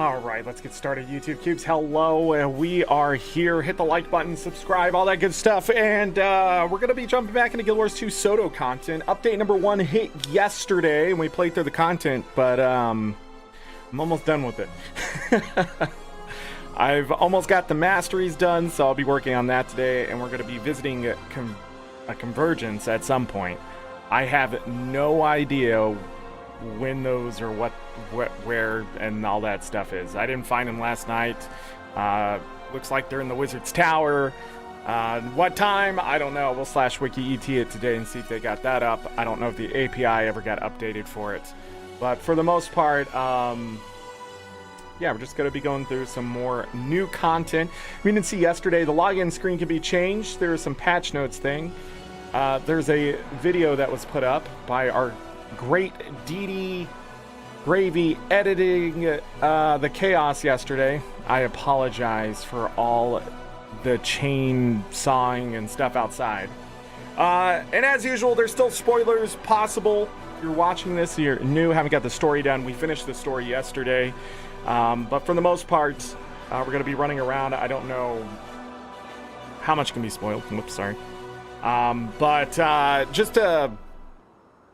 All right, let's get started. YouTube Cubes, hello. We are here. Hit the like button, subscribe, all that good stuff. And we're going to be jumping back into Guild Wars 2 SotO content. Update number 1 hit yesterday, and we played through the content, but I'm almost done with it. I've almost got the masteries done, so I'll be working on that today, and we're going to be visiting a Convergence at some point. I have no idea when those or what, where, and all that stuff is. I didn't find them last night. Looks like they're in the Wizard's Tower. What time? I don't know. We'll /wiki et it today and see if they got that up. I don't know if the API ever got updated for it. But for the most part, yeah, we're just going to be going through some more new content. We didn't see yesterday, the login screen can be changed. There was some patch notes thing. There's a video that was put up by our great DD Gravy editing the chaos yesterday. I apologize for all the chain sawing and stuff outside. And as usual, there's still spoilers possible. If you're watching this, you're new, haven't got the story done. We finished the story yesterday. But for the most part, we're going to be running around. I don't know how much can be spoiled. Whoops, sorry. But just to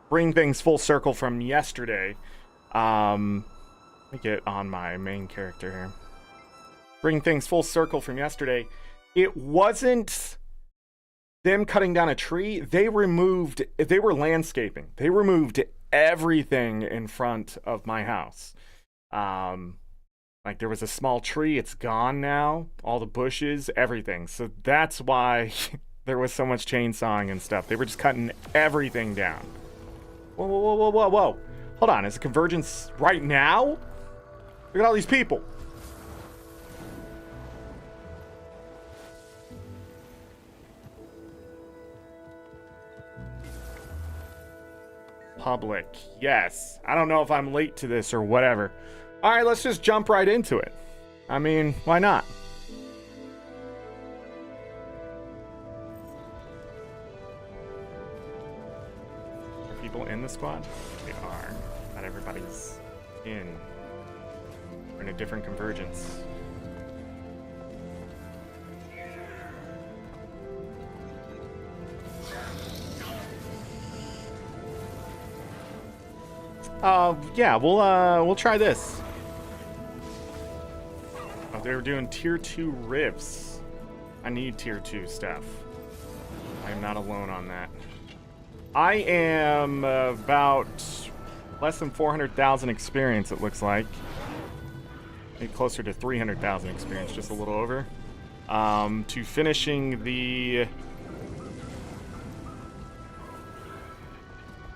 bring things full circle from yesterday, let me get on my main character here. Bring things full circle from yesterday. It wasn't them cutting down a tree. They were landscaping. They removed everything in front of my house. Like there was a small tree, it's gone now. All the bushes, everything. So that's why there was so much chainsawing and stuff. They were just cutting everything down. Whoa, whoa, whoa, whoa, whoa, whoa. Hold on, is it Convergence right now? Look at all these people. Public, yes. I don't know if I'm late to this or whatever. All right, let's just jump right into it. I mean, why not? Are people in the squad? They are. Not everybody's in. We're in a different Convergence. Yeah, we'll try this. Oh, they were doing tier 2 rifts. I need tier 2 stuff. I am not alone on that. I am about less than 400,000 experience, it looks like. Maybe closer to 300,000 experience, just a little over. To finishing the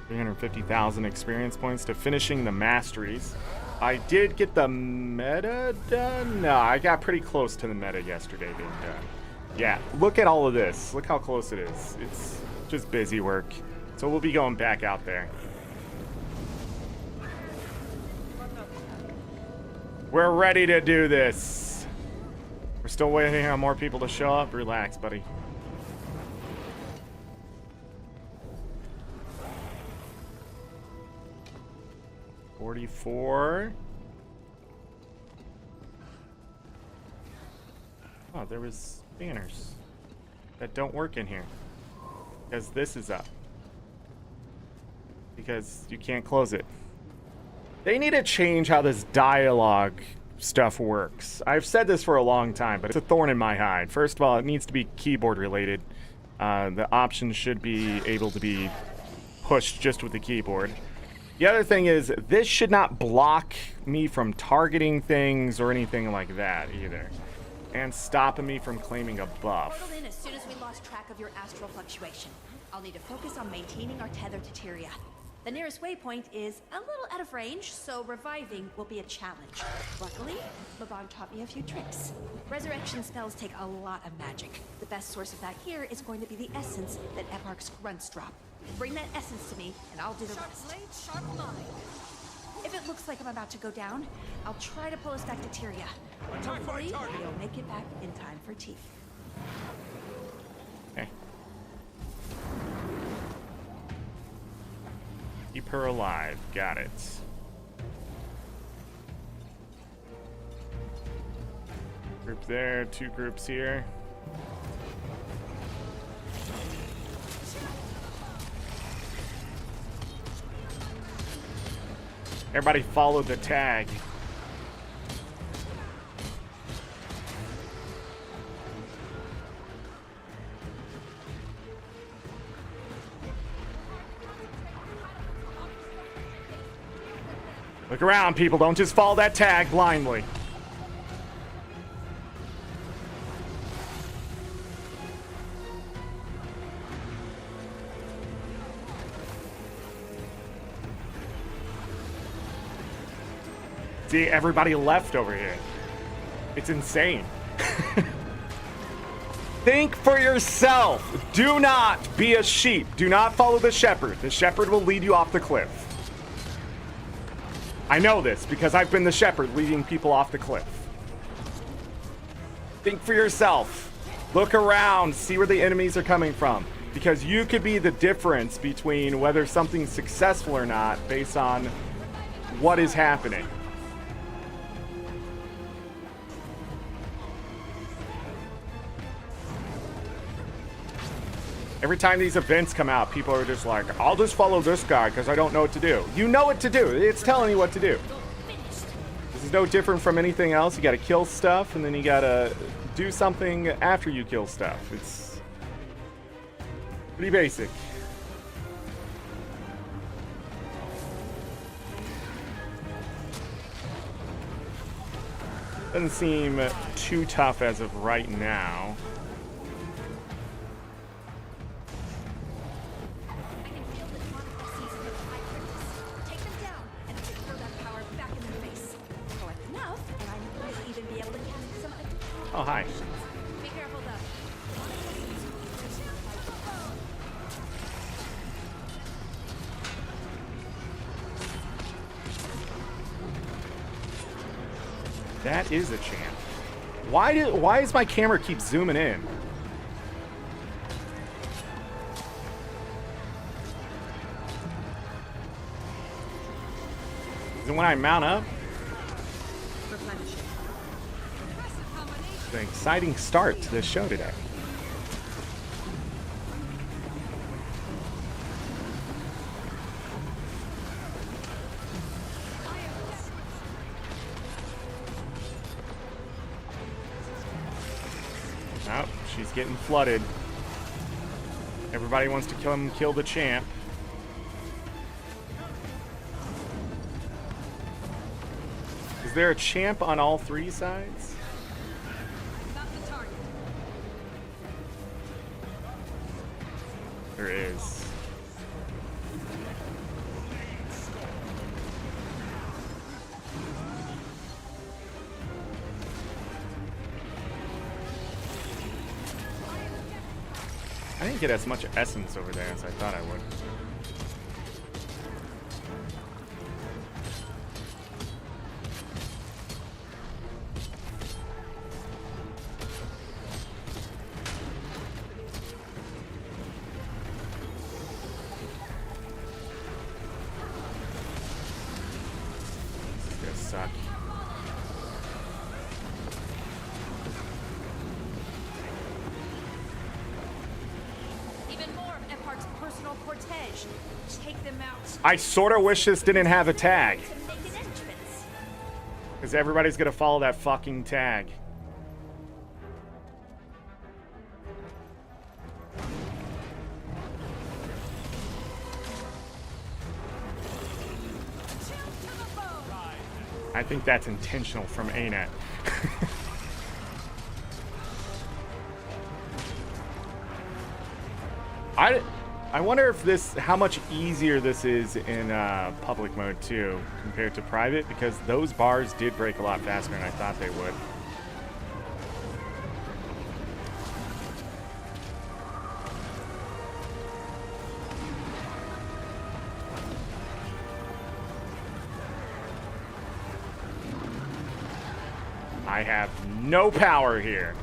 350,000 experience points to finishing the masteries. I did get the meta done. No, I got pretty close to the meta yesterday being done. Yeah, look at all of this. Look how close it is. It's just busy work. So we'll be going back out there. We're ready to do this. We're still waiting on more people to show up. Relax, buddy. $44. Oh, there was banners that don't work in here because this is up. Because you can't close it. They need to change how this dialogue stuff works. I've said this for a long time, but it's a thorn in my hide. First of all, it needs to be keyboard related. The options should be able to be pushed just with the keyboard. The other thing is, this should not block me from targeting things or anything like that either. And stopping me from claiming a buff. Portaled in as soon as we lost track of your astral fluctuation. I'll need to focus on maintaining our tether to Tyria. The nearest waypoint is a little out of range, so reviving will be a challenge. Luckily, Laban taught me a few tricks. Resurrection spells take a lot of magic. The best source of that here is going to be the essence that Eparch's grunts drop. Bring that essence to me, and I'll do the rest. Blade, sharp line. If it looks like I'm about to go down, I'll try to pull us back to Tyria. Hopefully, we'll make it back in time for tea. Okay. Keep her alive. Got it. group there, 2 groups here. Everybody follow the tag. Look around, people. Don't just follow that tag blindly. See, everybody left over here. It's insane. Think for yourself. Do not be a sheep. Do not follow the shepherd. The shepherd will lead you off the cliff. I know this because I've been the shepherd leading people off the cliff. Think for yourself. Look around. See where the enemies are coming from. Because you could be the difference between whether something's successful or not based on what is happening. Every time these events come out, people are just like, I'll just follow this guy because I don't know what to do. You know what to do. It's telling you what to do. This is no different from anything else. You got to kill stuff, and then you got to do something after you kill stuff. It's pretty basic. Doesn't seem too tough as of right now. Oh, hi. Be careful, though. That is a champ. Why does my camera keep zooming in? Is it when I mount up? An exciting start to this show today. Oh, she's getting flooded. Everybody wants to kill the champ. Is there a champ on all 3 sides? There is. I didn't get as much essence over there as I thought I would. Suck. Even more of Eparch's personal cortege. Take them out. I sort of wish this didn't have a tag. To make an entrance. Because everybody's going to follow that fucking tag. I think that's intentional from ArenaNet. I wonder if how much easier this is in public mode too compared to private, because those bars did break a lot faster than I thought they would. I have no power here.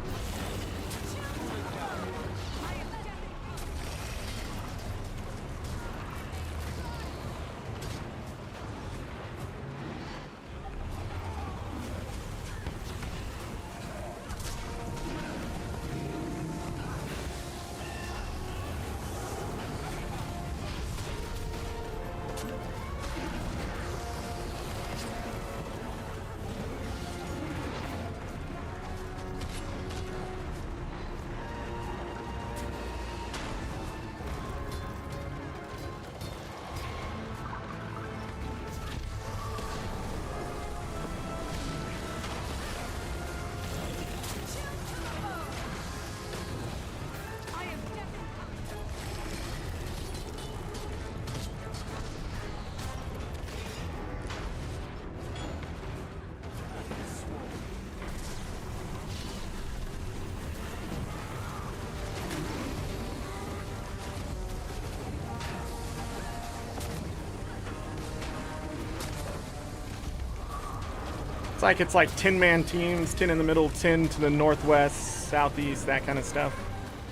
It's like 10-man teams, 10 in the middle, 10 to the northwest, southeast, that kind of stuff.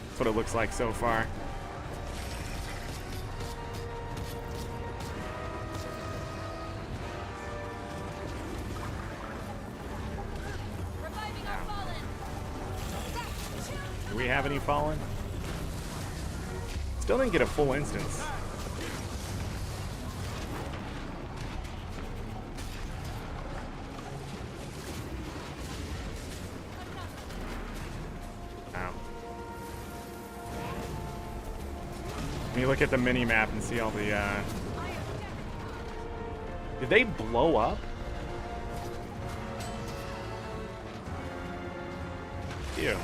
That's what it looks like so far. Do we have any fallen? Still didn't get a full instance. Wow. Let me look at the mini map and see all the Did they blow up? Ew.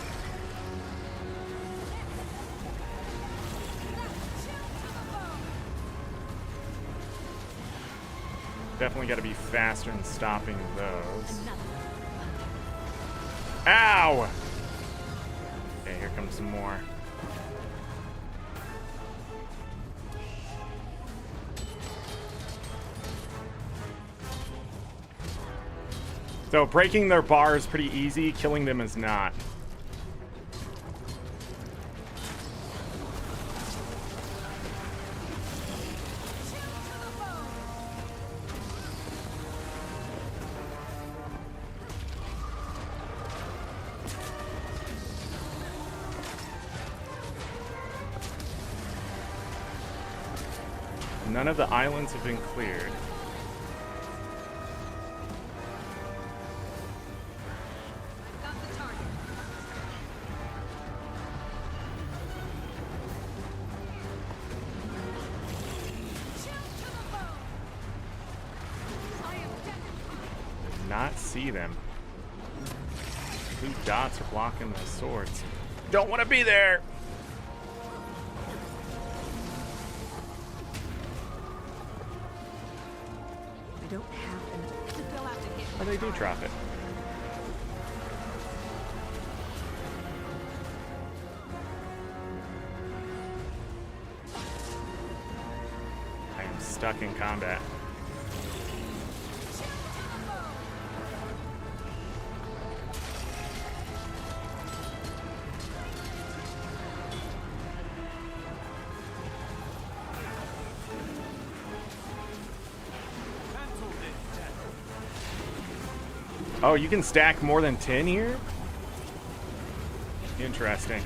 Definitely got to be faster in stopping those. Ow! Okay, here comes some more. So breaking their bar is pretty easy, killing them is not. None of the islands have been cleared. Did not see them. Blue dots are blocking the swords. Don't want to be there! Oh, they do drop it. I am stuck in combat. Oh, you can stack more than 10 here? Interesting.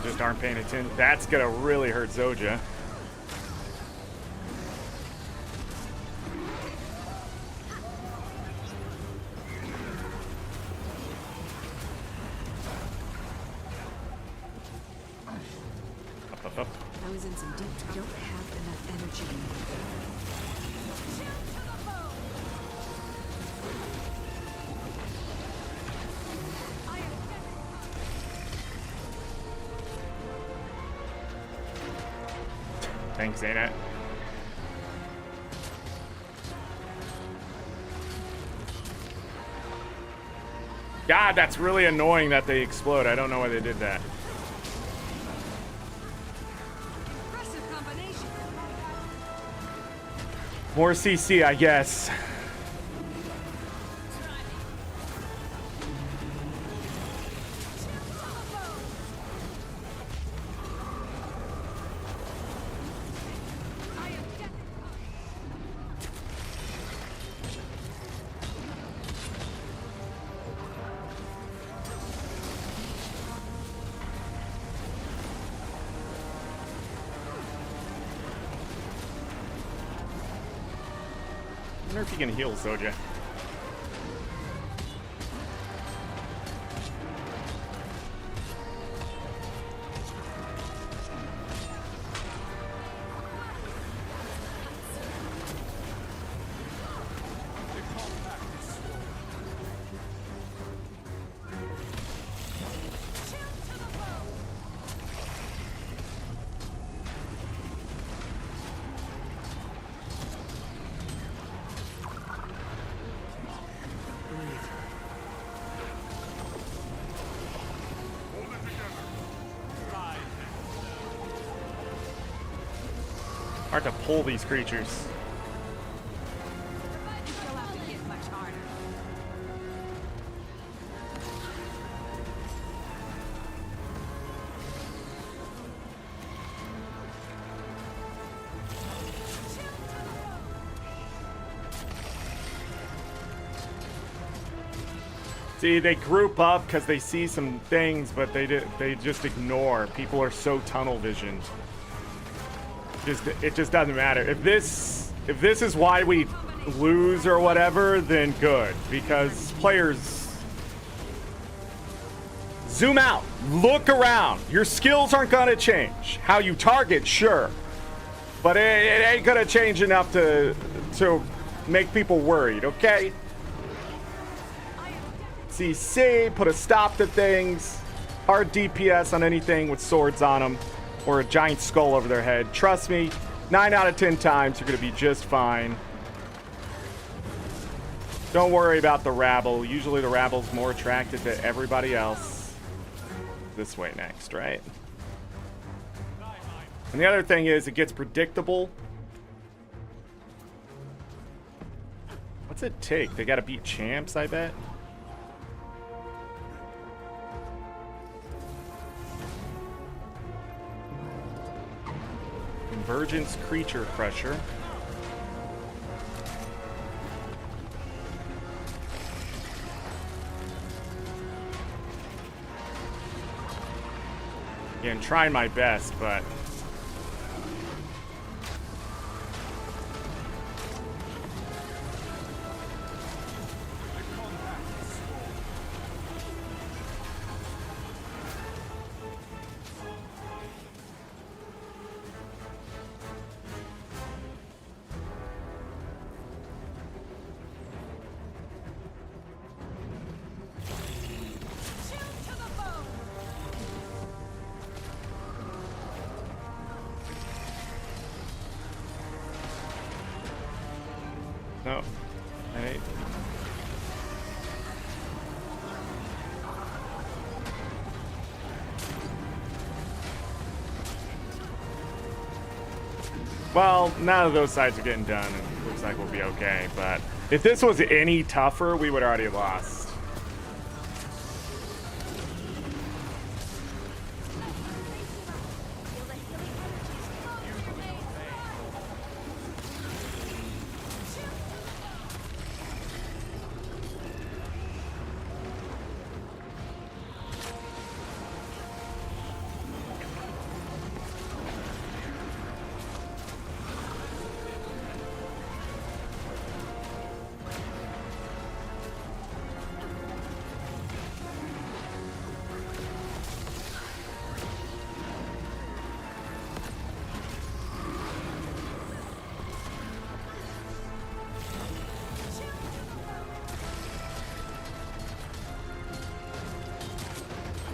Just aren't paying attention. That's gonna really hurt Zoja. Up. I was in some deep. I don't have enough energy anymore. Thanks, ArenaNet. God, that's really annoying that they explode. I don't know why they did that. More CC, I guess. I wonder if you can heal Zoja. Hard to pull these creatures. You'll have to hit much harder. See, they group up because they see some things, but they just ignore. People are so tunnel visioned. It just doesn't matter. If this is why we lose or whatever, then good, because players zoom out, look around. Your skills aren't gonna change. How you target, sure, but it ain't gonna change enough to make people worried. Okay. CC, put a stop to things. Hard DPS on anything with swords on them or a giant skull over their head. Trust me, 9 out of 10 times you're going to be just fine. Don't worry about the rabble. Usually the rabble's more attracted to everybody else. This way next, right? And the other thing is it gets predictable. What's it take? They got to beat champs, I bet. Convergence creature crusher. Again, trying my best, but no. Hey. Well, none of those sides are getting done. It looks like we'll be okay, but if this was any tougher, we would already lost.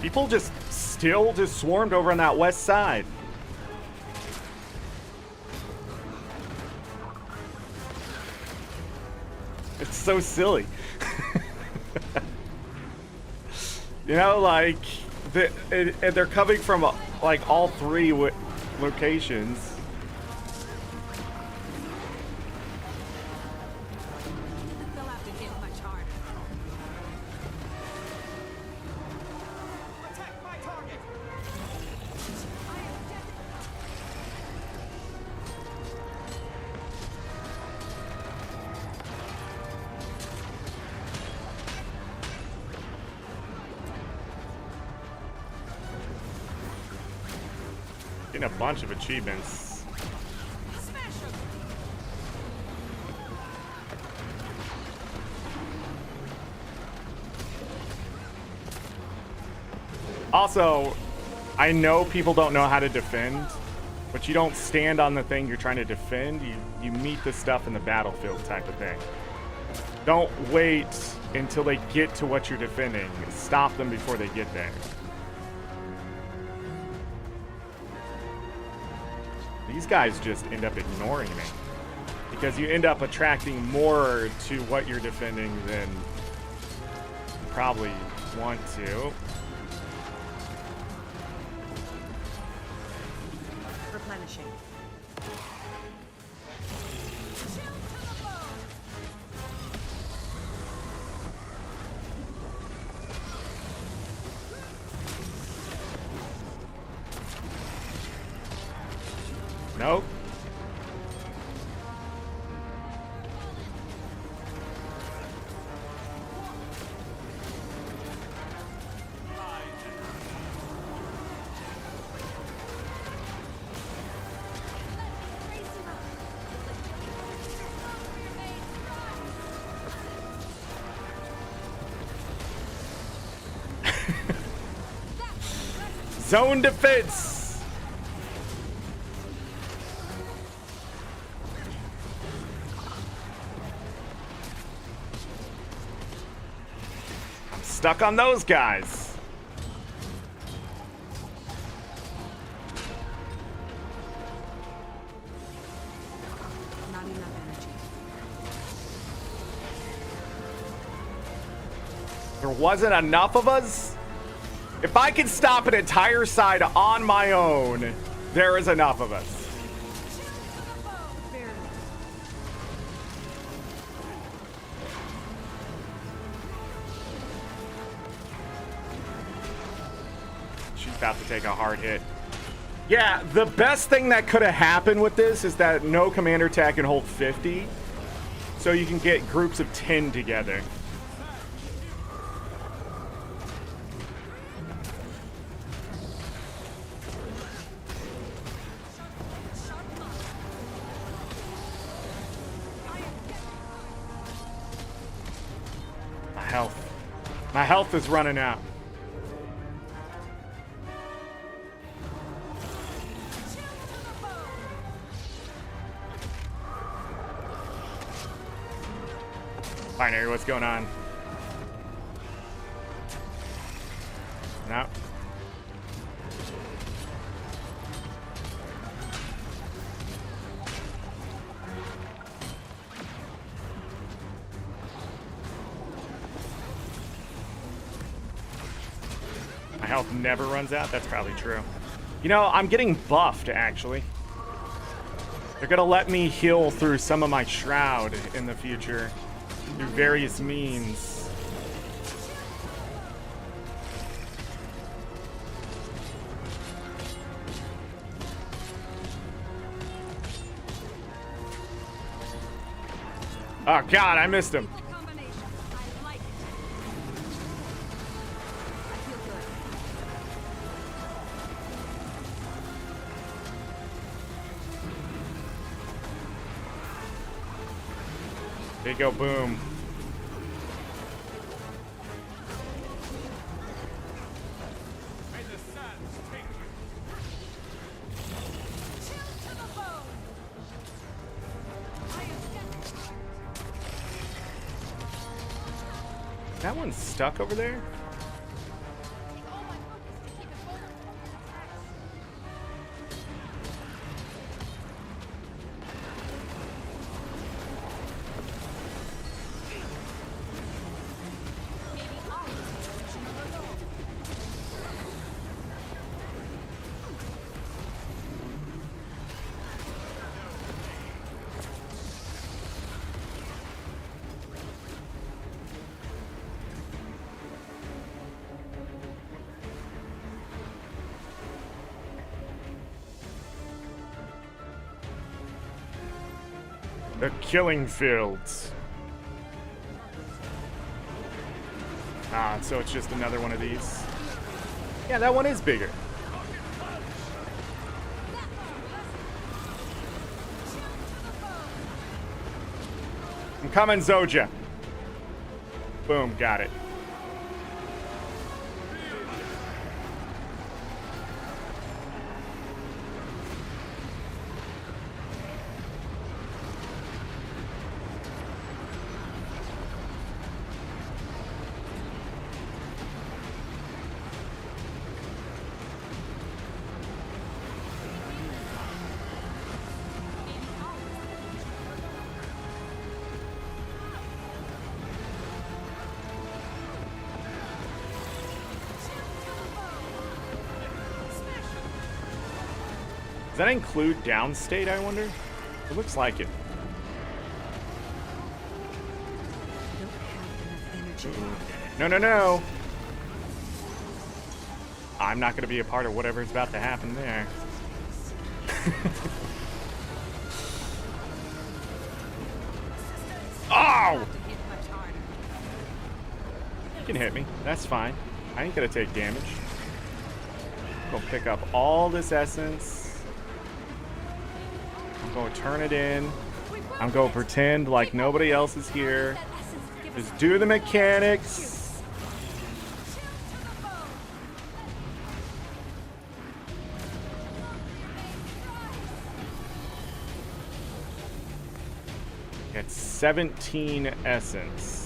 People just still swarmed over on that west side. It's so silly. You know, like, they're coming from, like, all three locations. They'll have to hit much harder. Attack my target. Getting a bunch of achievements. Smash him. Also, I know people don't know how to defend, but you don't stand on the thing you're trying to defend. You meet the stuff in the battlefield type of thing. Don't wait until they get to what you're defending. Stop them before they get there. These guys just end up ignoring me because you end up attracting more to what you're defending than you probably want to. Replenishing. Nope. Zone defense. I'm stuck on those guys. Not enough energy. There wasn't enough of us? If I can stop an entire side on my own, there is enough of us. She's about to take a hard hit. Yeah, the best thing that could have happened with this is that no commander attack can hold 50. So you can get groups of 10 together. My health is running out. Binary, what's going on? No. My health never runs out? That's probably true. You know, I'm getting buffed, actually. They're gonna let me heal through some of my shroud in the future. Through various means. Oh god, I missed him. There you go, boom. That one's stuck over there? The killing fields. Ah, so it's just another one of these. Yeah, that one is bigger. I'm coming, Zoja. Boom, got it. Does that include downstate, I wonder? It looks like it. Don't have enough energy. No, no, no. I'm not going to be a part of whatever's about to happen there. Ow! You can hit me. That's fine. I ain't gonna take damage. Go pick up all this essence. I'm gonna turn it in. I'm gonna pretend like nobody else is here. Just do the mechanics. Get 17 essence.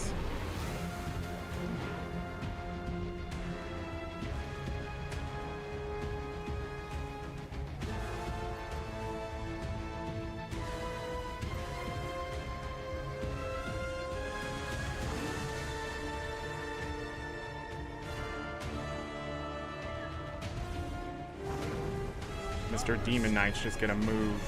Mr. Demon Knight's just gonna move.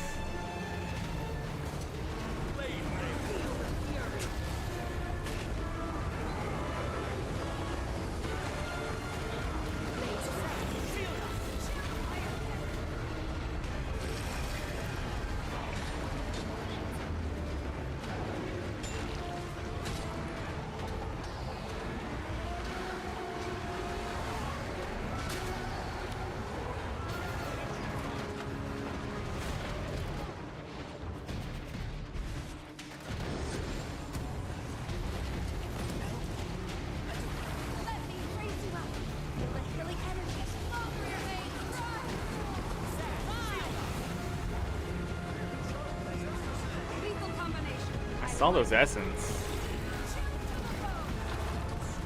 All those essence.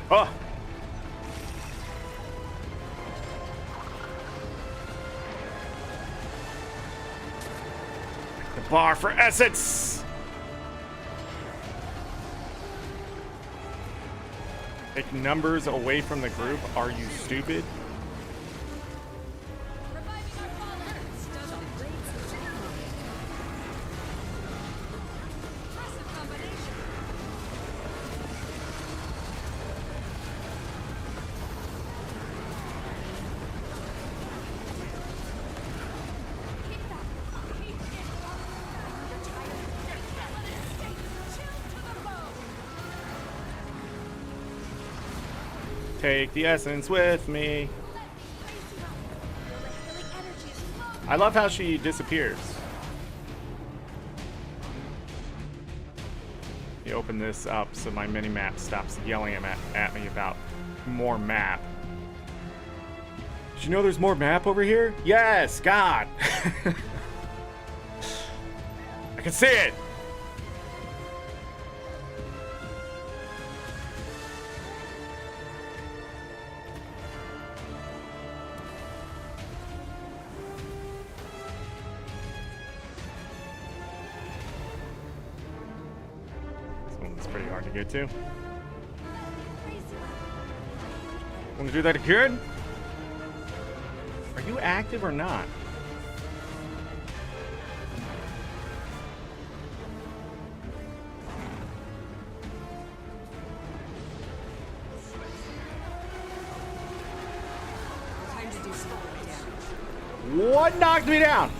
Oh! The bar for essence! Take numbers away from the group. Are you stupid? Take the essence with me. I love how she disappears. You open this up so my mini-map stops yelling at me about more map. Did you know there's more map over here? Yes, God. I can see it. Get to. Want to do that again? Are you active or not? What knocked me down?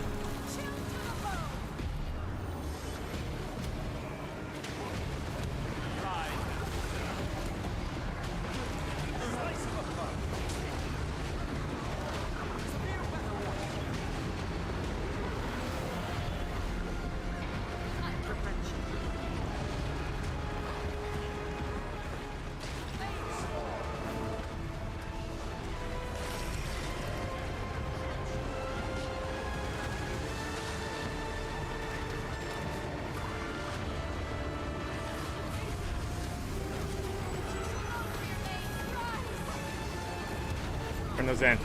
Turn those in.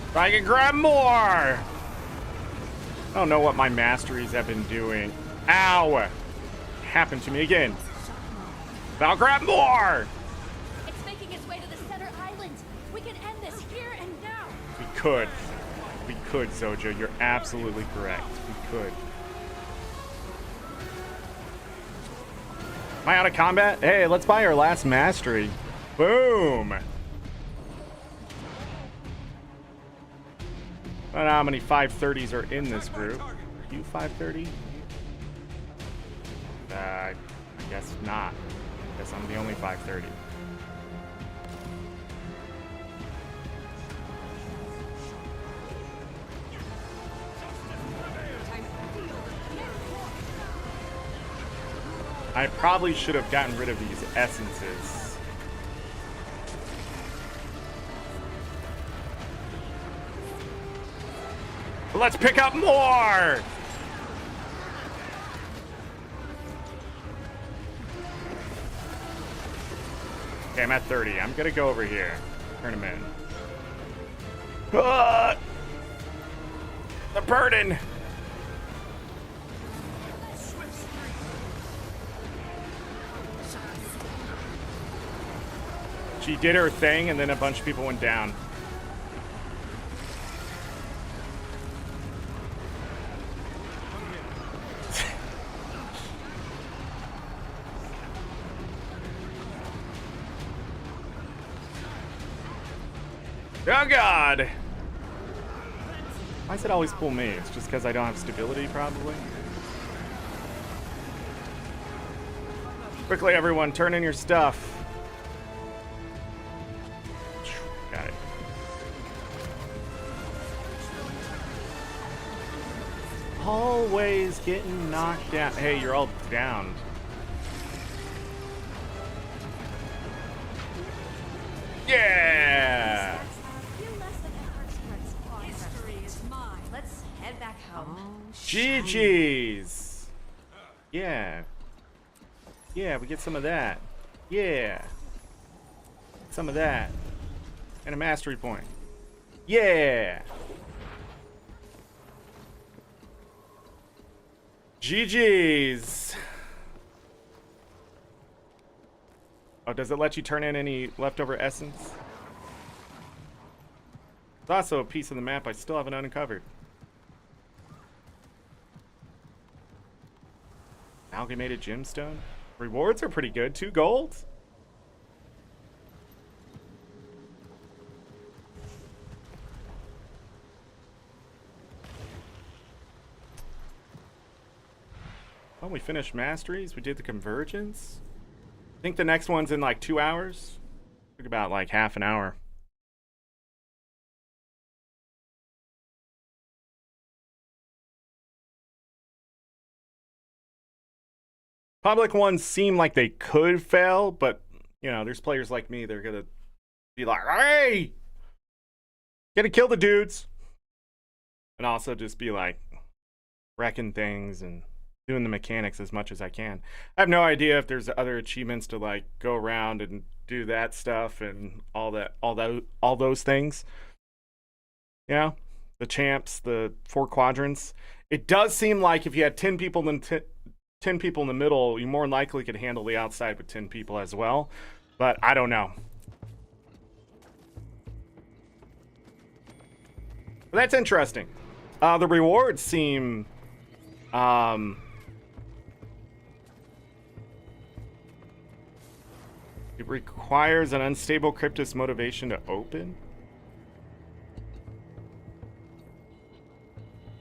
If I can grab more! I don't know what my masteries have been doing. Ow! Happened to me again. I'll grab more! It's making its way to the center island. We can end this here and now. We could. We could, Zojo. You're absolutely correct. We could. Am I out of combat? Hey, let's buy our last mastery. Boom! I don't know how many 530s are in this group. Are you 530? I guess not. I guess I'm the only 530. I probably should have gotten rid of these essences. Let's pick up more! Okay, I'm at 30. I'm gonna go over here. Turn them in. Ah! The burden! She did her thing, and then a bunch of people went down. Oh god! Why does it always pull me? It's just because I don't have stability, probably. Quickly, everyone, turn in your stuff. Got it. Always getting knocked down. Hey, you're all downed. Yeah! Let's head back home. GG's. Yeah. Yeah, we get some of that. Yeah. Some of that. And a mastery point. Yeah. GG's. Oh, does it let you turn in any leftover essence? It's also a piece of the map I still haven't uncovered. Amalgamated gemstone. Rewards are pretty good. 2 gold. Well, we finished masteries. We did the convergence. I think the next one's in like 2 hours. Took about like half an hour. Public ones seem like they could fail, but you know, there's players like me. They're gonna be like, "Hey, gonna kill the dudes," and also just be like wrecking things and doing the mechanics as much as I can. I have no idea if there's other achievements to like go around and do that stuff and all those things. You know, the champs, the 4 quadrants. It does seem like if you had 10 people in 10 people in the middle, you more than likely could handle the outside with 10 people as well. But I don't know. But that's interesting. The rewards seem it requires an unstable cryptus motivation to open.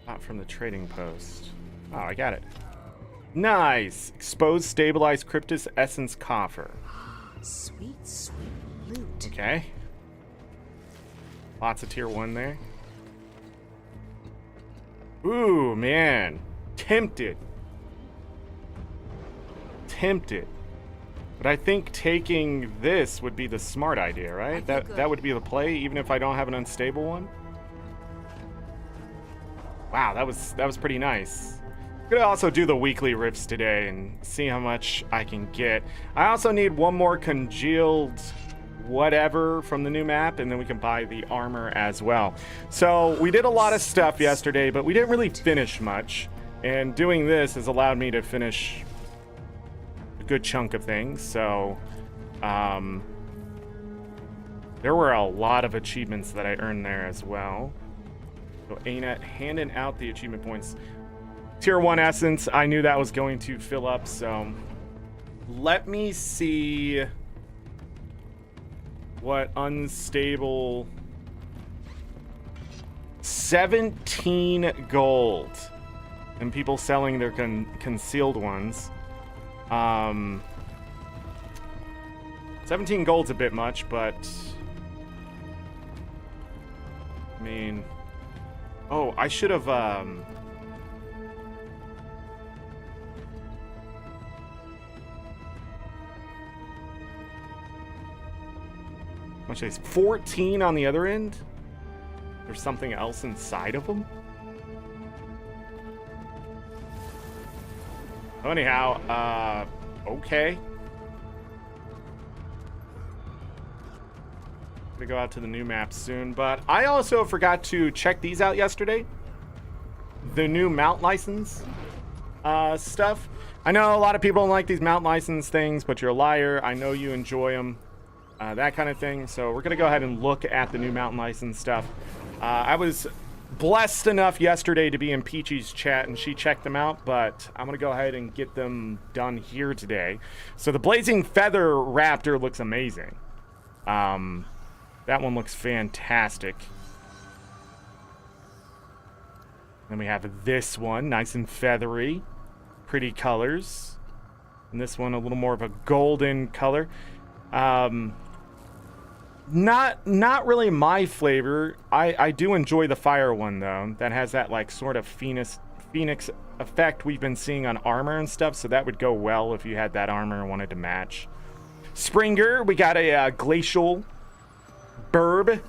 Not from the trading post. Oh, I got it. Nice. Exposed stabilized cryptus essence coffer. Sweet, sweet loot. Okay. Lots of tier 1 there. Ooh, man. Tempted. But I think taking this would be the smart idea, right? That would be the play, even if I don't have an unstable one. Wow, that was pretty nice. I'm gonna also do the weekly rifts today and see how much I can get. I also need one more congealed whatever from the new map, and then we can buy the armor as well. So we did a lot of stuff yesterday, but we didn't really finish much. And doing this has allowed me to finish a good chunk of things. So there were a lot of achievements that I earned there as well. So ArenaNet handing out the achievement points. Tier 1 essence, I knew that was going to fill up, so let me see what unstable. 17 gold. And people selling their concealed ones. Um, 17 gold's a bit much, but I mean, oh, I should have much is 14 on the other end? There's something else inside of them? Oh, anyhow, okay. Gonna go out to the new map soon, but I also forgot to check these out yesterday. The new mount license stuff. I know a lot of people don't like these mount license things, but you're a liar. I know you enjoy them. That kind of thing. So we're going to go ahead and look at the new mountain license stuff. I was blessed enough yesterday to be in Peachy's chat, and she checked them out, but I'm going to go ahead and get them done here today. So the Blazing Feather Raptor looks amazing. That one looks fantastic. Then we have this one, nice and feathery. Pretty colors. And this one a little more of a golden color. Not really my flavor. I do enjoy the fire one though. That has that like sort of phoenix effect we've been seeing on armor and stuff, so that would go well if you had that armor and wanted to match. Springer, we got a glacial burb.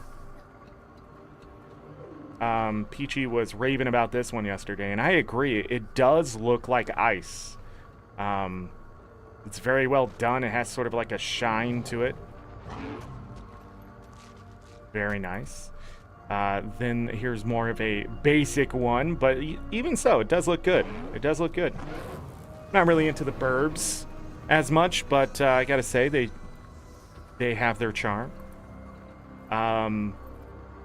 Peachy was raving about this one yesterday, and I agree. It does look like ice. It's very well done. It has sort of like a shine to it. Very nice. Then here's more of a basic one, but even so, it does look good. It does look good. Not really into the burbs as much, but I gotta say they have their charm.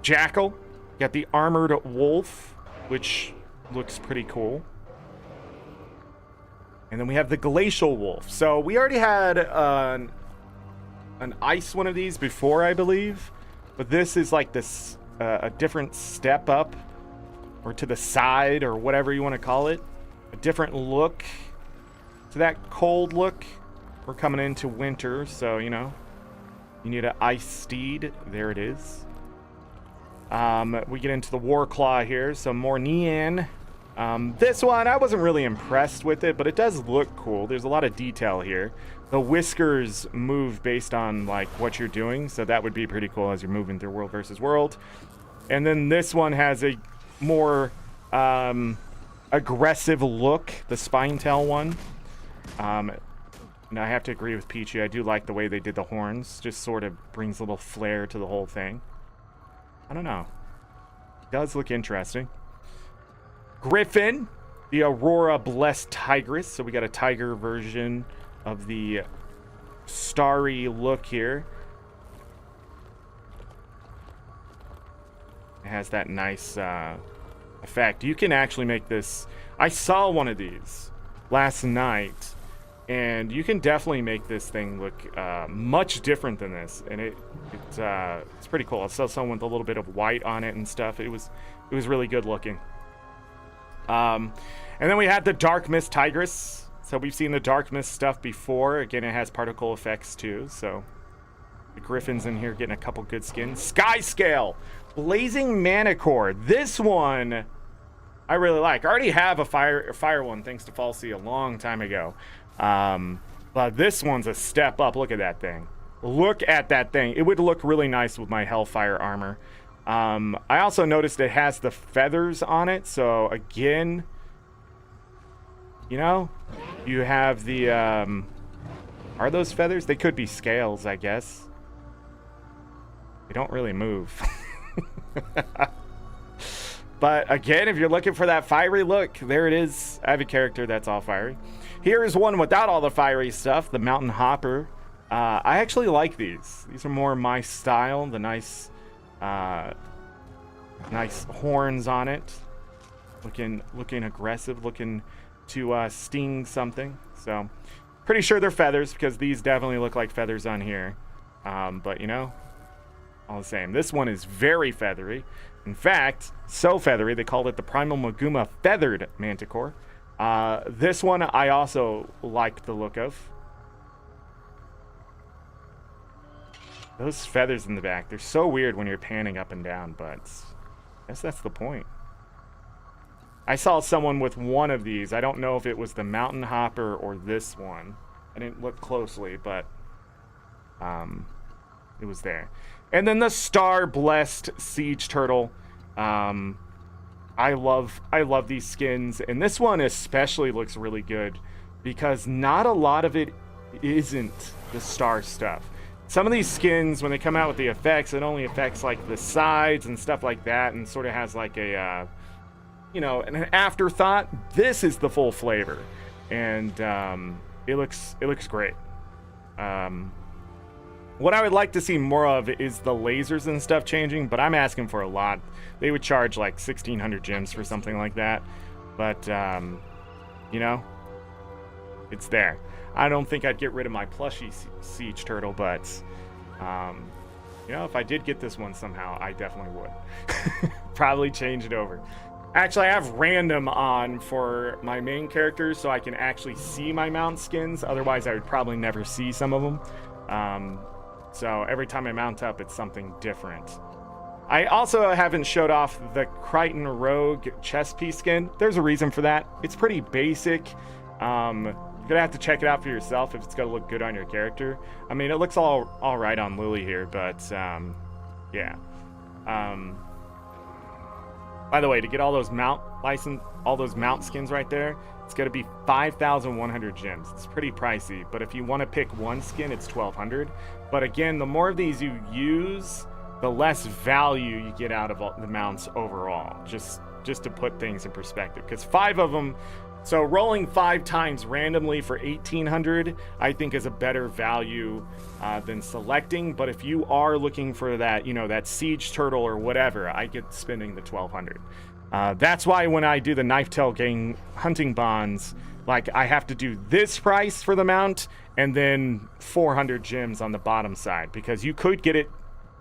Jackal, got the armored wolf, which looks pretty cool. And then we have the glacial wolf. So we already had an ice one of these before, I believe. But this is like this a different step up, or to the side, or whatever you want to call it. A different look to that cold look. We're coming into winter, so you know, you need an ice steed. There it is. We get into the Warclaw here, some more Neon. This one, I wasn't really impressed with it, but it does look cool. There's a lot of detail here. The whiskers move based on like what you're doing, so that would be pretty cool as you're moving through world versus world. And then this one has a more aggressive look, the spine tail one. And I have to agree with Peachy. I do like the way they did the horns. Just sort of brings a little flair to the whole thing. I don't know. It does look interesting. Griffin, the Aurora Blessed Tigress. So we got a tiger version of the starry look here. It has that nice effect. You can actually make this. I saw one of these last night, and you can definitely make this thing look much different than this, and it's pretty cool. I saw someone with a little bit of white on it and stuff. It was really good looking. And then we had the Dark Mist Tigress. So we've seen the Dark Mist stuff before. Again, it has particle effects too. So the Griffin's in here getting a couple good skins. Sky Scale, Blazing Manicore. This one I really like. I already have a fire one thanks to Falsey a long time ago. But this one's a step up. Look at that thing. Look at that thing. It would look really nice with my Hellfire armor. I also noticed it has the feathers on it. So again, you know, you have the, are those feathers? They could be scales, I guess. They don't really move. But again, if you're looking for that fiery look, there it is. I have a character that's all fiery. Here is one without all the fiery stuff, the Mountain Hopper. I actually like these. These are more my style. The nice horns on it. Looking aggressive, looking to sting something. So pretty sure they're feathers, because these definitely look like feathers on here. But you know, all the same, this one is very feathery. In fact, so feathery they called it the Primal Maguma Feathered Manticore. This one I also like the look of. Those feathers in the back, they're so weird when you're panning up and down, but I guess that's the point. I saw someone with one of these. I don't know if it was the mountain hopper or this one. I didn't look closely, but it was there. And then the star-blessed siege turtle. I love these skins, and this one especially looks really good because not a lot of it isn't the star stuff. Some of these skins, when they come out with the effects, it only affects like the sides and stuff like that, and sort of has like a you know, an afterthought. This is the full flavor, and it looks great. What I would like to see more of is the lasers and stuff changing, but I'm asking for a lot. They would charge like 1,600 gems for something like that, but you know, it's there. I don't think I'd get rid of my plushie siege turtle, but you know, if I did get this one somehow, I definitely would. Probably change it over. Actually, I have random on for my main characters so I can actually see my mount skins. Otherwise, I would probably never see some of them. So every time I mount up, it's something different. I also haven't showed off the Crichton Rogue chest piece skin. There's a reason for that. It's pretty basic. You're gonna have to check it out for yourself if it's gonna look good on your character. I mean, it looks all right on Lily here, but yeah. By the way, to get all those mount skins right there, it's gonna be 5,100 gems. It's pretty pricey, but if you want to pick one skin, it's 1,200. But again, the more of these you use, the less value you get out of the mounts overall. Just to put things in perspective, because 5 of them. So rolling 5 times randomly for 1,800, I think is a better value than selecting. But if you are looking for that, you know, that siege turtle or whatever, I get spending the 1,200. That's why when I do the Knifetail Gang hunting bonds, like I have to do this price for the mount and then 400 gems on the bottom side, because you could get it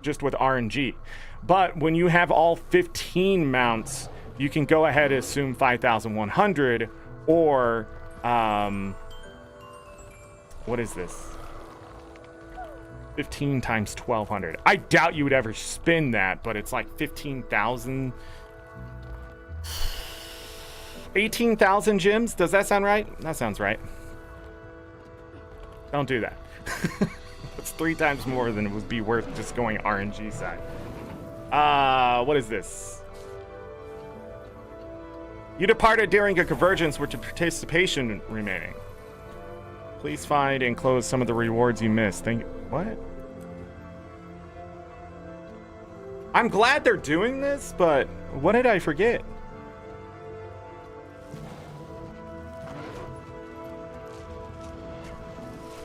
just with RNG. But when you have all 15 mounts, you can go ahead and assume 5,100. Or, what is this? 15 times 1,200. I doubt you would ever spend that, but it's like 15,000. 18,000 gems? Does that sound right? That sounds right. Don't do that. It's 3 times more than it would be worth just going RNG side. What is this? You departed during a convergence with your participation remaining. Please find and close some of the rewards you missed. What? I'm glad they're doing this, but what did I forget?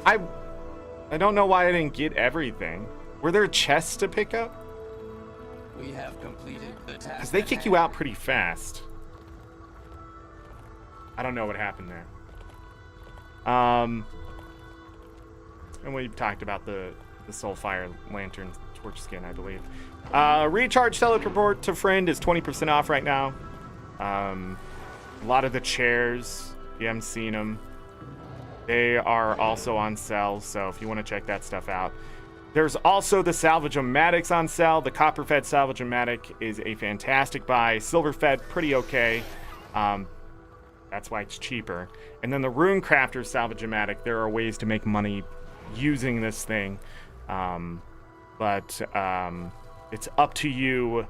I don't know why I didn't get everything. Were there chests to pick up? We have completed the task. Because they kick you out pretty fast. I don't know what happened there. And we talked about the Soulfire Lantern Torch skin, I believe. Recharge teleport to friend is 20% off right now. A lot of the chairs, you haven't seen them. They are also on sale, so if you want to check that stuff out. There's also the Salvage-O-Matics on sale. The Copper-Fed Salvage-O-Matic is a fantastic buy. Silver-Fed, pretty okay. That's why it's cheaper. And then the Rune Crafter Salvage-O-Matic, there are ways to make money using this thing. But it's up to you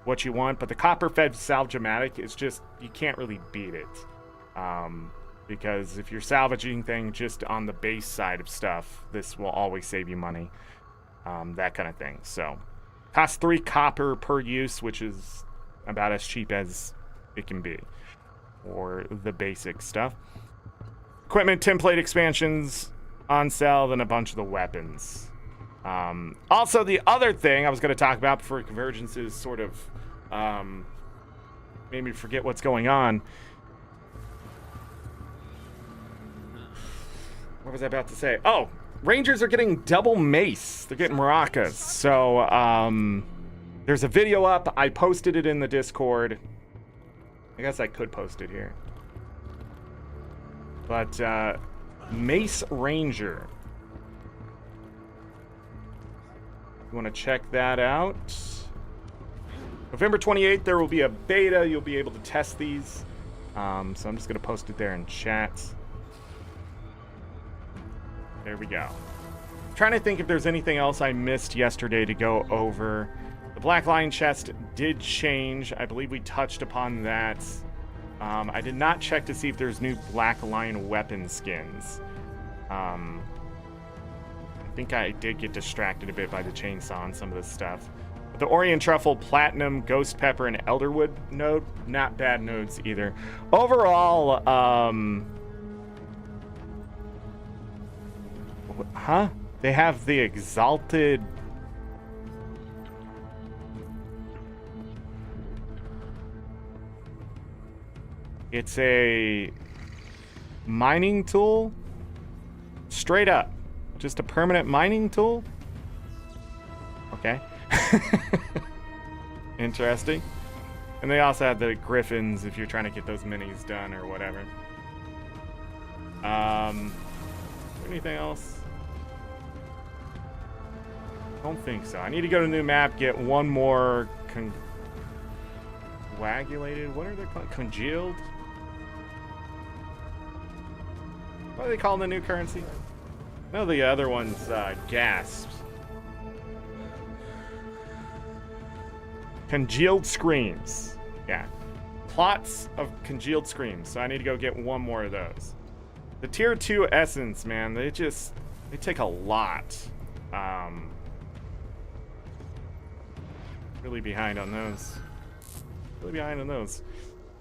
what you want. But the Copper-Fed Salvage-O-Matic is just, you can't really beat it. Because if you're salvaging things just on the base side of stuff, this will always save you money. That kind of thing. So, costs 3 copper per use, which is about as cheap as it can be. Or the basic stuff. Equipment template expansions on sale, then a bunch of the weapons. Also, the other thing I was going to talk about before Convergence is sort of made me forget what's going on. What was I about to say? Oh, Rangers are getting double mace. They're getting maracas. So, there's a video up. I posted it in the Discord. I guess I could post it here. But Mace Ranger. You want to check that out? November 28th, there will be a beta. You'll be able to test these. So I'm just going to post it there in chat. There we go. I'm trying to think if there's anything else I missed yesterday to go over. The Black Lion chest did change. I believe we touched upon that. I did not check to see if there's new Black Lion weapon skins. I think I did get distracted a bit by the chainsaw and some of this stuff. But the Orient Truffle, Platinum, Ghost Pepper, and Elderwood node, not bad nodes either. Overall, they have the Exalted... It's a mining tool, straight up, just a permanent mining tool. Okay. Interesting. And they also have the Griffins if you're trying to get those minis done or whatever. Anything else? Don't think so. I need to go to the new map, get one more coagulated. What are they called? Congealed? What are they calling the new currency? No, the other one's gasps. Congealed screams. Yeah. Plots of congealed screams. So I need to go get one more of those. The tier 2 essence, man, they take a lot. Really behind on those.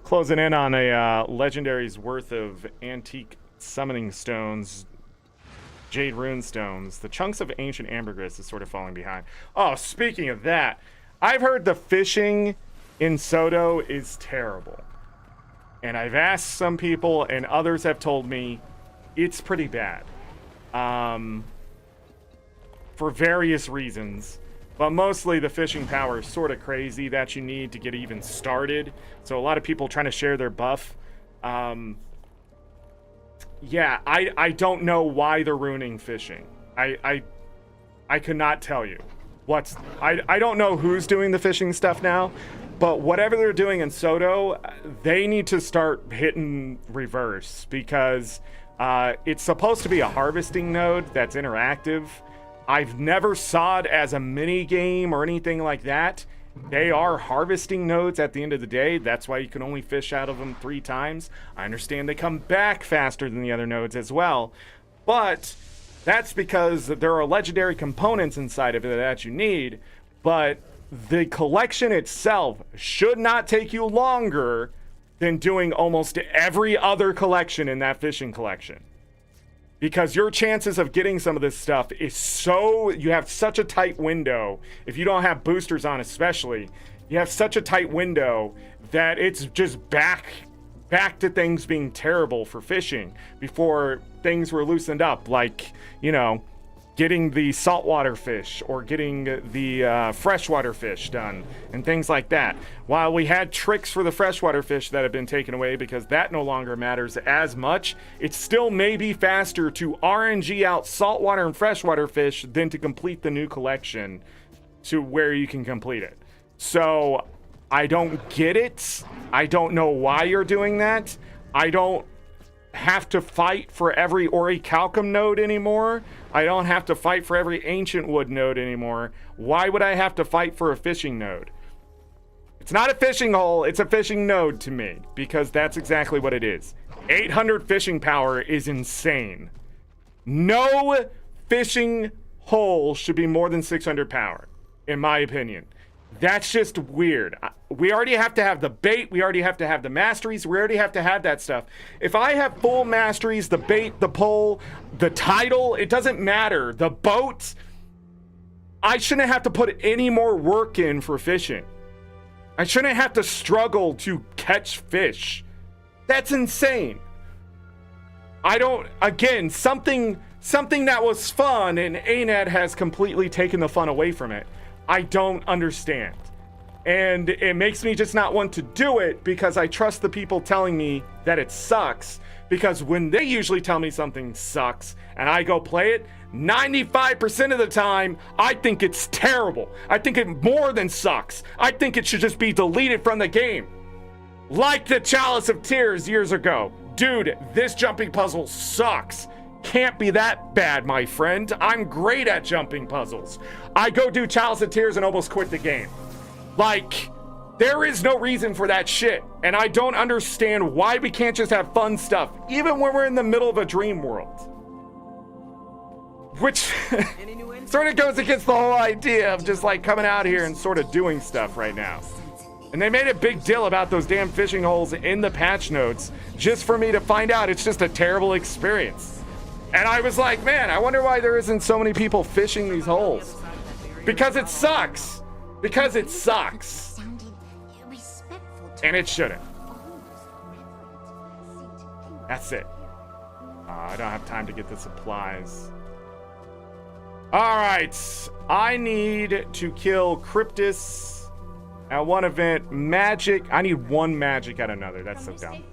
Closing in on a legendary's worth of antique summoning stones, jade rune stones. The chunks of ancient ambergris is sort of falling behind. Oh, speaking of that, I've heard the fishing in SotO is terrible. And I've asked some people, and others have told me it's pretty bad. For various reasons. But mostly the fishing power is sort of crazy that you need to get even started. So a lot of people trying to share their buff. Yeah, I don't know why they're ruining fishing. I could not tell you. I don't know who's doing the fishing stuff now, but whatever they're doing in SotO, they need to start hitting reverse because it's supposed to be a harvesting node that's interactive. I've never saw it as a mini game or anything like that. They are harvesting nodes at the end of the day. That's why you can only fish out of them 3 times. I understand they come back faster than the other nodes as well. But that's because there are legendary components inside of it that you need. But the collection itself should not take you longer than doing almost every other collection in that fishing collection. Because your chances of getting some of this stuff is you have such a tight window. If you don't have boosters on especially, you have such a tight window that it's just back to things being terrible for fishing before things were loosened up. Like, you know, getting the saltwater fish or getting the freshwater fish done and things like that. While we had tricks for the freshwater fish that have been taken away because that no longer matters as much, it still may be faster to RNG out saltwater and freshwater fish than to complete the new collection to where you can complete it. So I don't get it. I don't know why you're doing that. I don't have to fight for every orichalcum node anymore. I don't have to fight for every ancient wood node anymore. Why would I have to fight for a fishing node? It's not a fishing hole, it's a fishing node to me, because that's exactly what it is. 800 fishing power is insane. No fishing hole should be more than 600 power, in my opinion. That's just weird. We already have to have the bait. We already have to have the masteries. We already have to have that stuff. If I have full masteries, the bait, the pole, the title, it doesn't matter. The boat, I shouldn't have to put any more work in for fishing. I shouldn't have to struggle to catch fish. That's insane. Again, something that was fun and ArenaNet has completely taken the fun away from it. I don't understand. And it makes me just not want to do it because I trust the people telling me that it sucks. Because when they usually tell me something sucks and I go play it, 95% of the time, I think it's terrible. I think it more than sucks. I think it should just be deleted from the game. Like the Chalice of Tears years ago. Dude, this jumping puzzle sucks. Can't be that bad, my friend. I'm great at jumping puzzles. I go do Chalice of Tears and almost quit the game. Like, there is no reason for that shit. And I don't understand why we can't just have fun stuff, even when we're in the middle of a dream world. Which sort of goes against the whole idea of just like coming out here and sort of doing stuff right now. And they made a big deal about those damn fishing holes in the patch notes just for me to find out it's just a terrible experience. And I was like, man, I wonder why there isn't so many people fishing these holes. Because it sucks. Because it sucks. And it shouldn't. That's it. I don't have time to get the supplies. Alright. I need to kill Cryptus at one event. Magic. I need one magic at another. That's so dumb.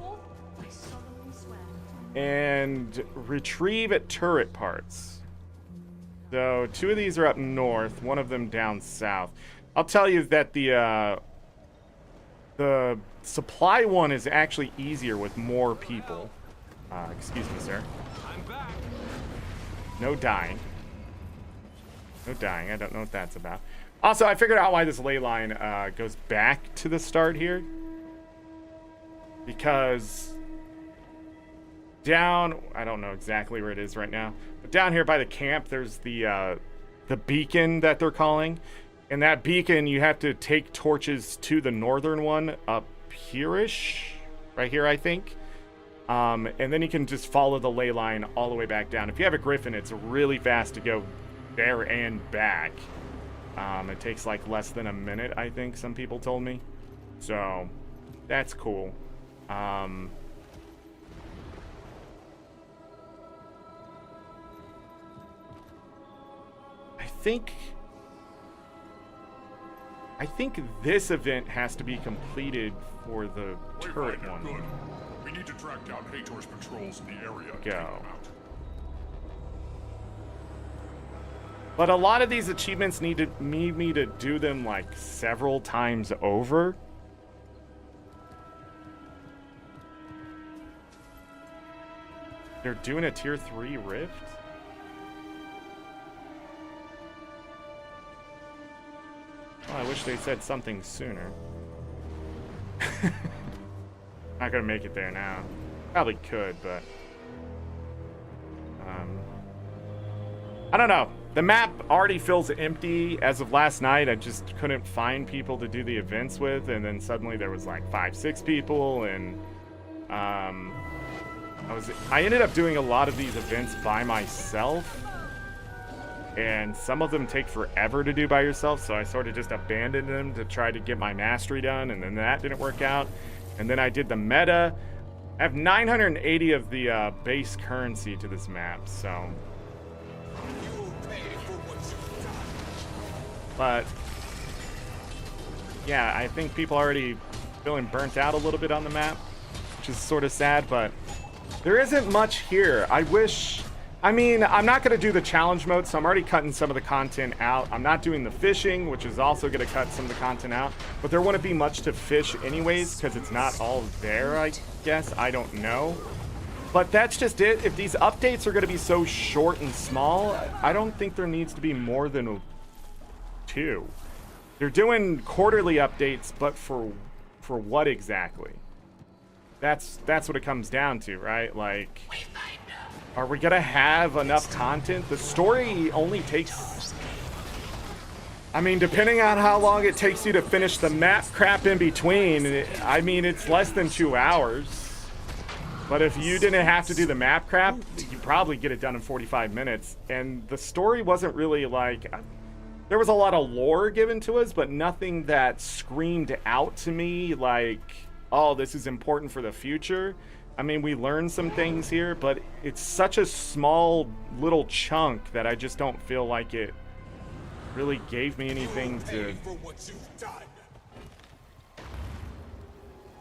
And retrieve at turret parts. So 2 of these are up north, 1 of them down south. I'll tell you that the supply one is actually easier with more people. Excuse me, sir. No dying. No dying. I don't know what that's about. Also, I figured out why this ley line goes back to the start here. Because down, I don't know exactly where it is right now, but down here by the camp, there's the beacon that they're calling. And that beacon, you have to take torches to the northern one up here-ish. Right here, I think. And then you can just follow the ley line all the way back down. If you have a griffin, it's really fast to go there and back. It takes like less than a minute, I think some people told me. So, that's cool. I think this event has to be completed for the turret one. Good. We need to track down Hator's patrols in the area. Go. But a lot of these achievements need me to do them like several times over. They're doing a tier 3 rift? Well, I wish they said something sooner. Not gonna make it there now. Probably could, but I don't know. The map already feels empty as of last night. I just couldn't find people to do the events with, and then suddenly there was like 5-6 people, and I ended up doing a lot of these events by myself. And some of them take forever to do by yourself, so I sort of just abandoned them to try to get my mastery done, and then that didn't work out. And then I did the meta. I have 980 of the base currency to this map, so... But... yeah, I think people are already feeling burnt out a little bit on the map, which is sort of sad, but there isn't much here. I wish... I mean, I'm not going to do the challenge mode, so I'm already cutting some of the content out. I'm not doing the fishing, which is also going to cut some of the content out. But there wouldn't be much to fish anyways, because it's not all there, I guess. I don't know. But that's just it. If these updates are going to be so short and small, I don't think there needs to be more than 2. They're doing quarterly updates, but for what exactly? That's what it comes down to, right? Like... are we gonna have enough content? The story only takes... I mean, depending on how long it takes you to finish the map crap in between, I mean, it's less than 2 hours. But if you didn't have to do the map crap, you'd probably get it done in 45 minutes. And the story wasn't really like... there was a lot of lore given to us, but nothing that screamed out to me like, oh, this is important for the future. I mean, we learned some things here, but it's such a small little chunk that I just don't feel like it really gave me anything to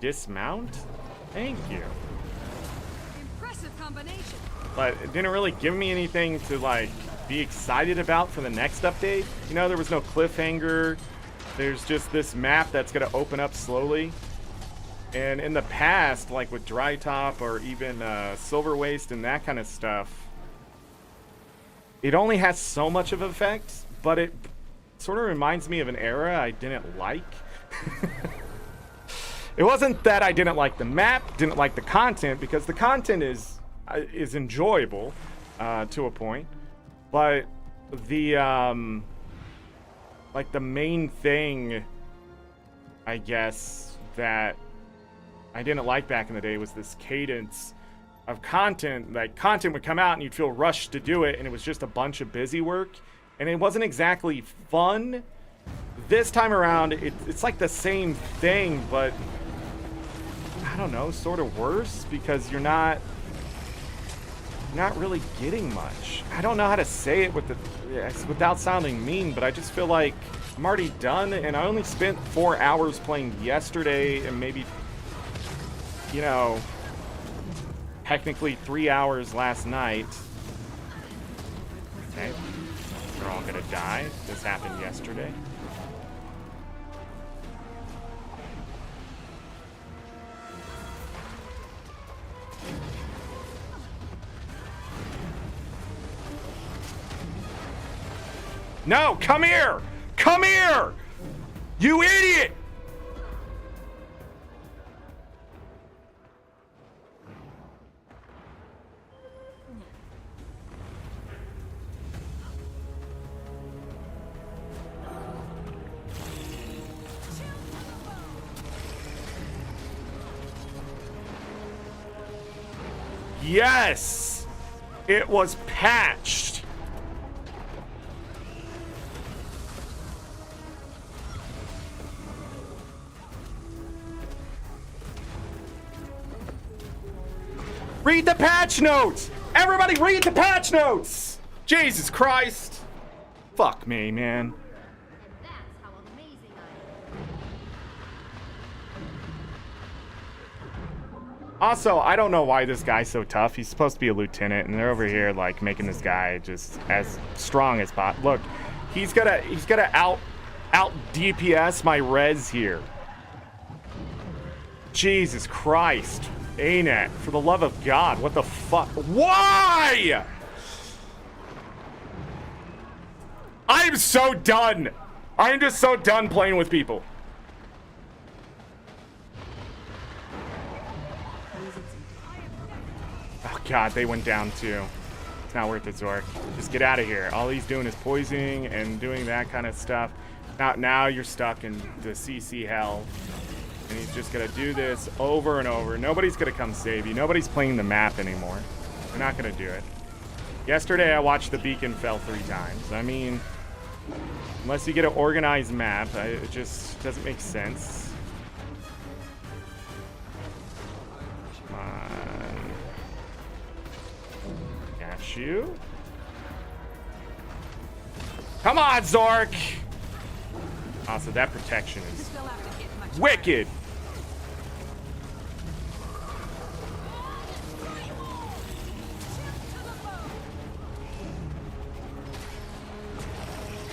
dismount? Thank you. Impressive combination. But it didn't really give me anything to like be excited about for the next update. You know, there was no cliffhanger. There's just this map that's gonna open up slowly. And in the past, like with Dry Top or even Silver Waste and that kind of stuff, it only has so much of an effect, but it sort of reminds me of an era I didn't like. It wasn't that I didn't like the map, didn't like the content, because the content is enjoyable to a point, but the like the main thing, I guess, that I didn't like back in the day was this cadence of content. Like, content would come out and you'd feel rushed to do it, and it was just a bunch of busy work, and it wasn't exactly fun. This time around, it's like the same thing, but I don't know, sort of worse, because you're not really getting much. I don't know how to say it without sounding mean, but I just feel like I'm already done, and I only spent 4 hours playing yesterday, and maybe, you know, technically 3 hours last night. Okay, they're all gonna die. This happened yesterday. No, come here! Come here! You idiot! Yes! It was patched. Read the patch notes! Everybody read the patch notes! Jesus Christ! Fuck me, man. That's how amazing I am. Also, I don't know why this guy's so tough. He's supposed to be a lieutenant, and they're over here like making this guy just as strong as possible. Look, he's gonna out DPS my res here. Jesus Christ. ArenaNet, for the love of God, what the fuck? Why? I'm so done. I'm just so done playing with people. Oh God, they went down too. It's not worth it, Zorric. Just get out of here. All he's doing is poisoning and doing that kind of stuff. Now you're stuck in the CC hell. And he's just gonna do this over and over. Nobody's gonna come save you. Nobody's playing the map anymore. They're not gonna do it. Yesterday I watched the beacon fell 3 times. I mean, unless you get an organized map, it just doesn't make sense. Come on. Got you. Come on, Zorric! Also, that protection is wicked.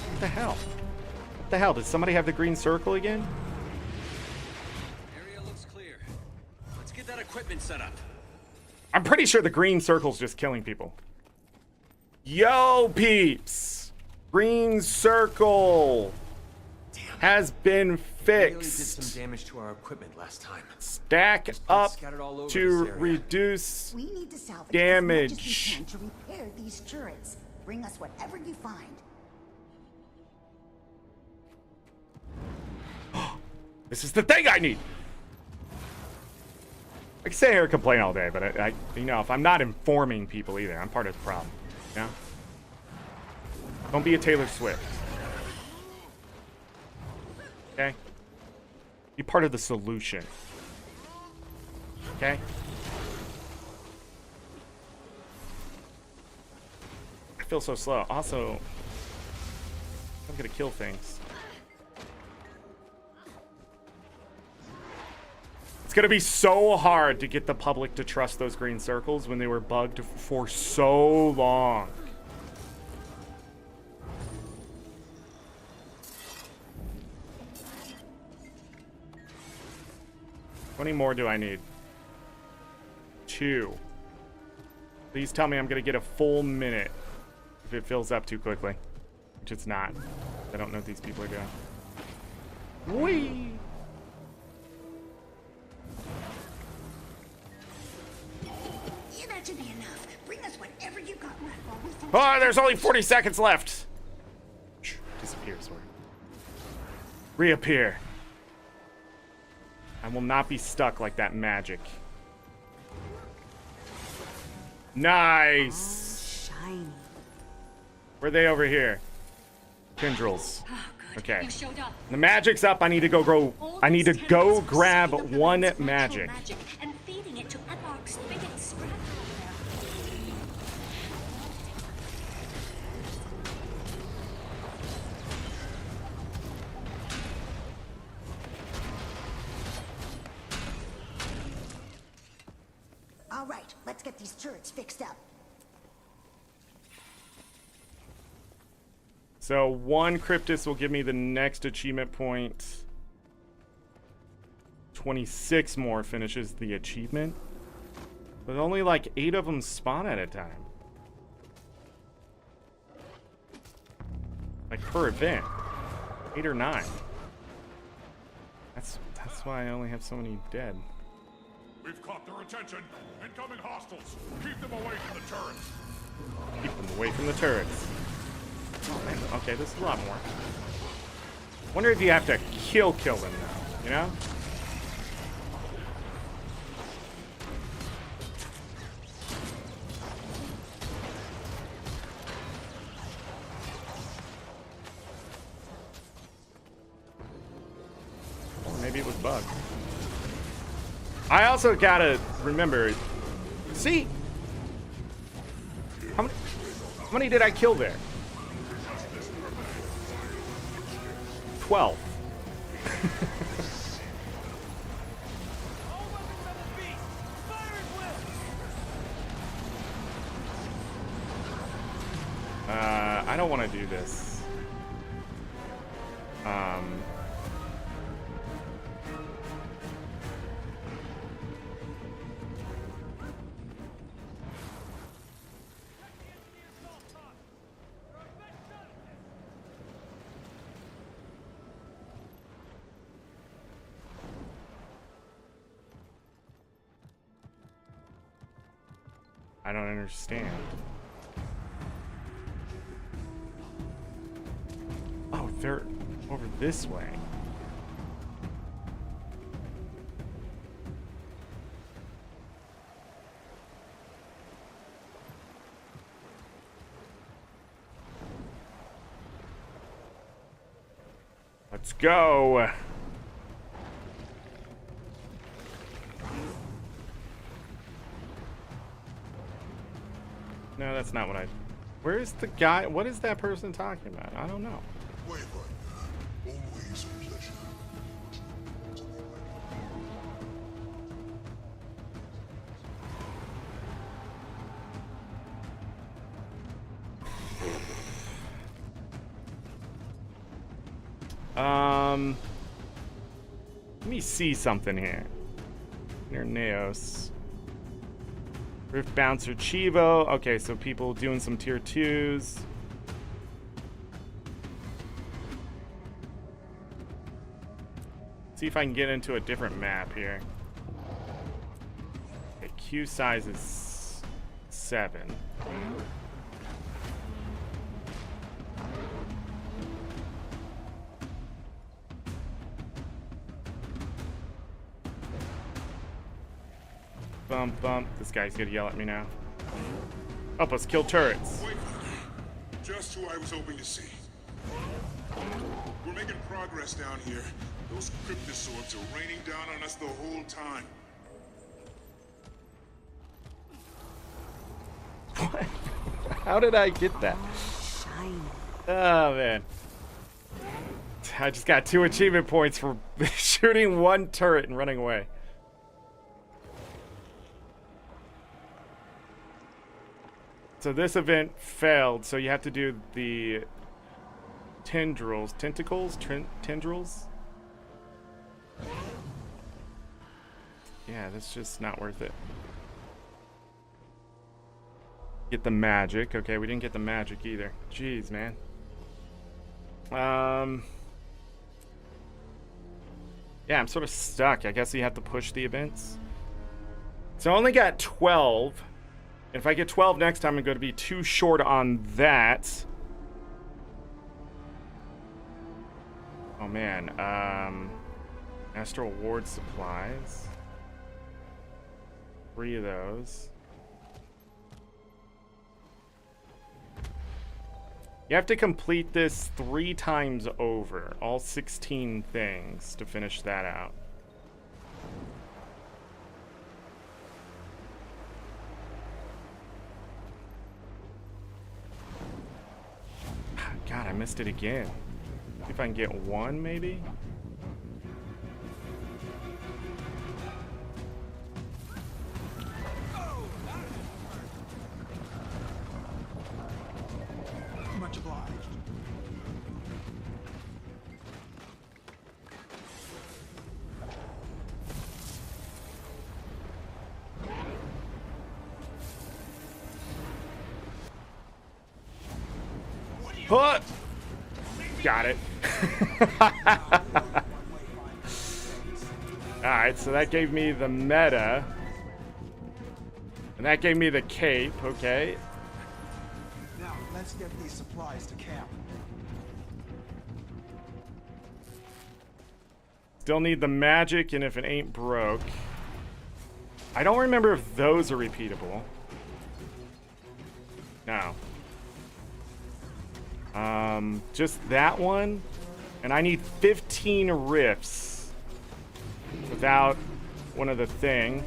What the hell? What the hell? Did somebody have the green circle again? Area looks clear. Let's get that equipment set up. I'm pretty sure the green circle's just killing people. Yo, peeps! Green circle has been fixed. Really did some damage to our equipment last time. Stack up Scattered all over to this area. reduce We need to salvage damage. as much as we can to repair these turrets. Bring us whatever you find. This is the thing I need. I can sit here and complain all day, but I you know, if I'm not informing people either, I'm part of the problem. You know? Don't be a Taylor Swift. Okay? Be part of the solution. Okay? I feel so slow. Also, I'm gonna kill things. It's gonna be so hard to get the public to trust those green circles when they were bugged for so long. How many more do I need? 2. Please tell me I'm gonna get a full minute if it fills up too quickly. Which it's not. I don't know what these people are doing. Whee! Yeah, that should be enough. Bring us whatever you got left while we finish. Oh, there's only 40 seconds left. Shh, disappear, sword. Reappear. I will not be stuck like that magic. Nice. Shiny. Where are they over here? Tendrils. Oh, good. Okay. You showed up. The magic's up. I need to go grow. I need to go grab one Magic magic. and feeding it to Epoch's biggest scrap there. All right, let's get these turrets fixed up. So 1 Cryptus will give me the next achievement point. 26 more finishes the achievement. But only like 8 of them spawn at a time. Like per event. 8 or 9. That's why I only have so many dead. We've caught their attention. Incoming hostiles. Keep them away from the turrets. Keep them away from the turrets. Oh man, okay, this is a lot more. Wonder if you have to kill them though, you know? Or maybe it was bugged. I also gotta remember. See? How many did I kill there? 12. I don't want to do this. I don't understand. Oh, they're over this way. Let's go. No, that's not what I... Where's the guy? What is that person talking about? I don't know. Wait, always a pleasure. Let me see something here. Near Neos. Rift Bouncer Chivo. Okay, so people doing some tier 2s. See if I can get into a different map here. Okay, queue size is 7. Bump, bump. This guy's gonna yell at me now. Help us kill turrets. Wait, just who I was hoping to see. We're making progress down here. Those cryptosaurs are raining down on us the whole time. What? How did I get that? Shiny. Oh, man. I just got 2 achievement points for shooting 1 turret and running away. So this event failed, so you have to do the tendrils. Tentacles? Tendrils? Yeah, that's just not worth it. Get the magic. Okay, we didn't get the magic either. Jeez, man. Yeah, I'm sort of stuck. I guess you have to push the events. So I only got 12. If I get 12 next time, I'm going to be too short on that. Oh, man. Astral Ward supplies. 3 of those. You have to complete this 3 times over. All 16 things to finish that out. God, I missed it again. See if I can get 1, maybe? Much obliged. Put! Got it. Alright, so that gave me the meta. And that gave me the cape, okay. Now, let's get these supplies to camp. Still need the magic, and if it ain't broke. I don't remember if those are repeatable. No. Just that one, and I need 15 rifts without one of the thing.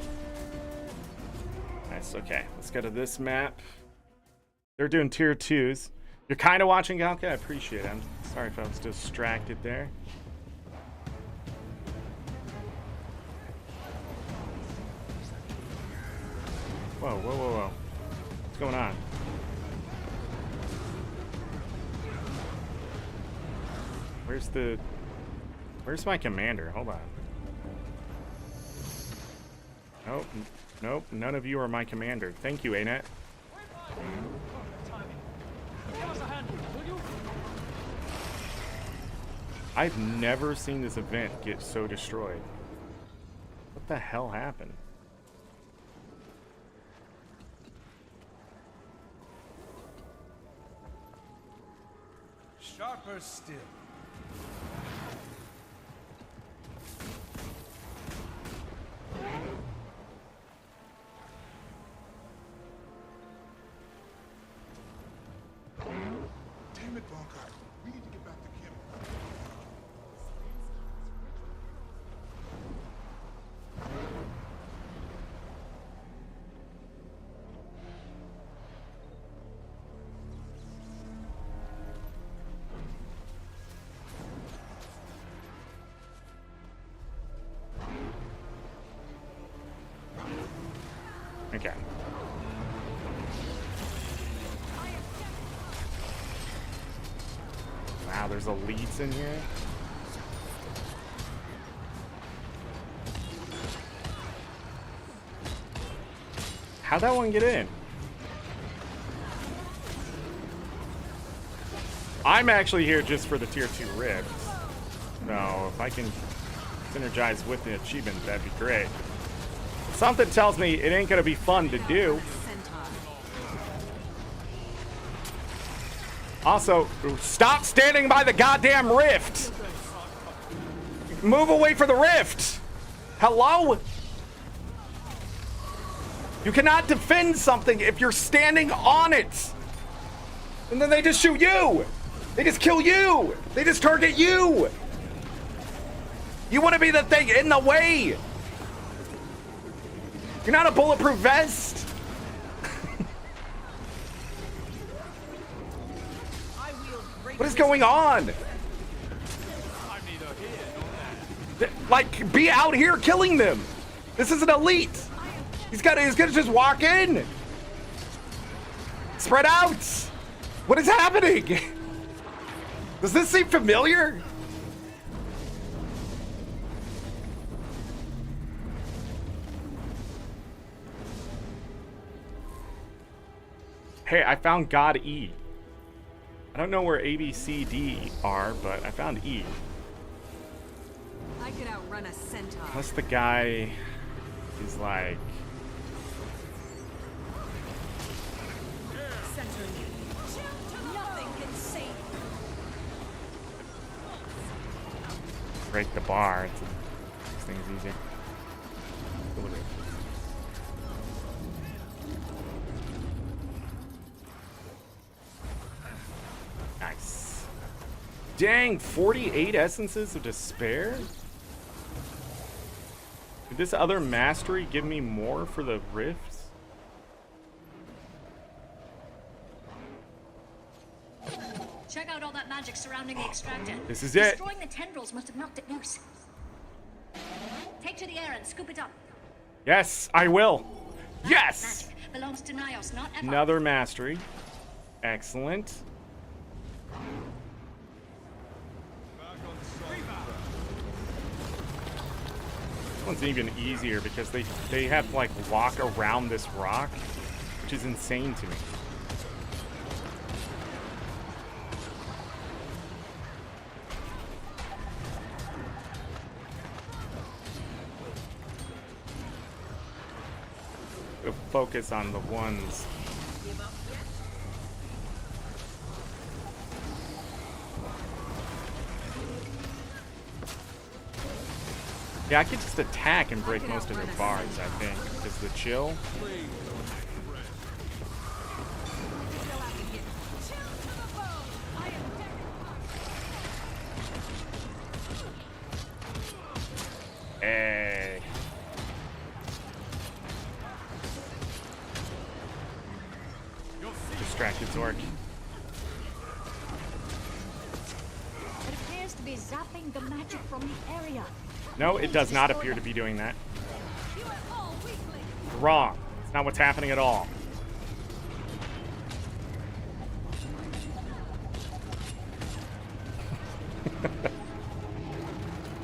Nice, okay. Let's go to this map. They're doing tier 2s. You're kind of watching, Galka? I appreciate it. I'm sorry if I was distracted there. Whoa, whoa, whoa, whoa. What's going on? Where's my commander? Hold on. Nope, nope, none of you are my commander. Thank you, ArenaNet. I've never seen this event get so destroyed. What the hell happened? Sharper still. Damn it, Bonka. We need to get back to camp. Okay. Wow, there's elites in here. How'd that one get in? I'm actually here just for the tier 2 rifts. So if I can synergize with the achievement, that'd be great. Something tells me it ain't gonna be fun to do. Also, stop standing by the goddamn rift! Move away from the rift! Hello? You cannot defend something if you're standing on it! And then they just shoot you! They just kill you! They just target you! You want to be the thing in the way! You're not a bulletproof vest! What is going on? Like, be out here killing them! This is an elite! He's gonna just walk in! Spread out! What is happening? Does this seem familiar? Hey, I found God E. I don't know where A, B, C, D are, but I found E. I could outrun a centaur. Unless the guy is like... Nothing can save you. break the bar. This thing is easier. Deliver it. Nice. Dang, 48 essences of despair? Did this other mastery give me more for the rifts? Check out all that magic surrounding the extractor. This is it. Destroying the tendrils must have knocked it loose. Take to the air and scoop it up. Yes, I will. Yes! Magic belongs to Nios, not Eva. Another mastery. Excellent. This one's even easier because they have to like walk around this rock, which is insane to me. We'll focus on the ones. Yeah, I could just attack and break most of their bars, I think. Because the chill. Hey. Distracted Zorric. It appears to be zapping the magic from the area. No, it does not appear to be doing that. You're wrong. It's not what's happening at all.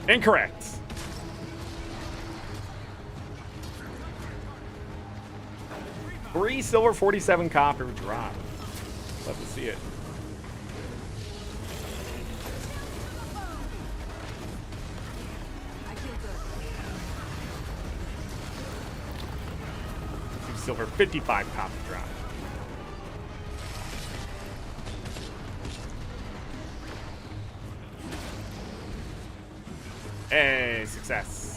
Incorrect. $3 silver, 47 copper drop. Love to see it. Silver, 55 copper drop. Hey, success.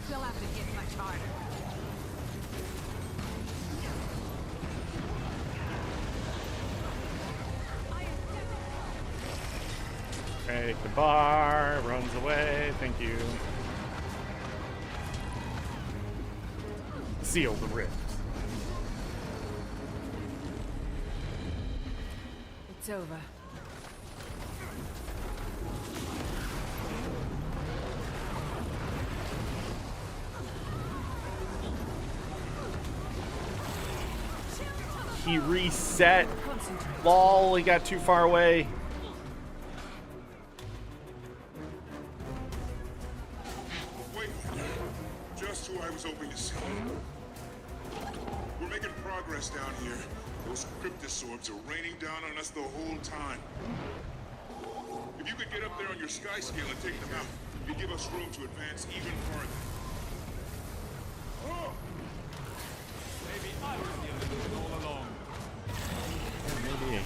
They'll have to hit much harder. Break the bar, runs away, thank you. Seal the rift. It's over. He reset. Lol, he got too far away. Wait, just who I was hoping to see. We're making progress down here. Those cryptosorbs are raining down on us the whole time. If you could get up there on your sky scale and take them out, you'd give us room to advance even farther. Oh! Maybe I was the other all along. Maybe.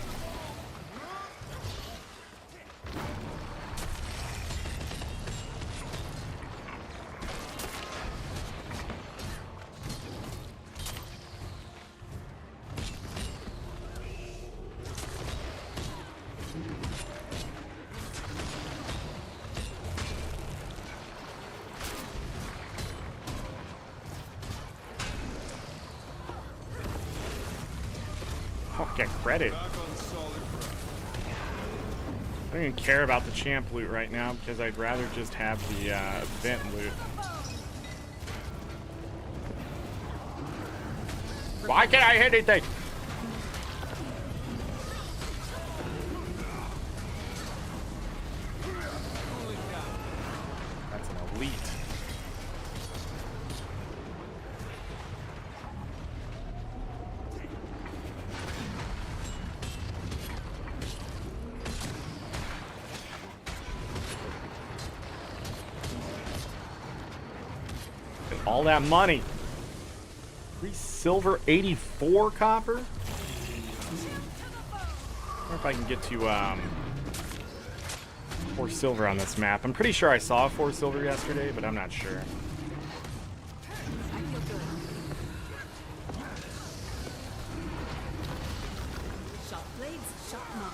get credit. Back on solid ground. I don't even care about the champ loot right now because I'd rather just have the event loot. Why can't I hit anything? That's an elite. All that money. 3 silver, 84 copper. I wonder if I can get to 4 silver on this map. I'm pretty sure I saw 4 silver yesterday, but I'm not sure. I feel good. Sharp blades, sharp mind.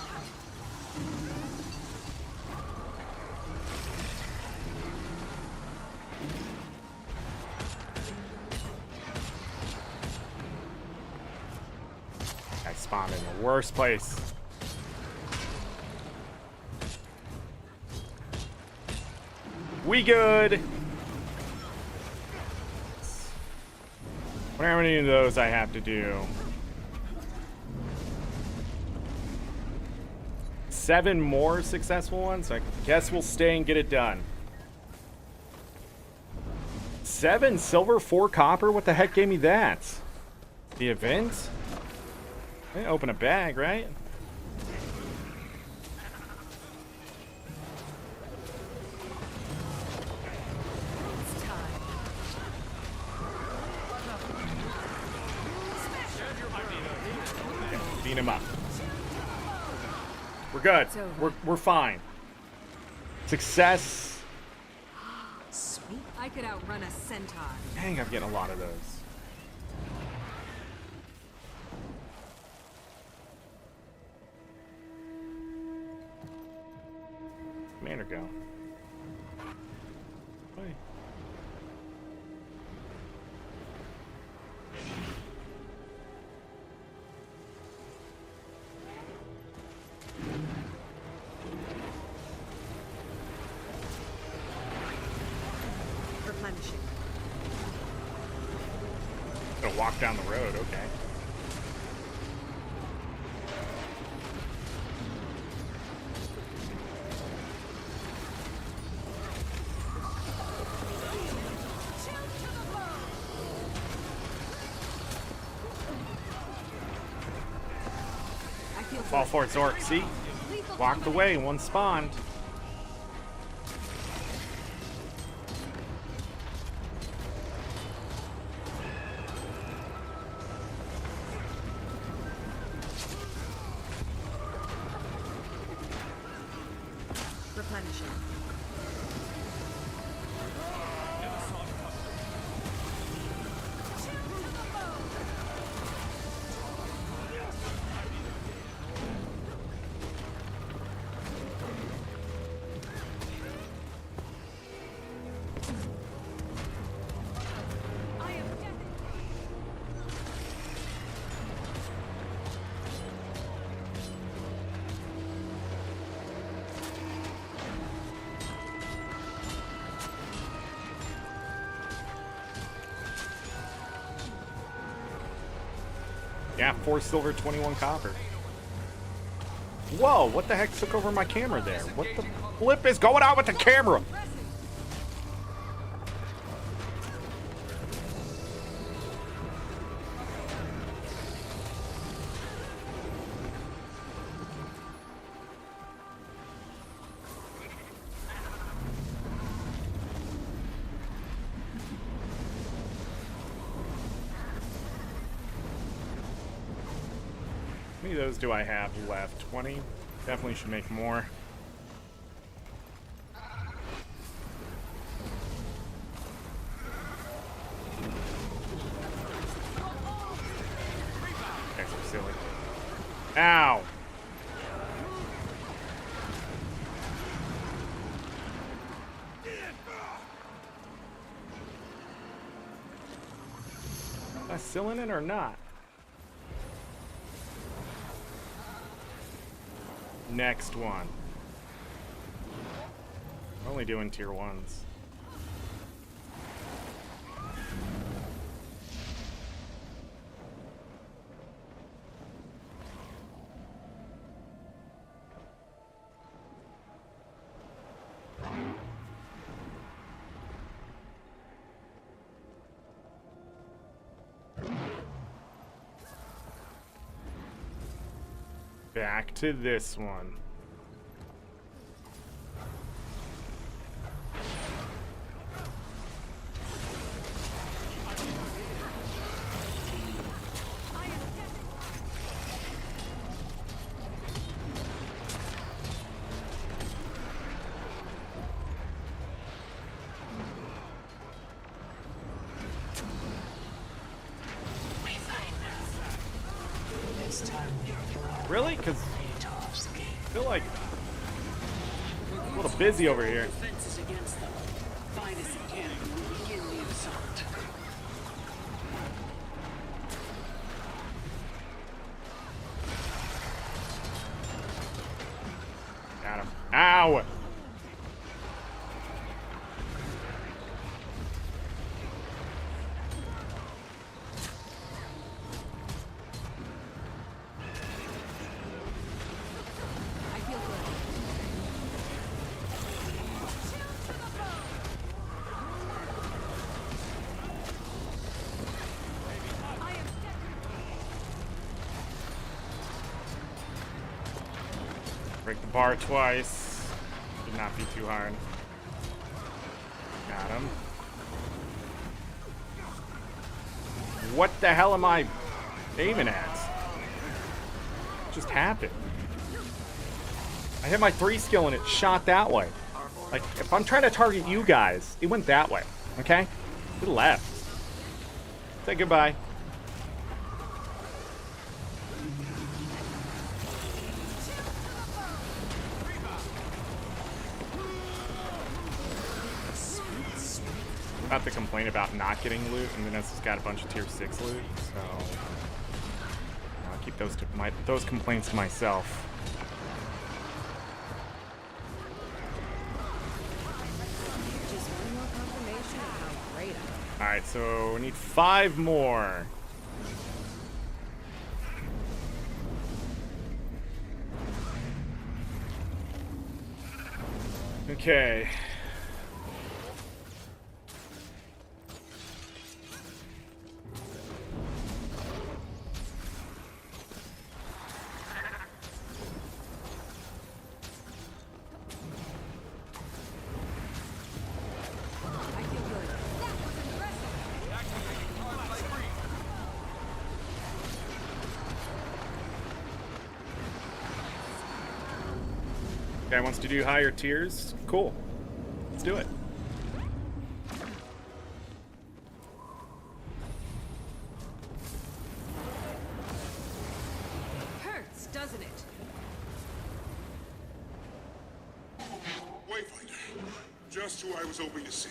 I spawned in the worst place. We good. Whatever many of those I have to do. 7 more successful ones. I guess we'll stay and get it done. 7 silver, 4 copper. What the heck gave me that? The event? I didn't open a bag, right? It's time. Okay, beat him up. We're good. It's over. We're fine. Success. Sweet. I could outrun a centaur. Dang, I'm getting a lot of those. Commander go. Wait. Replenishing. Gonna walk down the road, okay. I feel Fall for it, Zork. See? Walked away, one spawned. replenishing. Yeah, 4 silver, 21 copper. Whoa, what the heck took over my camera there? What the flip is going on with the camera? How many of those do I have left? 20? Definitely should make more. Okay, so silly. Ow! Am I sealing it or not? next one. We're only doing tier 1s. Back to this one. Really? Because I feel like a little busy over here. Got him. Ow! Break the bar twice. Should not be too hard. Got him. What the hell am I aiming at? What just happened? I hit my 3 skill and it shot that way. Like, if I'm trying to target you guys, it went that way, okay? It left. Say goodbye. About to complain about not getting loot, and Vanessa's got a bunch of tier 6 loot, so I'll keep those complaints to myself. All right, so we need 5 more. Okay. Guy wants to do higher tiers? Cool. Let's do it. Hurts, doesn't it? Wayfinder. Just who I was hoping to see.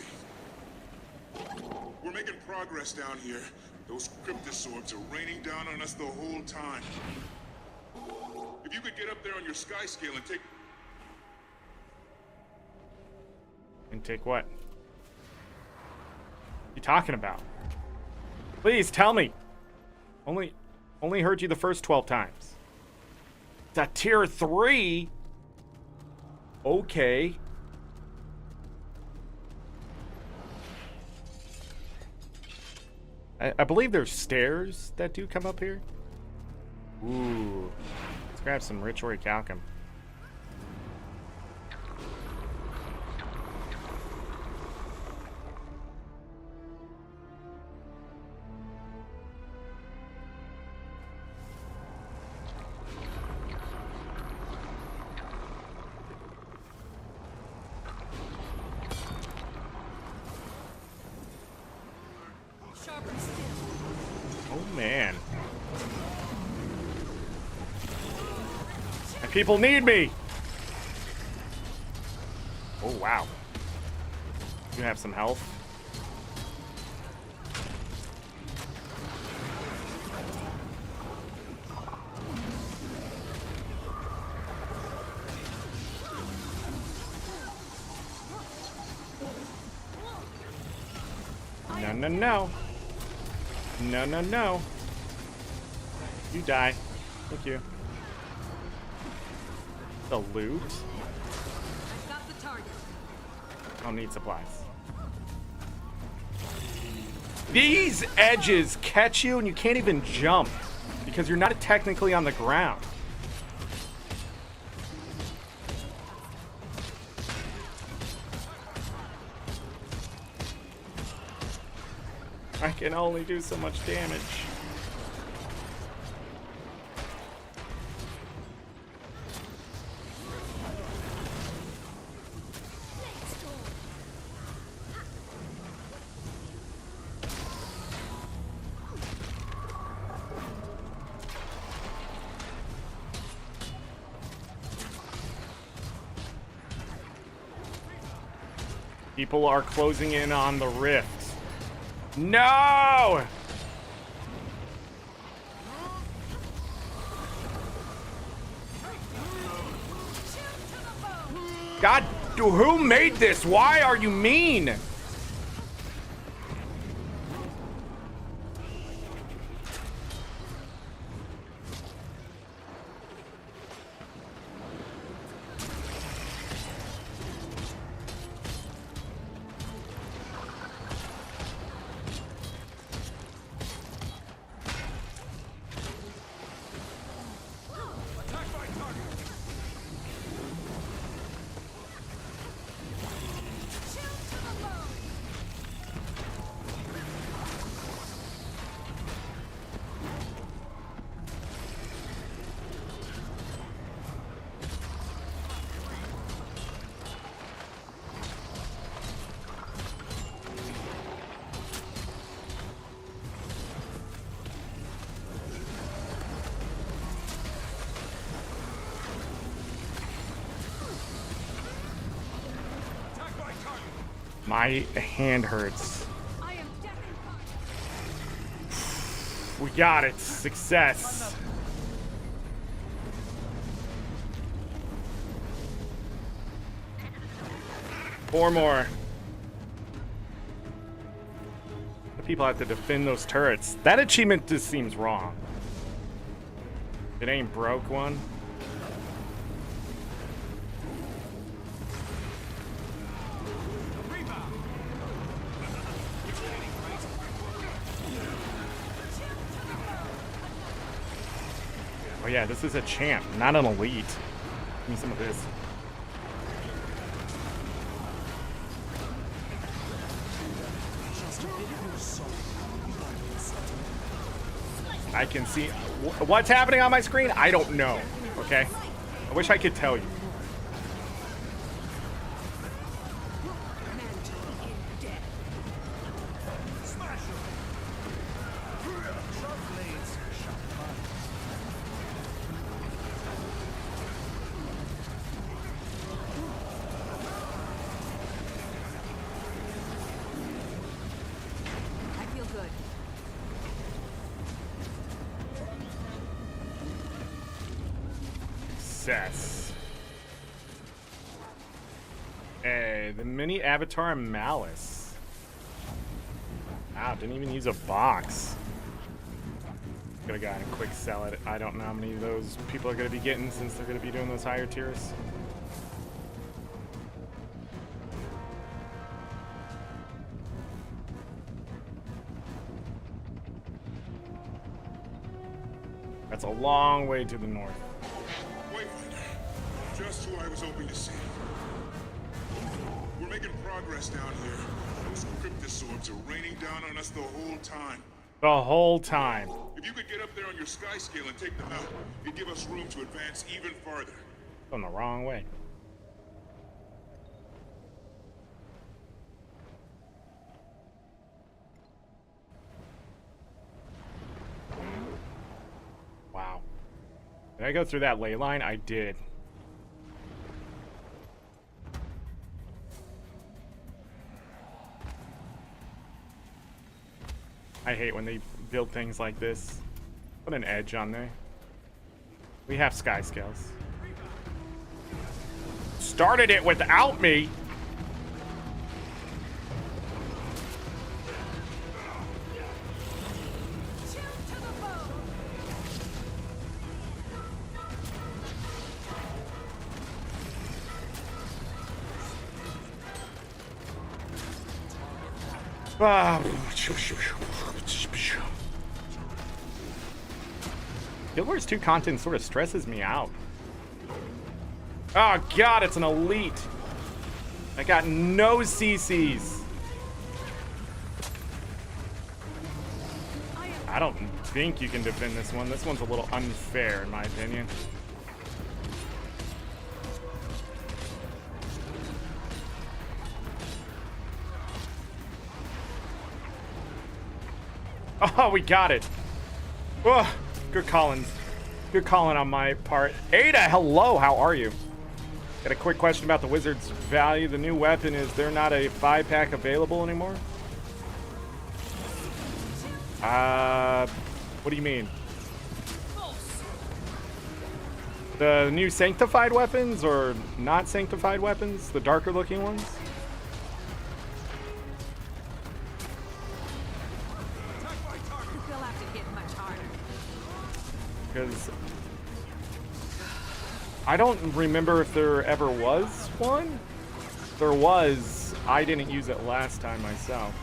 We're making progress down here. Those cryptosorbs are raining down on us the whole time. If you could get up there on your sky scale and take... And take what? What are you talking about? Please tell me. Only heard you the first 12 times. It's a tier 3. Okay. I believe there's stairs that do come up here. Ooh. Let's grab some rich orichalcum. Oh man. My people need me. Oh wow. You have some health. no, no. No, no, no. You die. Thank you. The loot? I've got the target. I'll need supplies. These edges catch you and you can't even jump because you're not technically on the ground. I can only do so much damage. People are closing in on the rift. No! God, who made this? Why are you mean? My hand hurts. We got it. Success. Four more. The people have to defend those turrets. That achievement just seems wrong. It ain't broke one. Oh yeah, this is a champ, not an elite. Give me some of this. I can see what's happening on my screen. I don't know. Okay, I wish I could tell you. I feel good. Success. Hey, the mini avatar Malice. Wow, didn't even use a box. Could have gotten a quick sell it. I don't know how many of those people are going to be getting since they're going to be doing those higher tiers. That's a long way to the north. Wayfinder, just who I was hoping to see. We're making progress down here. Those cryptosorbs are raining down on us the whole time. The whole time. If you could get up there on your sky scale and take them out, it'd give us room to advance even farther. Going the wrong way. Wow. Did I go through that ley line? I did. I hate when they build things like this. Put an edge on there. We have sky scales. Started it without me. Ah. Guild Wars 2 content sort of stresses me out. Oh god, it's an elite. I got no CCs. I don't think you can defend this one. This one's a little unfair in my opinion. Oh, we got it. Oh, good calling. Good calling on my part. Ada, hello, how are you? Got a quick question about the Wizard's value. The new weapon, is there not a 5-pack available anymore? What do you mean? The new sanctified weapons or not sanctified weapons? The darker looking ones? Because I don't remember if there ever was one. If there was, I didn't use it last time myself.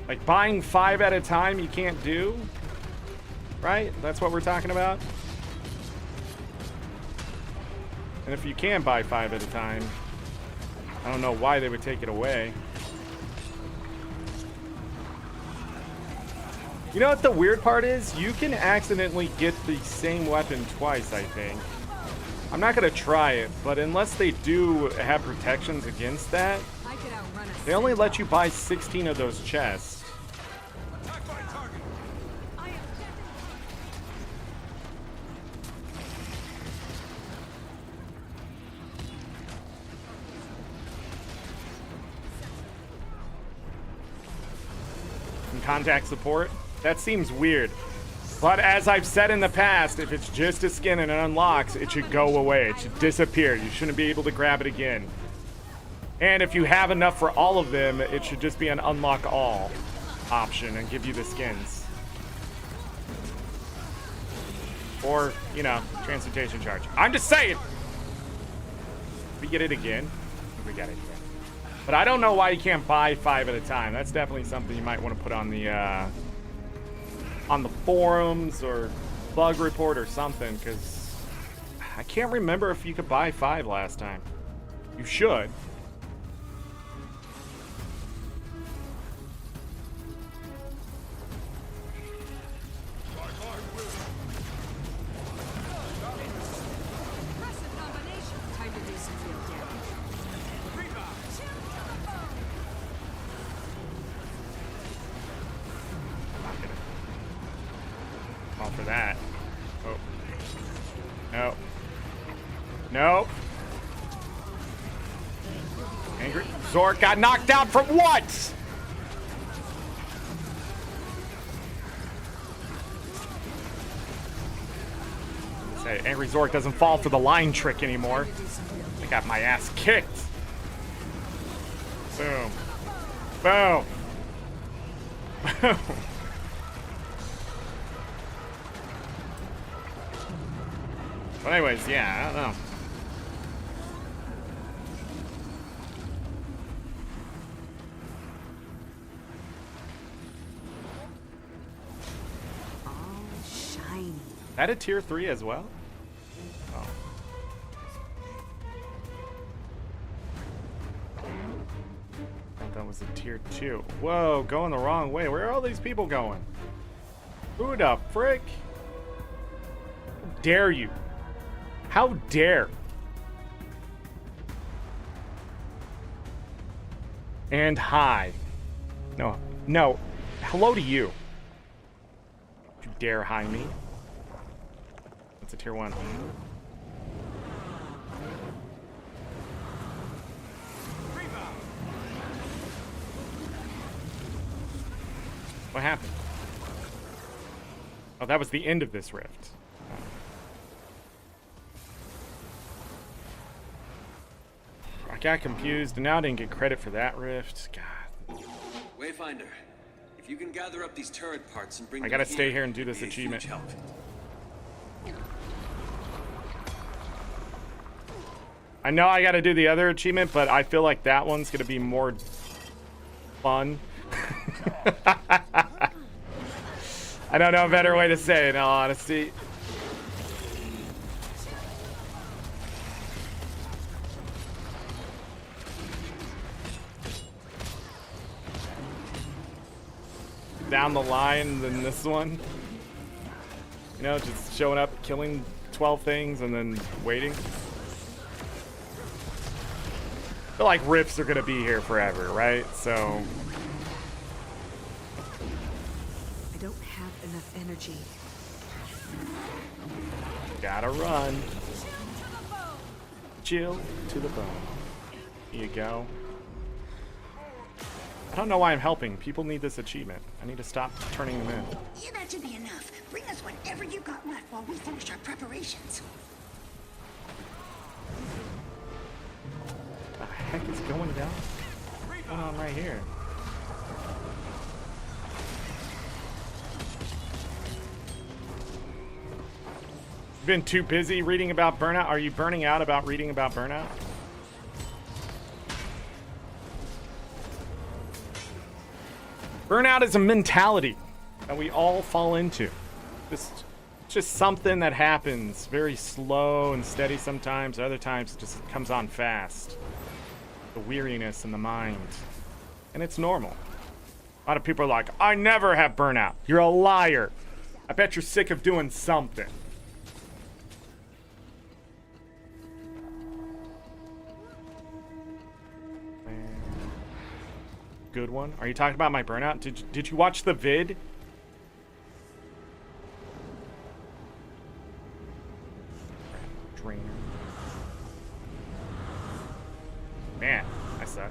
Like buying 5 at a time you can't do, right? That's what we're talking about. And if you can buy 5 at a time, I don't know why they would take it away. You know what the weird part is? You can accidentally get the same weapon twice, I think. I'm not gonna try it, but unless they do have protections against that, they only let you buy 16 of those chests. And contact support? That seems weird. But as I've said in the past, if it's just a skin and it unlocks, it should go away. It should disappear. You shouldn't be able to grab it again. And if you have enough for all of them, it should just be an unlock all option and give you the skins. Or, you know, transportation charge. I'm just saying! We get it again. We got it again. But I don't know why you can't buy 5 at a time. That's definitely something you might want to put on the forums or bug report or something, because I can't remember if you could buy 5 last time. You should. For that. Oh. No. No. AngryZorric got knocked out from what? Say, AngryZorric doesn't fall for the line trick anymore. I got my ass kicked. Boom. Boom. Boom. But anyways, yeah, I don't know. All shiny. That a tier 3 as well? Oh. Thought that was a tier 2. Whoa, going the wrong way. Where are all these people going? Who the frick? How dare you? How dare? And hi. No, no. Hello to you. Don't you dare hi me. That's a tier 1. What happened? Oh, that was the end of this rift. I got confused, and now I didn't get credit for that rift. God. Wayfinder, if you can gather up these turret parts and bring I them gotta stay here and do this it'd be a achievement. huge help. I know I got to do the other achievement, but I feel like that one's going to be more fun. I don't know a better way to say it, in all honesty. Down the line than this one. You know, just showing up, killing 12 things, and then waiting. I feel like rifts are gonna be here forever, right? So I don't have enough energy. gotta run. Chill to the bone. Here you go. I don't know why I'm helping. People need this achievement. I need to stop turning them in. Yeah, that should be enough. Bring us whatever you got left while we finish our preparations. What the heck is going down? What's going on right here? Been too busy reading about burnout? Are you burning out about reading about burnout? Burnout is a mentality that we all fall into. It's just something that happens very slow and steady sometimes. Other times it just comes on fast. The weariness in the mind. And it's normal. A lot of people are like, I never have burnout. You're a liar. I bet you're sick of doing something. Good one. Are you talking about my burnout? Did you watch the vid? Drainer. Man, I suck.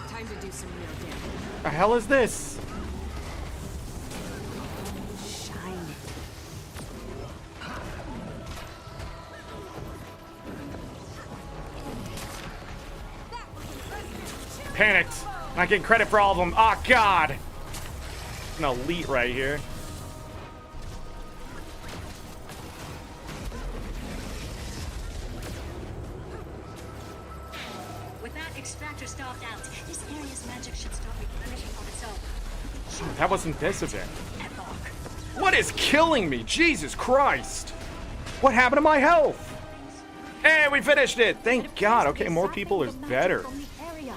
Time to do some real damage. The hell is this? Shine. Panicked. Not getting credit for all of them. Oh, God. An elite right here. With that extractor stopped out, this area's magic should start replenishing on its own. That wasn't this event. Epoch. What is killing me? Jesus Christ. What happened to my health? Hey, we finished it. Thank God. Okay, more people is better. From the area.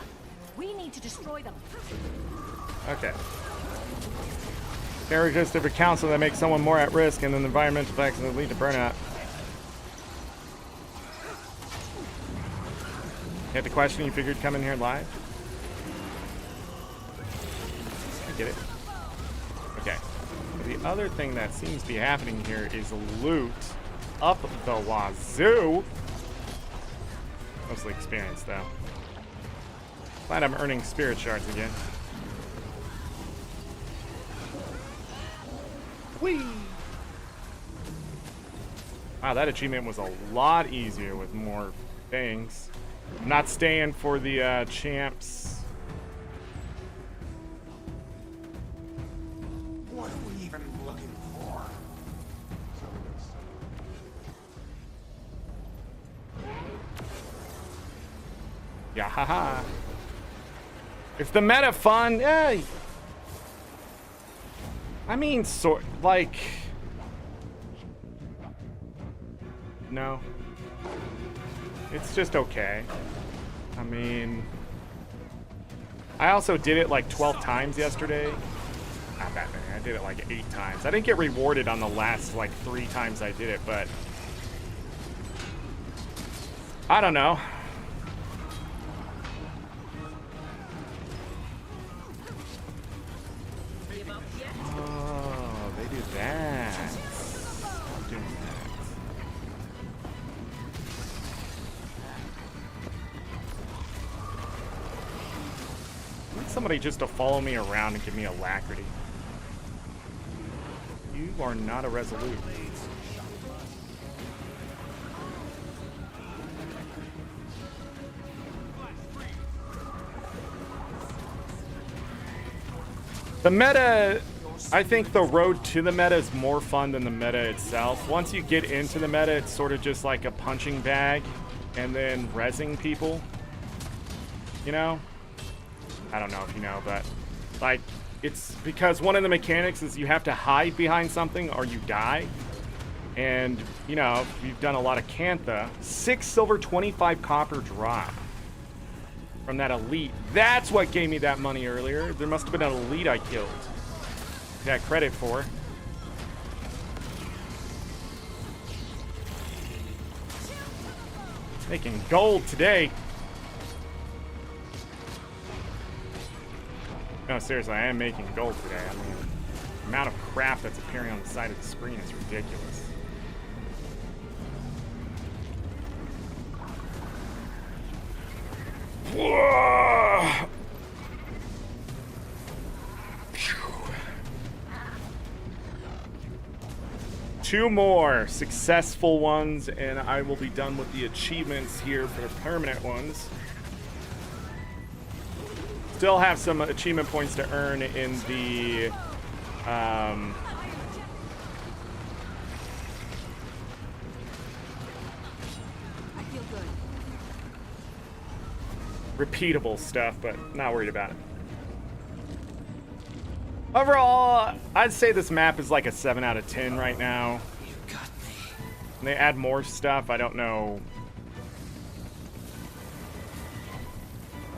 We need to destroy them. Okay. Characteristic of a council that makes someone more at risk, and then environmental factors that lead to burnout. You had the question you figured come in here live? I get it. Okay. The other thing that seems to be happening here is loot up the wazoo. Mostly experience, though. Glad I'm earning spirit shards again. Whee! Wow, that achievement was a lot easier with more things. I'm not staying for the champs. What are we even looking for? Yeah, haha. It's the meta fun. Yeah. I mean, sort like. No. It's just okay. I mean, I also did it like 12 times yesterday. Not that many. I did it like 8 times. I didn't get rewarded on the last like 3 times I did it, but I don't know. Oh, they do that. I'm doing that. I need somebody just to follow me around and give me alacrity. You are not a resolute. The meta, I think the road to the meta is more fun than the meta itself. Once you get into the meta, it's sort of just like a punching bag and then rezzing people. You know? I don't know if you know, but like, it's because one of the mechanics is you have to hide behind something or you die. And, you know, you've done a lot of Cantha. 6 silver, 25 copper drop from that elite. That's what gave me that money earlier. There must have been an elite I killed. Got credit for. Making gold today. No, seriously, I am making gold today. I mean, the amount of crap that's appearing on the side of the screen is ridiculous. Whoa! 2 more successful ones, and I will be done with the achievements here for the permanent ones. Still have some achievement points to earn in the repeatable stuff, but not worried about it. Overall, I'd say this map is like a 7 out of 10 right now. You got me. When they add more stuff, I don't know.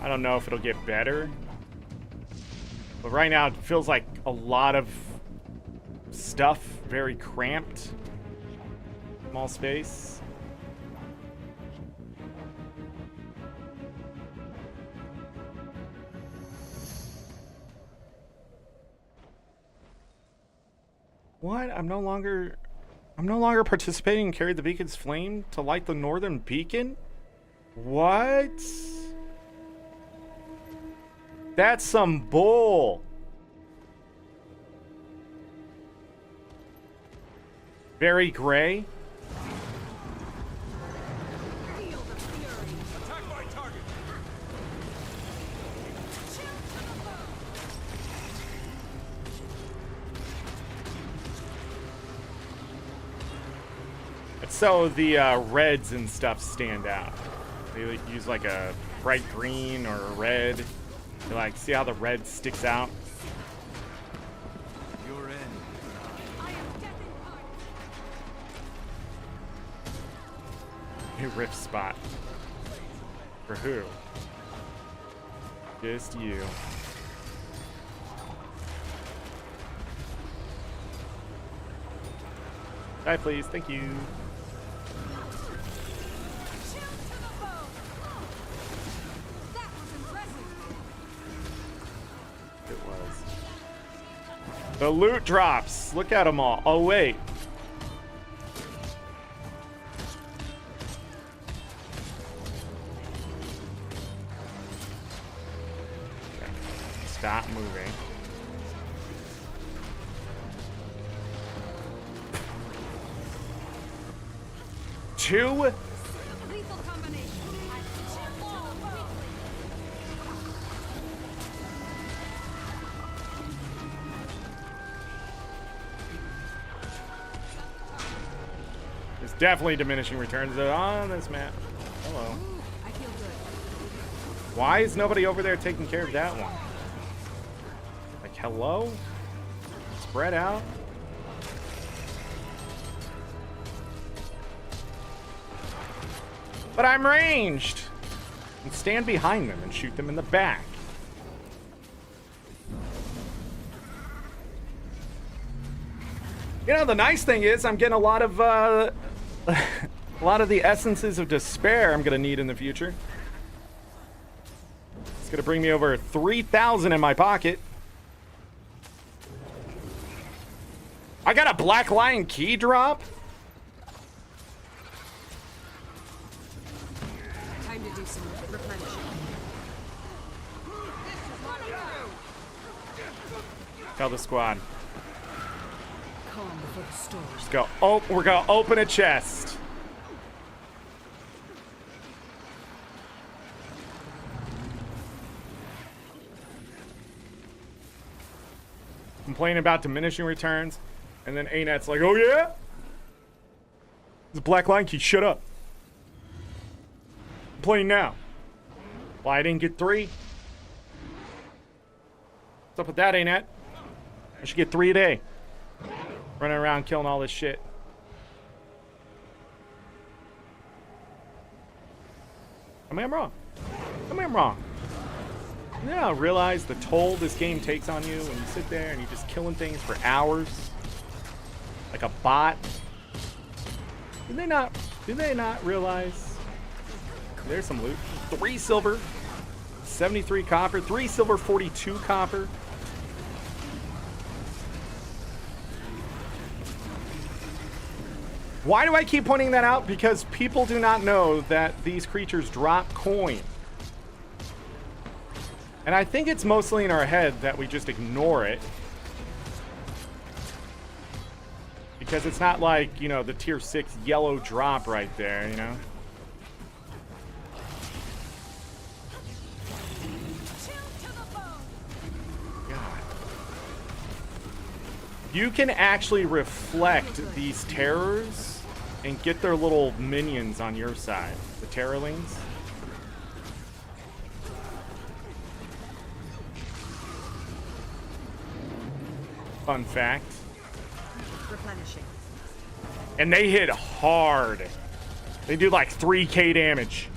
I don't know if it'll get better. But right now, it feels like a lot of stuff, very cramped. Small space. What? I'm no longer participating in Carry the Beacon's Flame to light the northern beacon? What? That's some bull. Very gray. Attack my target. So the reds and stuff stand out. They use like a bright green or a red. You like see how the red sticks out? You're in. New rift spot. For who? Just you. Die, please. Thank you. It was. The loot drops. Look at them all. Oh, wait. Okay. Stop moving. Two? There's definitely diminishing returns on this map. Hello. Why is nobody over there taking care of that one? Like, hello? Spread out. But I'm ranged! And stand behind them and shoot them in the back. You know, the nice thing is I'm getting a lot of a lot of the essences of despair I'm gonna need in the future. It's gonna bring me over 3,000 in my pocket. I got a Black Lion key drop? Time to do some replenishing. Tell the squad. Calm before the storm. Let's go. Oh, we're gonna open a chest. complaining about diminishing returns, and then ANet's like, oh yeah? The Black Lion Key, shut up. I'm playing now. Why I didn't get 3? What's up with that, ANet? I should get 3 a day. Running around killing all this shit. I mean, I'm wrong. I mean, I'm wrong. You know, realize the toll this game takes on you when you sit there and you're just killing things for hours, like a bot. Did they not realize? There's some loot. 3 silver, 73 copper, 3 silver, 42 copper. Why do I keep pointing that out? Because people do not know that these creatures drop coin. And I think it's mostly in our head that we just ignore it. Because it's not like, you know, the tier 6 yellow drop right there, you know? God. You can actually reflect these terrors and get their little minions on your side. The terrorlings. Fun fact. Replenishing. And they hit hard. They do like 3k damage.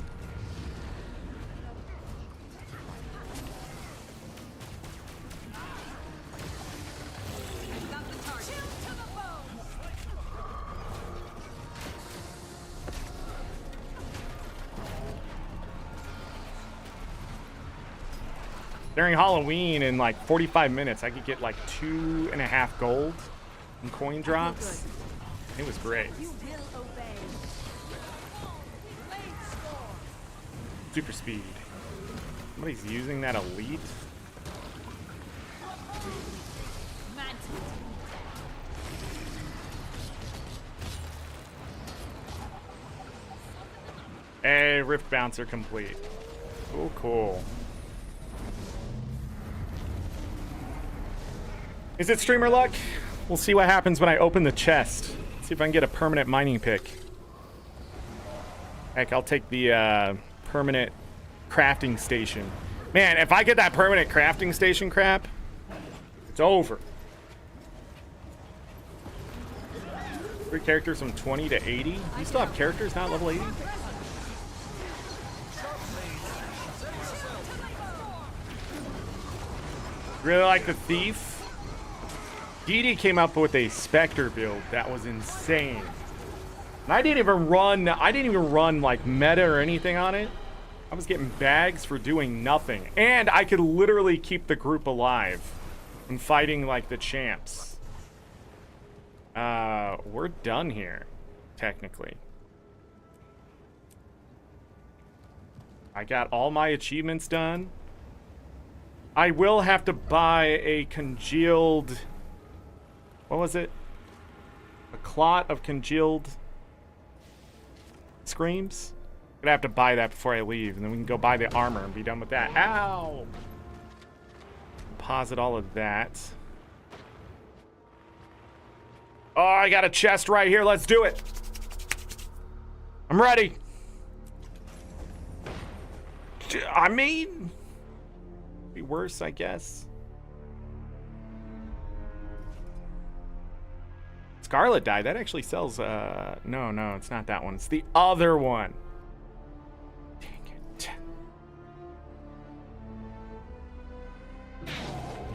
During Halloween, in like 45 minutes, I could get like 2.5 gold in coin drops. It was great. Super speed. Somebody's using that elite. Hey, Rift Bouncer complete. Oh, cool. Is it streamer luck? We'll see what happens when I open the chest. See if I can get a permanent mining pick. Heck, I'll take the permanent crafting station. Man, if I get that permanent crafting station crap, it's over. 3 characters from 20 to 80? You still have characters not level 80? Really like the Thief? DD came up with a Spectre build that was insane. And I didn't even run like meta or anything on it. I was getting bags for doing nothing. And I could literally keep the group alive and fighting like the champs. We're done here, technically. I got all my achievements done. I will have to buy a congealed... What was it? A clot of congealed screams? I'm gonna have to buy that before I leave, and then we can go buy the armor and be done with that. Ow! Deposit all of that. Oh, I got a chest right here. Let's do it. I'm ready. I mean, be worse, I guess. Scarlet dye, that actually sells, no, it's not that one. It's the other one. Dang it.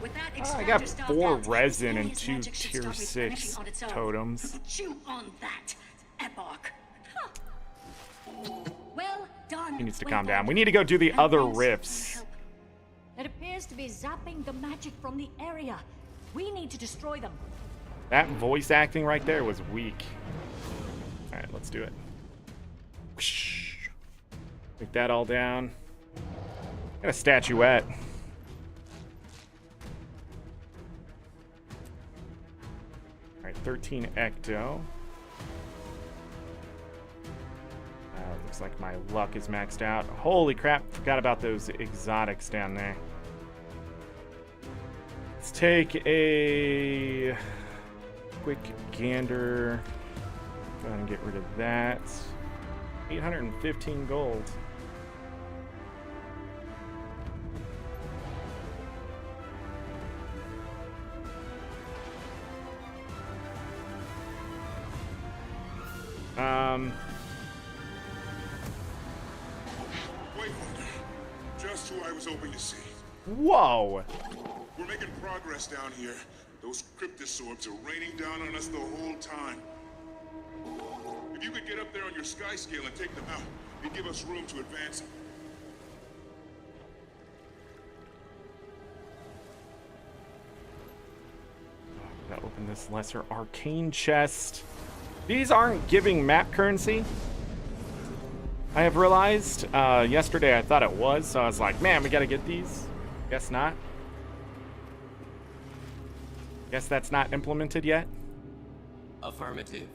With that I got extractor 4 stocked out, resin and Arena's 2 magic should tier start 6 replenishing on its own. totems. Chew on that, Epoch. Well done. He needs to calm down. We need to go do the other rifts. It appears to be zapping the magic from the area. We need to destroy them. That voice acting right there was weak. Alright, let's do it. Whoosh. Take that all down. Got a statuette. Alright, 13 ecto. Looks like my luck is maxed out. Holy crap, forgot about those exotics down there. Let's take a quick gander. Go ahead and get rid of that. 815 gold. Wayfinder, just who I was hoping to see. Whoa! We're making progress down here. Those cryptosorbs are raining down on us the whole time. If you could get up there on your sky scale and take them out, it'd give us room to advance. Gotta open this lesser arcane chest. These aren't giving map currency. I have realized. Yesterday I thought it was, so I was like, man, we gotta get these. Guess not. Guess that's not implemented yet. Affirmative.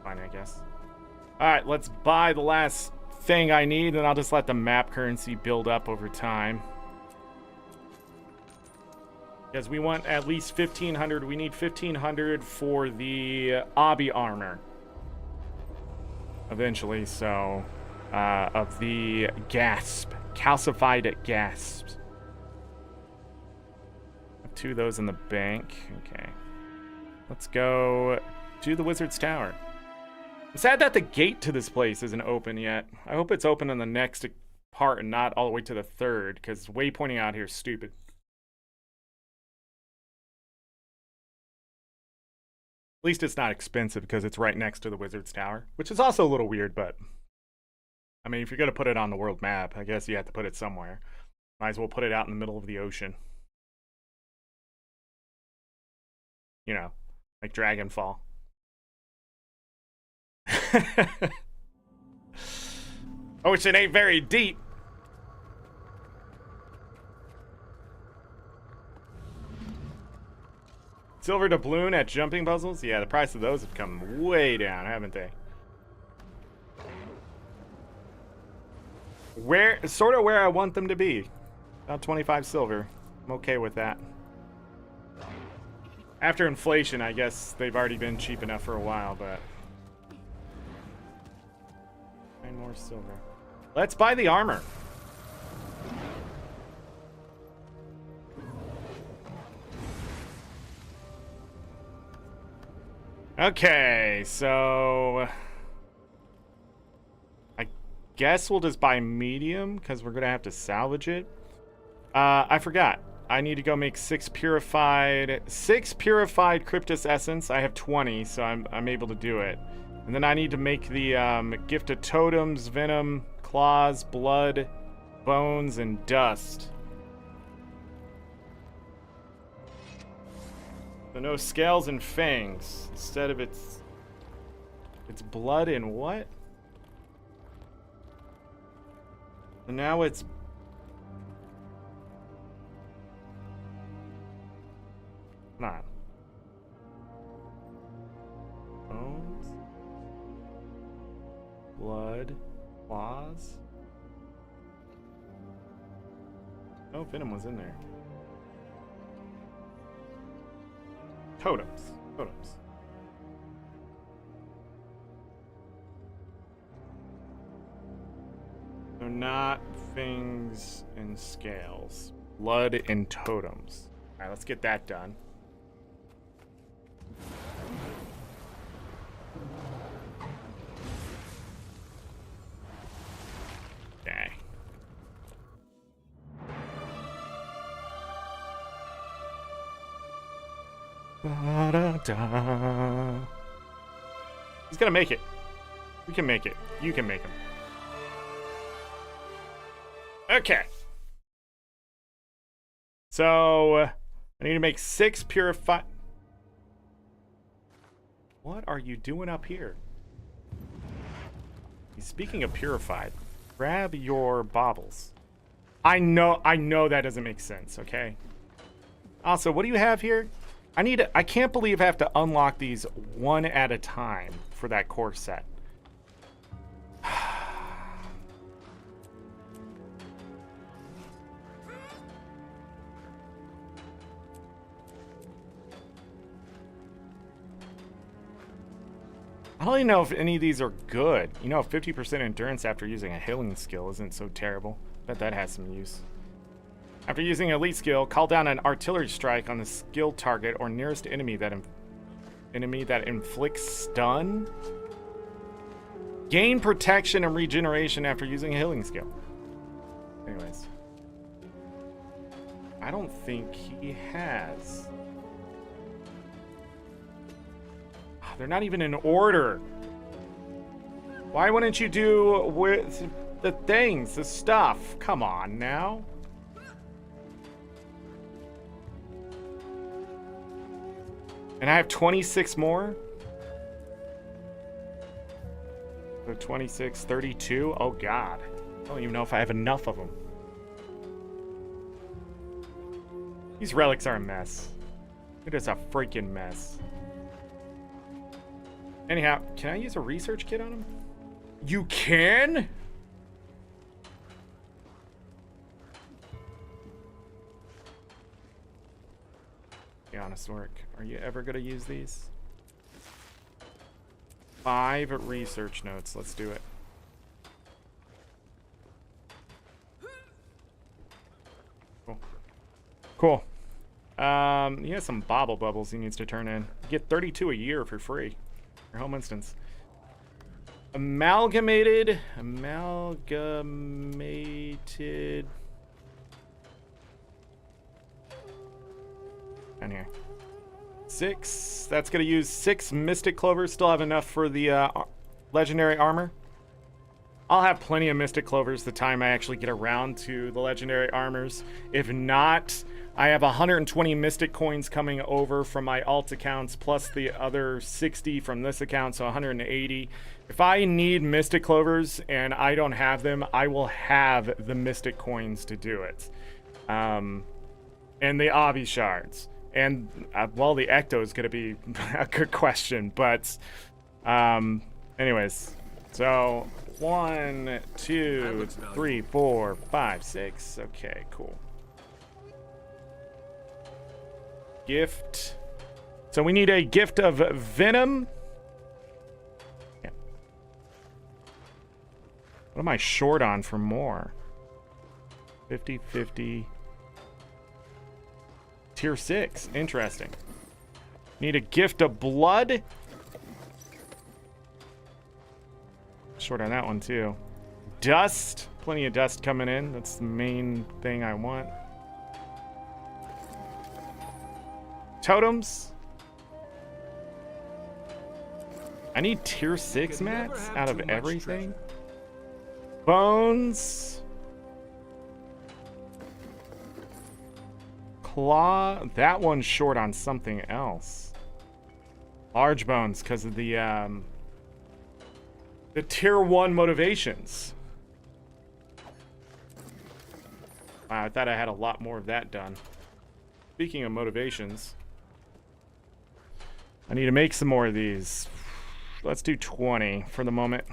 Fine, I guess. Alright, let's buy the last thing I need, and I'll just let the map currency build up over time. Because we want at least 1,500. We need 1,500 for the obby armor. Eventually, so... of the gasp. Calcified gasps. Have 2 of those in the bank. Okay. Let's go to the Wizard's Tower. I'm sad that the gate to this place isn't open yet. I hope it's open in the next part and not all the way to the 3rd, because waypointing out here is stupid. At least it's not expensive because it's right next to the Wizard's Tower, which is also a little weird, but... I mean, if you're going to put it on the world map, I guess you have to put it somewhere. Might as well put it out in the middle of the ocean. You know, like Dragonfall. Ocean ain't very deep. Silver doubloon at jumping puzzles? Yeah, the price of those have come way down, haven't they? Sort of where I want them to be. About 25 silver. I'm okay with that. After inflation, I guess they've already been cheap enough for a while, but... 9 more silver. Let's buy the armor. Okay, so... I guess we'll just buy medium, because we're going to have to salvage it. I forgot. I need to go make 6 purified Cryptus Essence. I have 20, so I'm able to do it. And then I need to make the Gift of Totems, Venom, Claws, Blood, Bones, and Dust. So no scales and fangs. Instead of it's blood and what? And now it's not. Bones, blood, claws. No, Venom was in there. Totems. So not things and scales. Blood and totems. Alright, let's get that done. Okay. Ba-da-da. He's gonna make it. We can make it. You can make him. Okay. So, I need to make 6 purified... What are you doing up here? Speaking of purified, grab your baubles. I know that doesn't make sense, okay? Also, what do you have here? I can't believe I have to unlock these one at a time for that core set. I don't even know if any of these are good. You know, 50% endurance after using a healing skill isn't so terrible. Bet that has some use. After using elite skill, call down an artillery strike on the skill target or nearest enemy that inflicts stun. Gain protection and regeneration after using a healing skill. Anyways. I don't think he has. They're not even in order. Why wouldn't you do with the things, the stuff? Come on now. And I have 26 more? So 26, 32? Oh God. I don't even know if I have enough of them. These relics are a mess. It is a freaking mess. Anyhow, can I use a research kit on him? You can? Be honest, Work. Are you ever gonna use these? 5 research notes. Let's do it. Cool. Cool. He has some bobble bubbles he needs to turn in. You get 32 a year for free. Your home instance. Amalgamated. Down here. 6. That's going to use 6 Mystic Clovers. Still have enough for the Legendary Armor. I'll have plenty of Mystic Clovers the time I actually get around to the Legendary Armors. If not, I have 120 Mystic Coins coming over from my alt accounts, plus the other 60 from this account, so 180. If I need Mystic Clovers and I don't have them, I will have the Mystic Coins to do it. And the Obby Shards. And, well, the Ecto is going to be a good question, but, anyways. So, 1, 2, 3, 4, 5, 6. Okay, cool. Gift. So we need a gift of venom. Yeah. What am I short on for more? 50-50. Tier 6. Interesting. Need a gift of blood. Short on that one too. Dust. Plenty of dust coming in. That's the main thing I want. Totems. I need tier 6 mats out of everything. Bones. Claw. That one's short on something else. Large bones because of the tier 1 motivations. Wow, I thought I had a lot more of that done. Speaking of motivations, I need to make some more of these. Let's do 20 for the moment.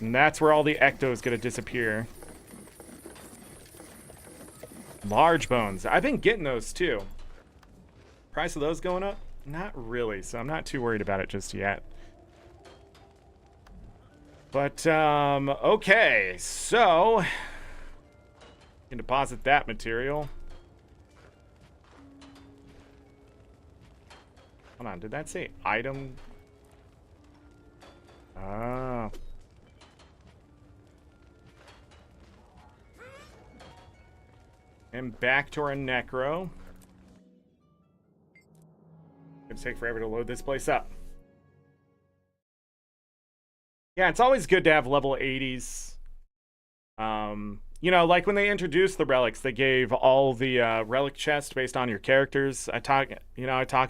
And that's where all the Ecto is going to disappear. Large bones. I've been getting those too. Price of those going up? Not really, so I'm not too worried about it just yet. But, okay. So, you can deposit that material. Hold on, did that say item? Oh. And back to our Necro. It's gonna take forever to load this place up. Yeah, it's always good to have level 80s. You know, like when they introduced the relics, they gave all the relic chests based on your characters. I talk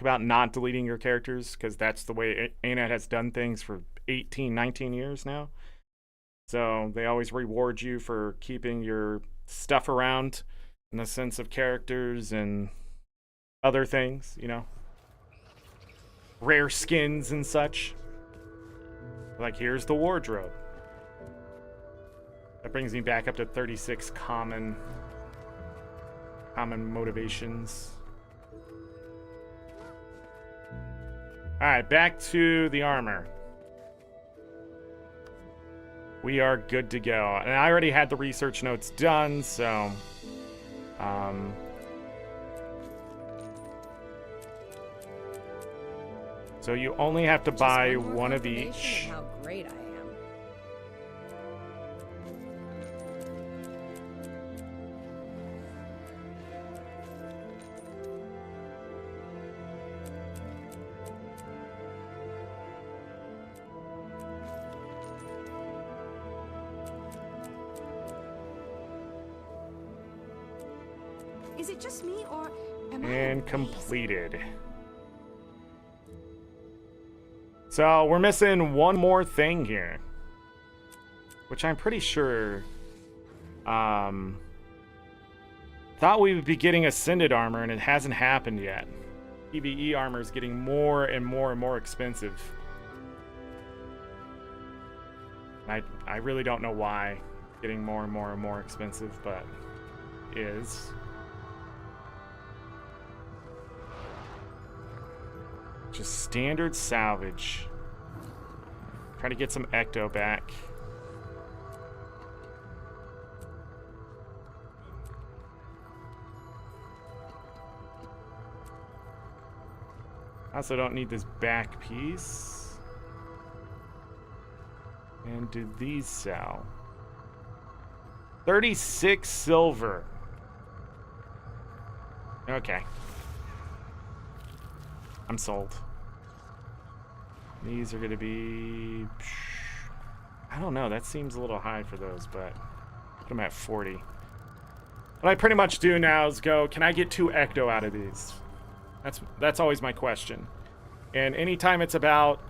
about not deleting your characters because that's the way ArenaNet has done things for 18, 19 years now. So they always reward you for keeping your stuff around in the sense of characters and other things, you know. Rare skins and such. Like, here's the wardrobe. That brings me back up to 36 common motivations. Alright, back to the armor. We are good to go. And I already had the research notes done, so... So you only have to buy one of each. How great I am. Is it just me, or am And completed. So we're missing one more thing here, which I'm pretty sure thought we would be getting ascended armor, and it hasn't happened yet. PvE armor is getting more and more and more expensive. I really don't know why it's getting more and more and more expensive, but it is. Just standard salvage. Try to get some ecto back. I also don't need this back piece. And do these sell? 36 silver. Okay. I'm sold. These are going to be... I don't know. That seems a little high for those, but put them at 40. What I pretty much do now is go, can I get 2 ecto out of these? That's always my question. And anytime it's about,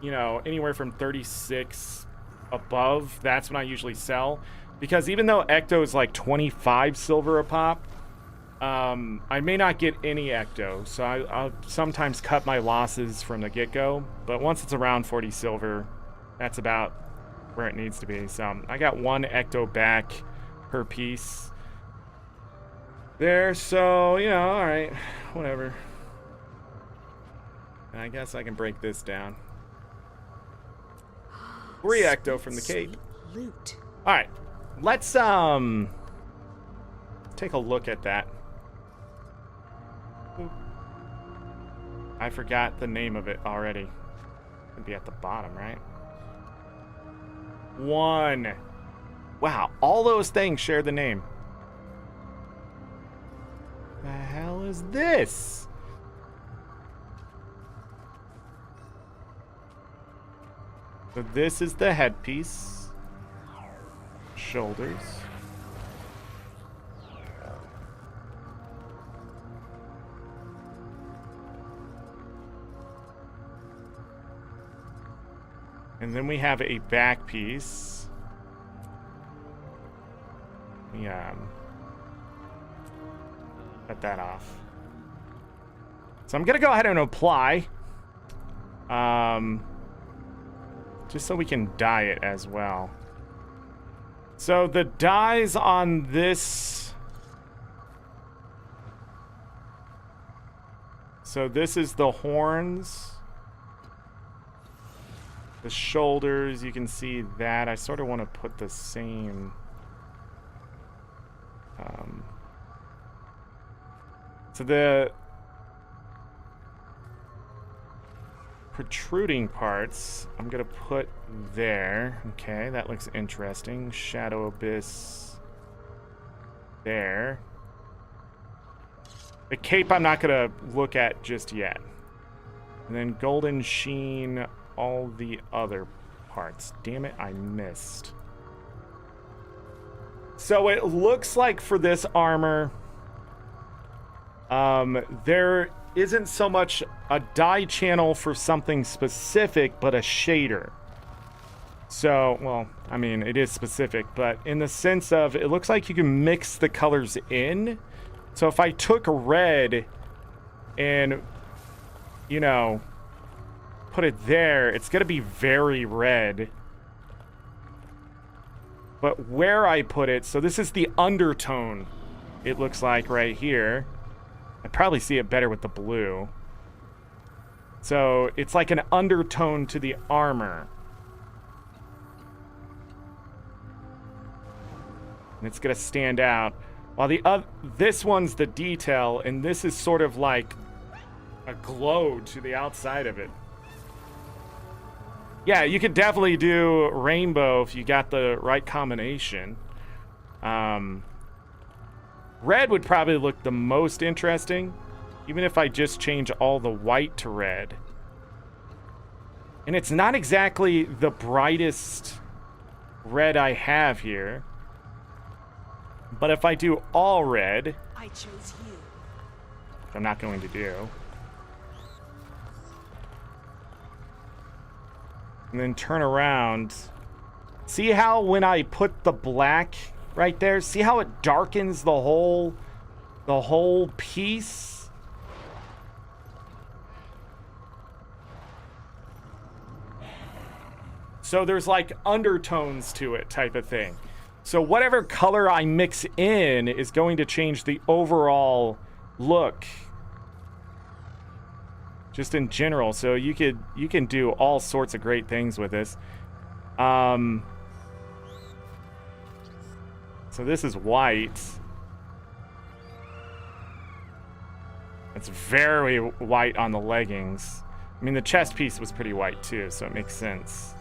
you know, anywhere from 36 above, that's when I usually sell. Because even though ecto is like 25 silver a pop, I may not get any ecto, so I'll sometimes cut my losses from the get-go, but once it's around 40 silver, that's about where it needs to be. So I got 1 ecto back per piece there, so, you know, alright, whatever. I guess I can break this down. 3 ecto from the cape. Loot. Alright, let's take a look at that. I forgot the name of it already. It'd be at the bottom, right? 1. Wow, all those things share the name. The hell is this? So this is the headpiece. Shoulders. And then we have a back piece. Yeah. Cut that off. So I'm gonna go ahead and apply. Just so we can dye it as well. So the dyes on this. So this is the horns. The shoulders, you can see that. I sort of want to put the same... so the protruding parts, I'm going to put there. Okay, that looks interesting. Shadow Abyss there. The cape I'm not going to look at just yet. And then Golden Sheen... all the other parts. Damn it, I missed. So it looks like for this armor, there isn't so much a dye channel for something specific, but a shader. So, well, I mean, it is specific, but in the sense of, it looks like you can mix the colors in. So if I took red and, you know, put it there, it's gonna be very red. But where I put it, so this is the undertone, it looks like right here. I probably see it better with the blue. So it's like an undertone to the armor. And it's gonna stand out. While this one's the detail, and this is sort of like a glow to the outside of it. Yeah, you could definitely do rainbow if you got the right combination. Red would probably look the most interesting, even if I just change all the white to red. And it's not exactly the brightest red I have here. But if I do all red, I chose you. which I'm not going to do, and then turn around, see how when I put the black right there, see how it darkens the whole piece? So there's like undertones to it type of thing. So whatever color I mix in is going to change the overall look. Just in general. So you can do all sorts of great things with this. So this is white. It's very white on the leggings. I mean, the chest piece was pretty white too, so it makes sense.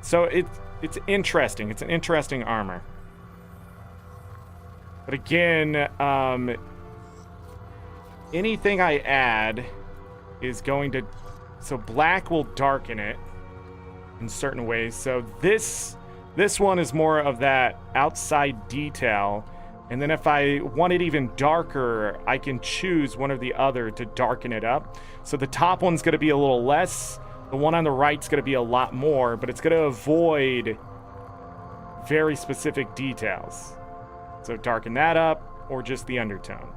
So it's interesting. It's an interesting armor. But again, anything I add is going to... So black will darken it in certain ways. So this one is more of that outside detail. And then if I want it even darker, I can choose one or the other to darken it up. So the top one's going to be a little less. The one on the right's going to be a lot more, but it's going to avoid very specific details. So darken that up, or just the undertone.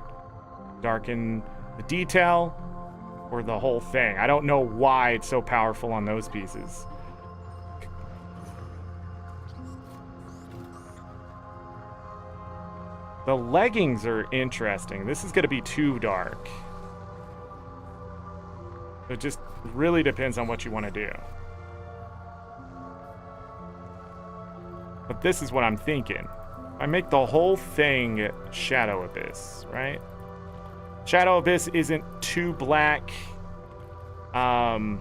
Darken the detail, or the whole thing. I don't know why it's so powerful on those pieces. The leggings are interesting. This is going to be too dark. It just really depends on what you want to do. But this is what I'm thinking. I make the whole thing Shadow Abyss, right? Shadow Abyss isn't too black. I'm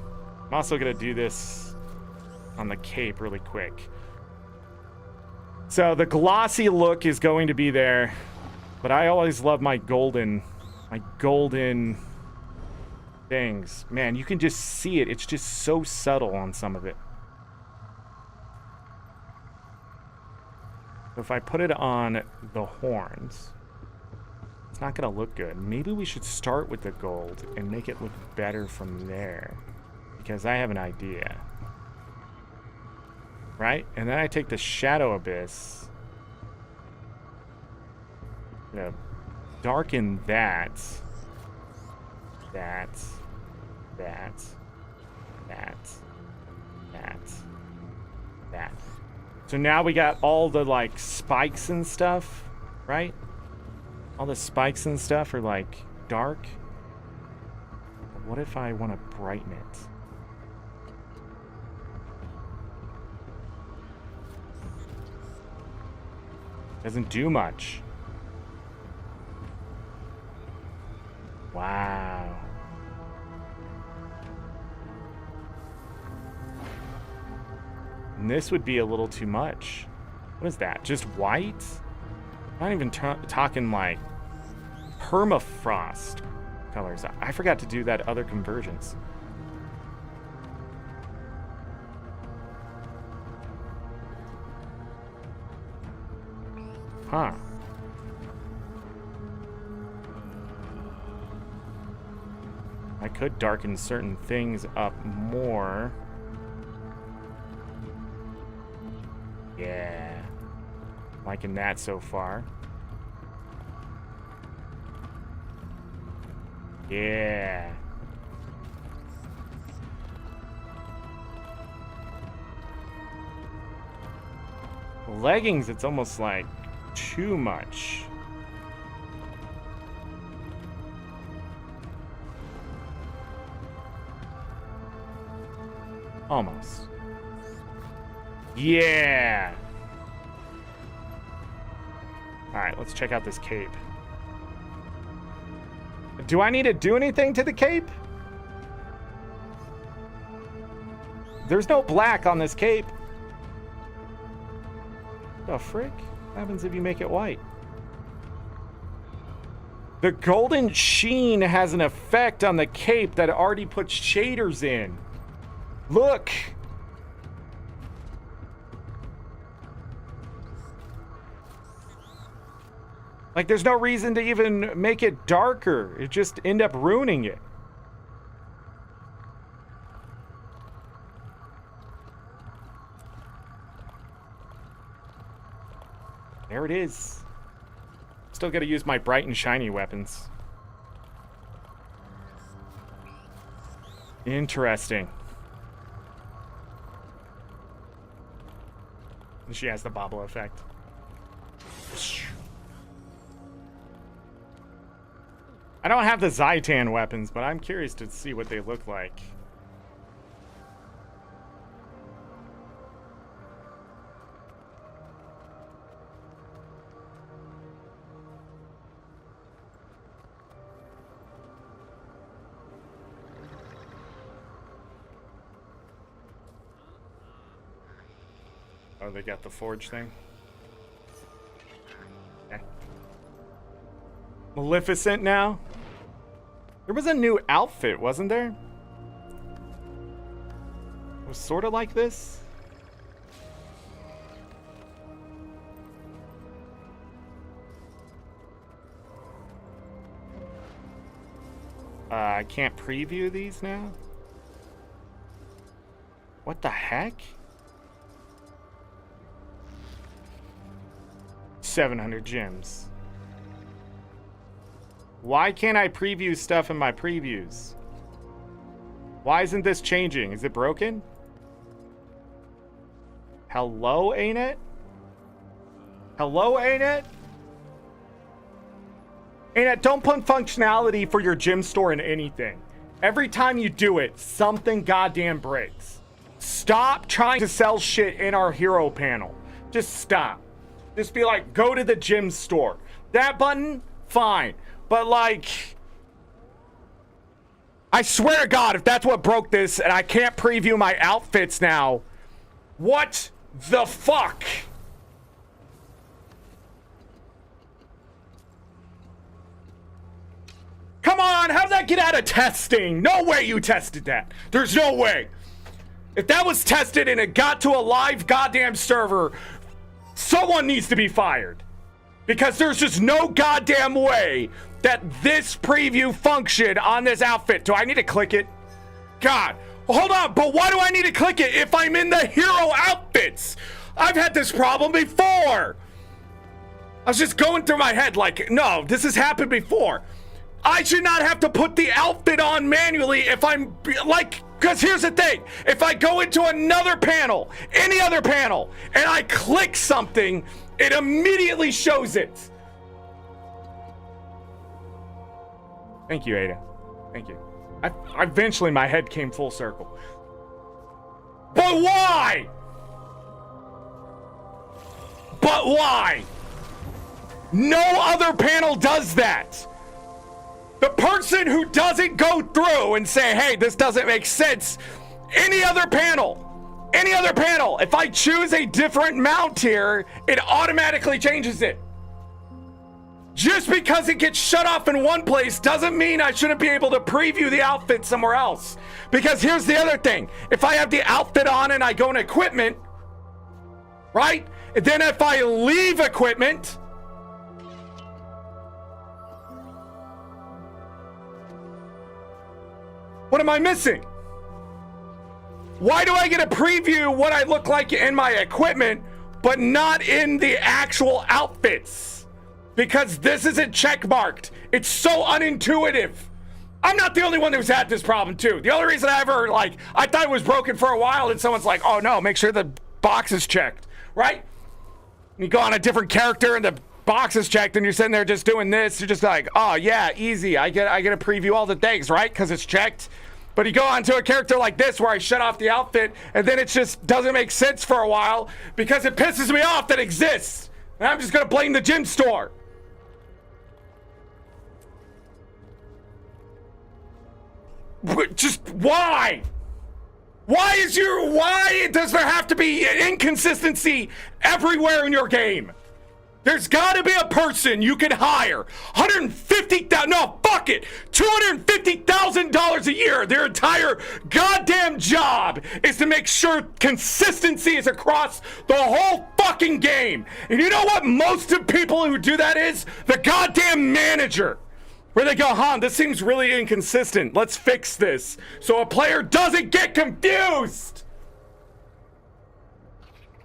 also going to do this on the cape really quick. So the glossy look is going to be there, but I always love my golden things. Man, you can just see it. It's just so subtle on some of it. So if I put it on the horns, it's not going to look good. Maybe we should start with the gold and make it look better from there, because I have an idea. Right? And then I take the Shadow Abyss. Darken that. That. So now we got all the like spikes and stuff, right? All the spikes and stuff are like dark. What if I want to brighten it? Doesn't do much. Wow. And this would be a little too much. What is that? Just white? I'm not even talking like permafrost colors. I forgot to do that other convergence. Huh. I could darken certain things up more. Yeah. Liking that so far. Yeah. Leggings, it's almost like too much. Almost. Yeah. All right, let's check out this cape. Do I need to do anything to the cape? There's no black on this cape. The frick? What happens if you make it white? The golden sheen has an effect on the cape that already puts shaders in. Look. Like, there's no reason to even make it darker. It just end up ruining it. There it is. Still gotta use my bright and shiny weapons. Interesting. And she has the bobble effect. I don't have the Zaitan weapons, but I'm curious to see what they look like. Oh, they got the forge thing. Okay. Maleficent now? There was a new outfit, wasn't there? It was sort of like this. I can't preview these now? What the heck? 700 gems. Why can't I preview stuff in my previews? Why isn't this changing? Is it broken? Hello, ArenaNet? Hello, ArenaNet? ArenaNet, don't put functionality for your gem store in anything. Every time you do it, something goddamn breaks. Stop trying to sell shit in our hero panel. Just stop. Just be like, go to the gym store. That button, fine. But like, I swear to God, if that's what broke this and I can't preview my outfits now, what the fuck? Come on, how did that get out of testing? No way you tested that. There's no way. If that was tested and it got to a live goddamn server, someone needs to be fired. Because there's just no goddamn way that this preview functioned on this outfit. Do I need to click it? God, hold on, but why do I need to click it if I'm in the hero outfits? I've had this problem before. I was just going through my head like, no, this has happened before. I should not have to put the outfit on manually if I'm like, because here's the thing. If I go into another panel, any other panel, and I click something, it immediately shows it. Thank you, Ada. Thank you. Eventually my head came full circle. But why? But why? No other panel does that. The person who doesn't go through and say, hey, this doesn't make sense, any other panel, if I choose a different mount here, it automatically changes it. Just because it gets shut off in one place doesn't mean I shouldn't be able to preview the outfit somewhere else. Because here's the other thing. If I have the outfit on and I go in equipment, right? And then if I leave equipment, what am I missing? Why do I get to preview what I look like in my equipment, but not in the actual outfits? Because this isn't checkmarked. It's so unintuitive. I'm not the only one who's had this problem too. The only reason I ever, I thought it was broken for a while, and someone's like, oh no, make sure the box is checked, right? You go on a different character and the box is checked and you're sitting there just doing this. You're just like, oh yeah, easy. I get to preview all the things, right? Because it's checked. But you go on to a character like this where I shut off the outfit and then it just doesn't make sense for a while because it pisses me off that it exists. And I'm just going to blame the gym store. Just why? Why does there have to be inconsistency everywhere in your game? There's got to be a person you can hire. $150,000, no, fuck it. $250,000 a year. Their entire goddamn job is to make sure consistency is across the whole fucking game. And you know what most of people who do that is? The goddamn manager. Where they go, this seems really inconsistent. Let's fix this so a player doesn't get confused.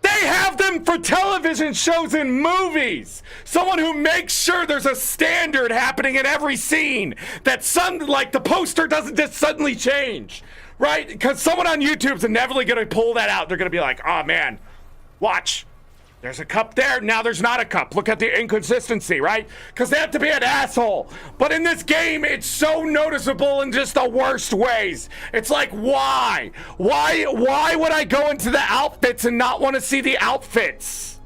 They have them for television shows and movies. Someone who makes sure there's a standard happening in every scene. That like the poster doesn't just suddenly change, right? Because someone on YouTube's inevitably gonna pull that out. They're gonna be like, oh man, watch. There's a cup there, now there's not a cup. Look at the inconsistency, right? Because they have to be an asshole. But in this game, it's so noticeable in just the worst ways. It's like, why? Why would I go into the outfits and not want to see the outfits?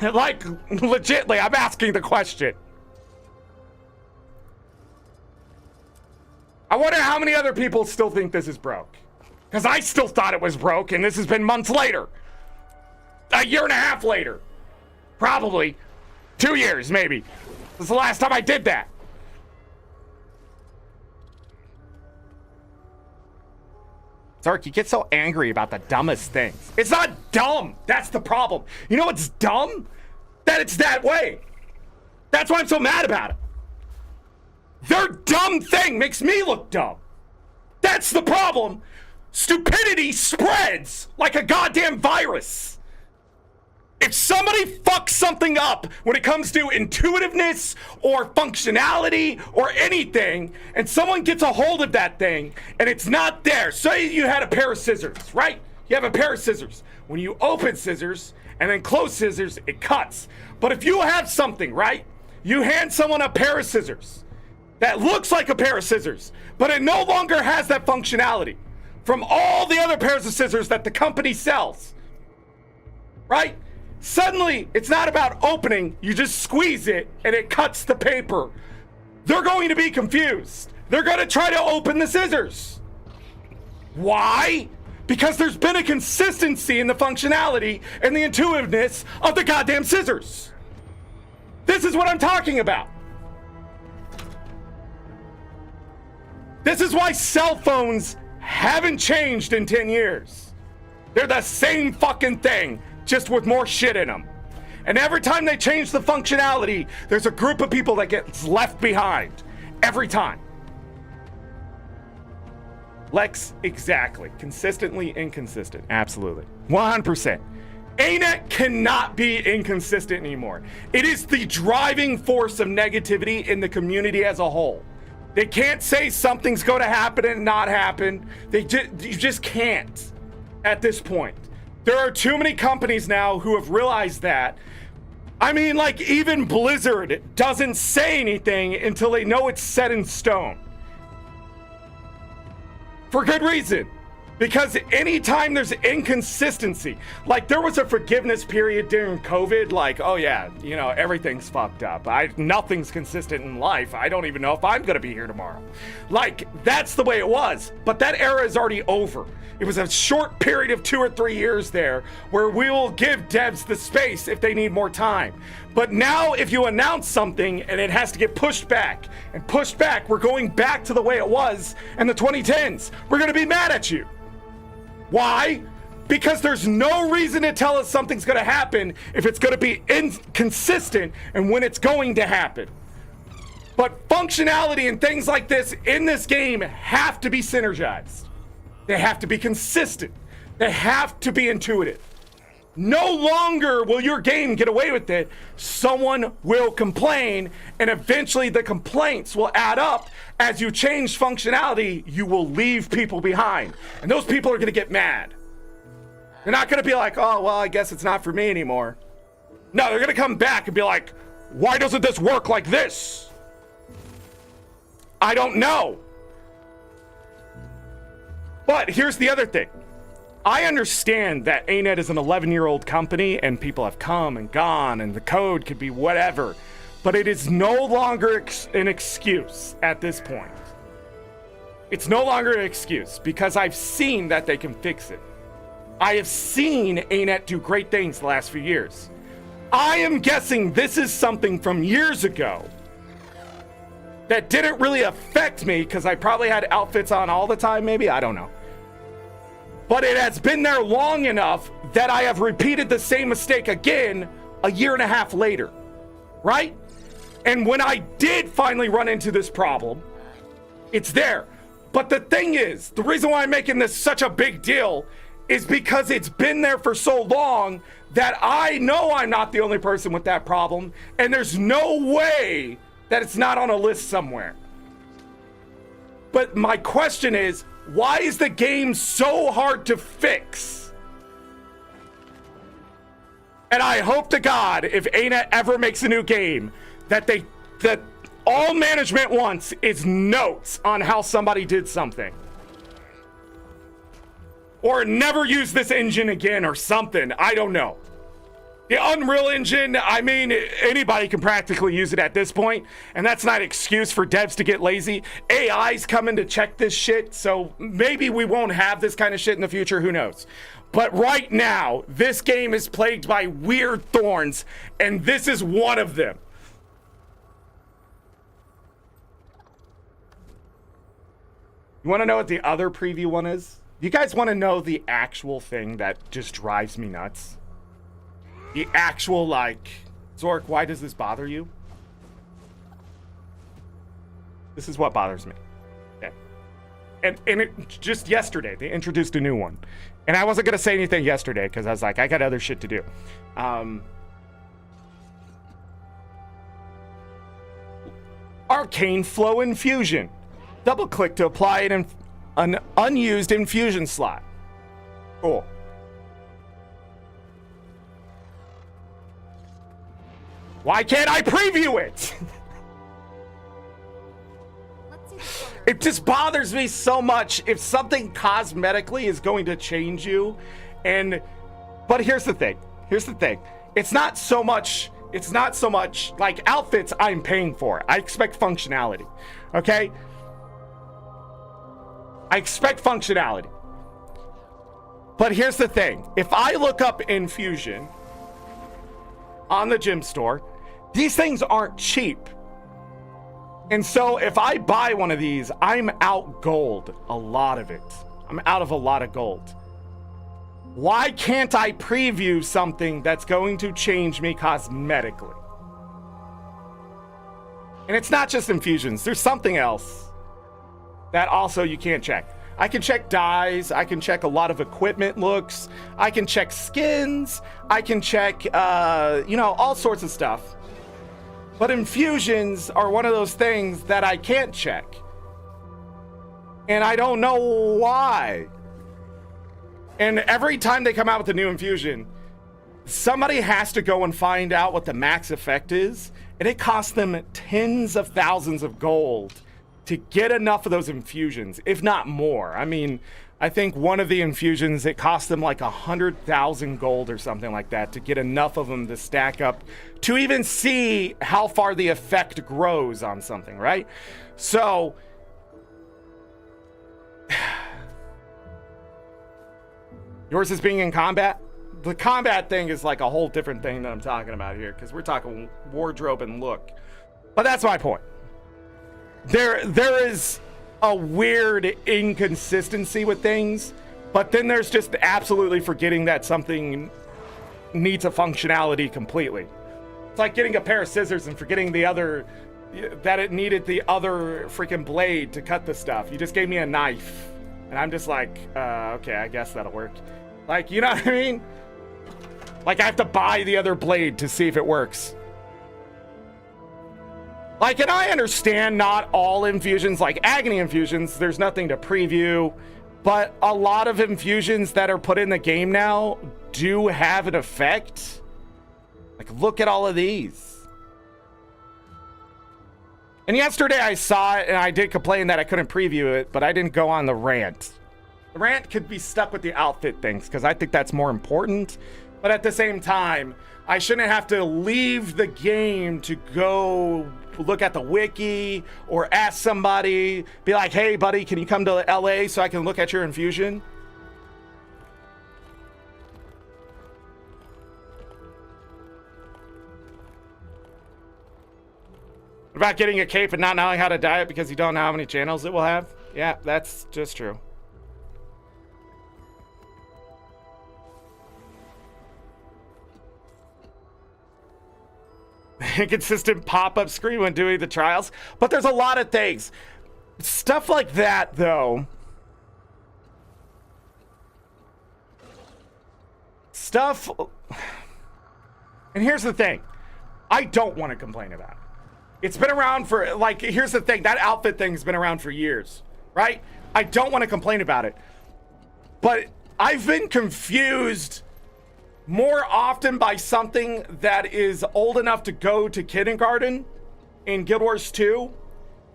Like, legitly, I'm asking the question. I wonder how many other people still think this is broke. Because I still thought it was broke, and this has been months later. A year and a half later. Probably. 2 years, maybe. This is the last time I did that. Zorric, you get so angry about the dumbest things. It's not dumb. That's the problem. You know what's dumb? That it's that way. That's why I'm so mad about it. Their dumb thing makes me look dumb. That's the problem. Stupidity spreads like a goddamn virus. If somebody fucks something up when it comes to intuitiveness or functionality or anything, and someone gets a hold of that thing and it's not there. Say you had a pair of scissors, right? You have a pair of scissors. When you open scissors and then close scissors, it cuts. But if you have something, right? You hand someone a pair of scissors that looks like a pair of scissors, but it no longer has that functionality from all the other pairs of scissors that the company sells, right? Suddenly, it's not about opening, you just squeeze it and it cuts the paper. They're going to be confused. They're going to try to open the scissors. Why? Because there's been a consistency in the functionality and the intuitiveness of the goddamn scissors. This is what I'm talking about. This is why cell phones haven't changed in 10 years. They're the same fucking thing, just with more shit in them. And every time they change the functionality, there's a group of people that gets left behind. Every time. Lex, exactly. Consistently inconsistent. Absolutely. 100%. ArenaNet cannot be inconsistent anymore. It is the driving force of negativity in the community as a whole. They can't say something's going to happen and not happen. You just can't at this point. There are too many companies now who have realized that. I mean, like, even Blizzard doesn't say anything until they know it's set in stone. For good reason. Because anytime there's inconsistency, like there was a forgiveness period during COVID, like, oh yeah, you know, everything's fucked up. Nothing's consistent in life. I don't even know if I'm gonna be here tomorrow. Like, that's the way it was. But that era is already over. It was a short period of 2 or 3 years there where we will give devs the space if they need more time. But now if you announce something and it has to get pushed back and pushed back, we're going back to the way it was in the 2010s. We're gonna be mad at you. Why? Because there's no reason to tell us something's going to happen if it's going to be inconsistent and when it's going to happen. But functionality and things like this in this game have to be synergized. They have to be consistent. They have to be intuitive. No longer will your game get away with it. Someone will complain, and eventually the complaints will add up. As you change functionality, you will leave people behind. And those people are going to get mad. They're not going to be like, oh, well, I guess it's not for me anymore. No, they're going to come back and be like, why doesn't this work like this? I don't know. But here's the other thing. I understand that ArenaNet is an 11-year-old company and people have come and gone and the code could be whatever. But it is no longer an excuse at this point. It's no longer an excuse because I've seen that they can fix it. I have seen ArenaNet do great things the last few years. I am guessing this is something from years ago that didn't really affect me because I probably had outfits on all the time, maybe, I don't know. But it has been there long enough that I have repeated the same mistake again a year and a half later, right? And when I did finally run into this problem, it's there. But the thing is, the reason why I'm making this such a big deal is because it's been there for so long that I know I'm not the only person with that problem, and there's no way that it's not on a list somewhere. But my question is, why is the game so hard to fix? And I hope to God, if ArenaNet ever makes a new game, that all management wants is notes on how somebody did something. Or never use this engine again or something. I don't know. The Unreal Engine, I mean, anybody can practically use it at this point, and that's not an excuse for devs to get lazy. AI's coming to check this shit, so maybe we won't have this kind of shit in the future, who knows. But right now, this game is plagued by weird thorns, and this is one of them. You want to know what the other preview one is? You guys want to know the actual thing that just drives me nuts? The actual, like, Zorric, why does this bother you? This is what bothers me. Okay. And it, just yesterday, they introduced a new one. And I wasn't going to say anything yesterday because I was like, I got other shit to do. Arcane Flow Infusion. Double click to apply an unused infusion slot. Cool. Why can't I preview it? It just bothers me so much if something cosmetically is going to change you. But here's the thing. It's not so much like outfits I'm paying for. I expect functionality. Okay? I expect functionality. But here's the thing. If I look up Infusion on the gym store, these things aren't cheap. And so if I buy one of these, I'm out gold. A lot of it. I'm out of a lot of gold. Why can't I preview something that's going to change me cosmetically? And it's not just infusions. There's something else that also you can't check. I can check dyes. I can check a lot of equipment looks. I can check skins. I can check, all sorts of stuff. But infusions are one of those things that I can't check. And I don't know why. And every time they come out with a new infusion, somebody has to go and find out what the max effect is. And it costs them tens of thousands of gold to get enough of those infusions, if not more. I mean, I think one of the infusions, it cost them like 100,000 gold or something like that to get enough of them to stack up to even see how far the effect grows on something, right? So, yours is being in combat. The combat thing is like a whole different thing that I'm talking about here because we're talking wardrobe and look. But that's my point. There is a weird inconsistency with things, but then there's just absolutely forgetting that something needs a functionality completely. It's like getting a pair of scissors and forgetting that it needed the other freaking blade to cut the stuff. You just gave me a knife, and I'm just like, okay, I guess that'll work. Like, you know what I mean? Like, I have to buy the other blade to see if it works. Like, and I understand not all infusions, like agony infusions, there's nothing to preview. but a lot of infusions that are put in the game now do have an effect. Like, look at all of these. And yesterday I saw it and I did complain that I couldn't preview it, but I didn't go on the rant. The rant could be stuck with the outfit things because I think that's more important. But at the same time, I shouldn't have to leave the game to go look at the wiki or ask somebody, be like, hey buddy, can you come to LA so I can look at your infusion? What about getting a cape and not knowing how to dye it because you don't know how many channels it will have? Yeah, that's just true. Inconsistent pop-up screen when doing the trials. But there's a lot of things. Stuff like that, though. Stuff... And here's the thing. I don't want to complain about it. It's been around for, like, here's the thing. That outfit thing's been around for years, right? I don't want to complain about it. But I've been confused more often by something that is old enough to go to kindergarten in Guild Wars 2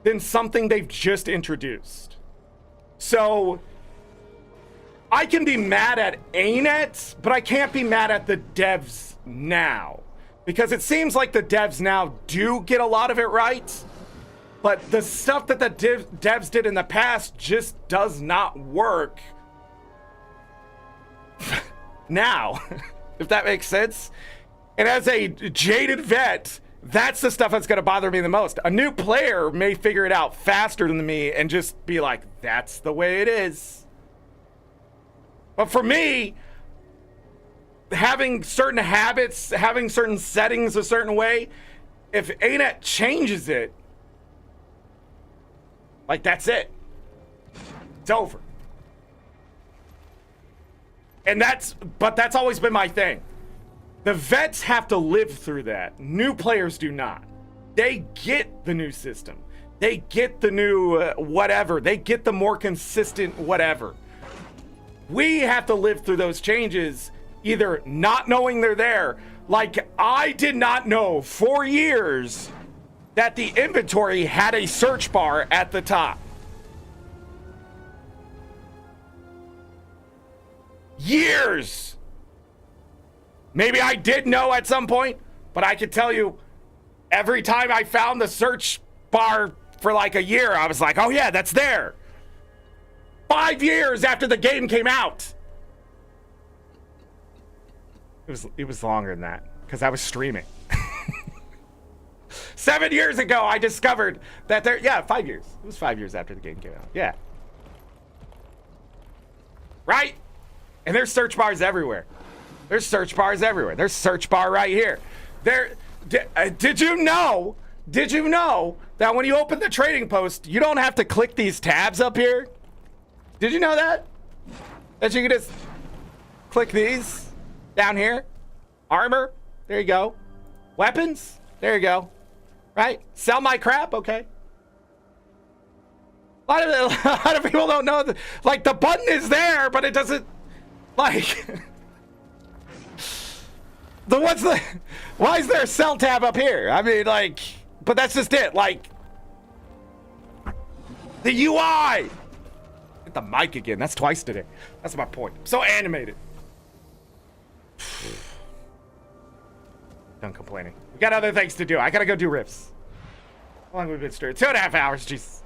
than something they've just introduced. So I can be mad at ArenaNet, but I can't be mad at the devs now. Because it seems like the devs now do get a lot of it right, but the stuff that the devs did in the past just does not work now, if that makes sense. And as a jaded vet, that's the stuff that's going to bother me the most. A new player may figure it out faster than me and just be like, that's the way it is. But for me, having certain habits, having certain settings a certain way, if ArenaNet changes it, like, that's it. It's over. And that's always been my thing. The vets have to live through that. New players do not. They get the new system. They get the new whatever. They get the more consistent whatever. We have to live through those changes, either not knowing they're there. Like, I did not know for years that the inventory had a search bar at the top. Years. Maybe I did know at some point, but I can tell you, every time I found the search bar for like a year, I was like, oh yeah, that's there. 5 years after the game came out. It was longer than that because I was streaming. 7 years ago, I discovered that 5 years. It was 5 years after the game came out. Yeah. Right? And there's search bars everywhere. There's search bars everywhere. There's search bar right here. Did you know that when you open the trading post, you don't have to click these tabs up here? Did you know that? That you can just click these down here. Armor, there you go. Weapons, there you go. Right? Sell my crap, okay. A lot of people don't know that, like, the button is there, but it doesn't, like, why is there a sell tab up here? I mean, like, but that's just it. Like, the UI. Hit the mic again. That's twice today. That's my point. So animated. Done complaining. We got other things to do. I gotta go do riffs. How long have we been straight? 2.5 hours. Jeez.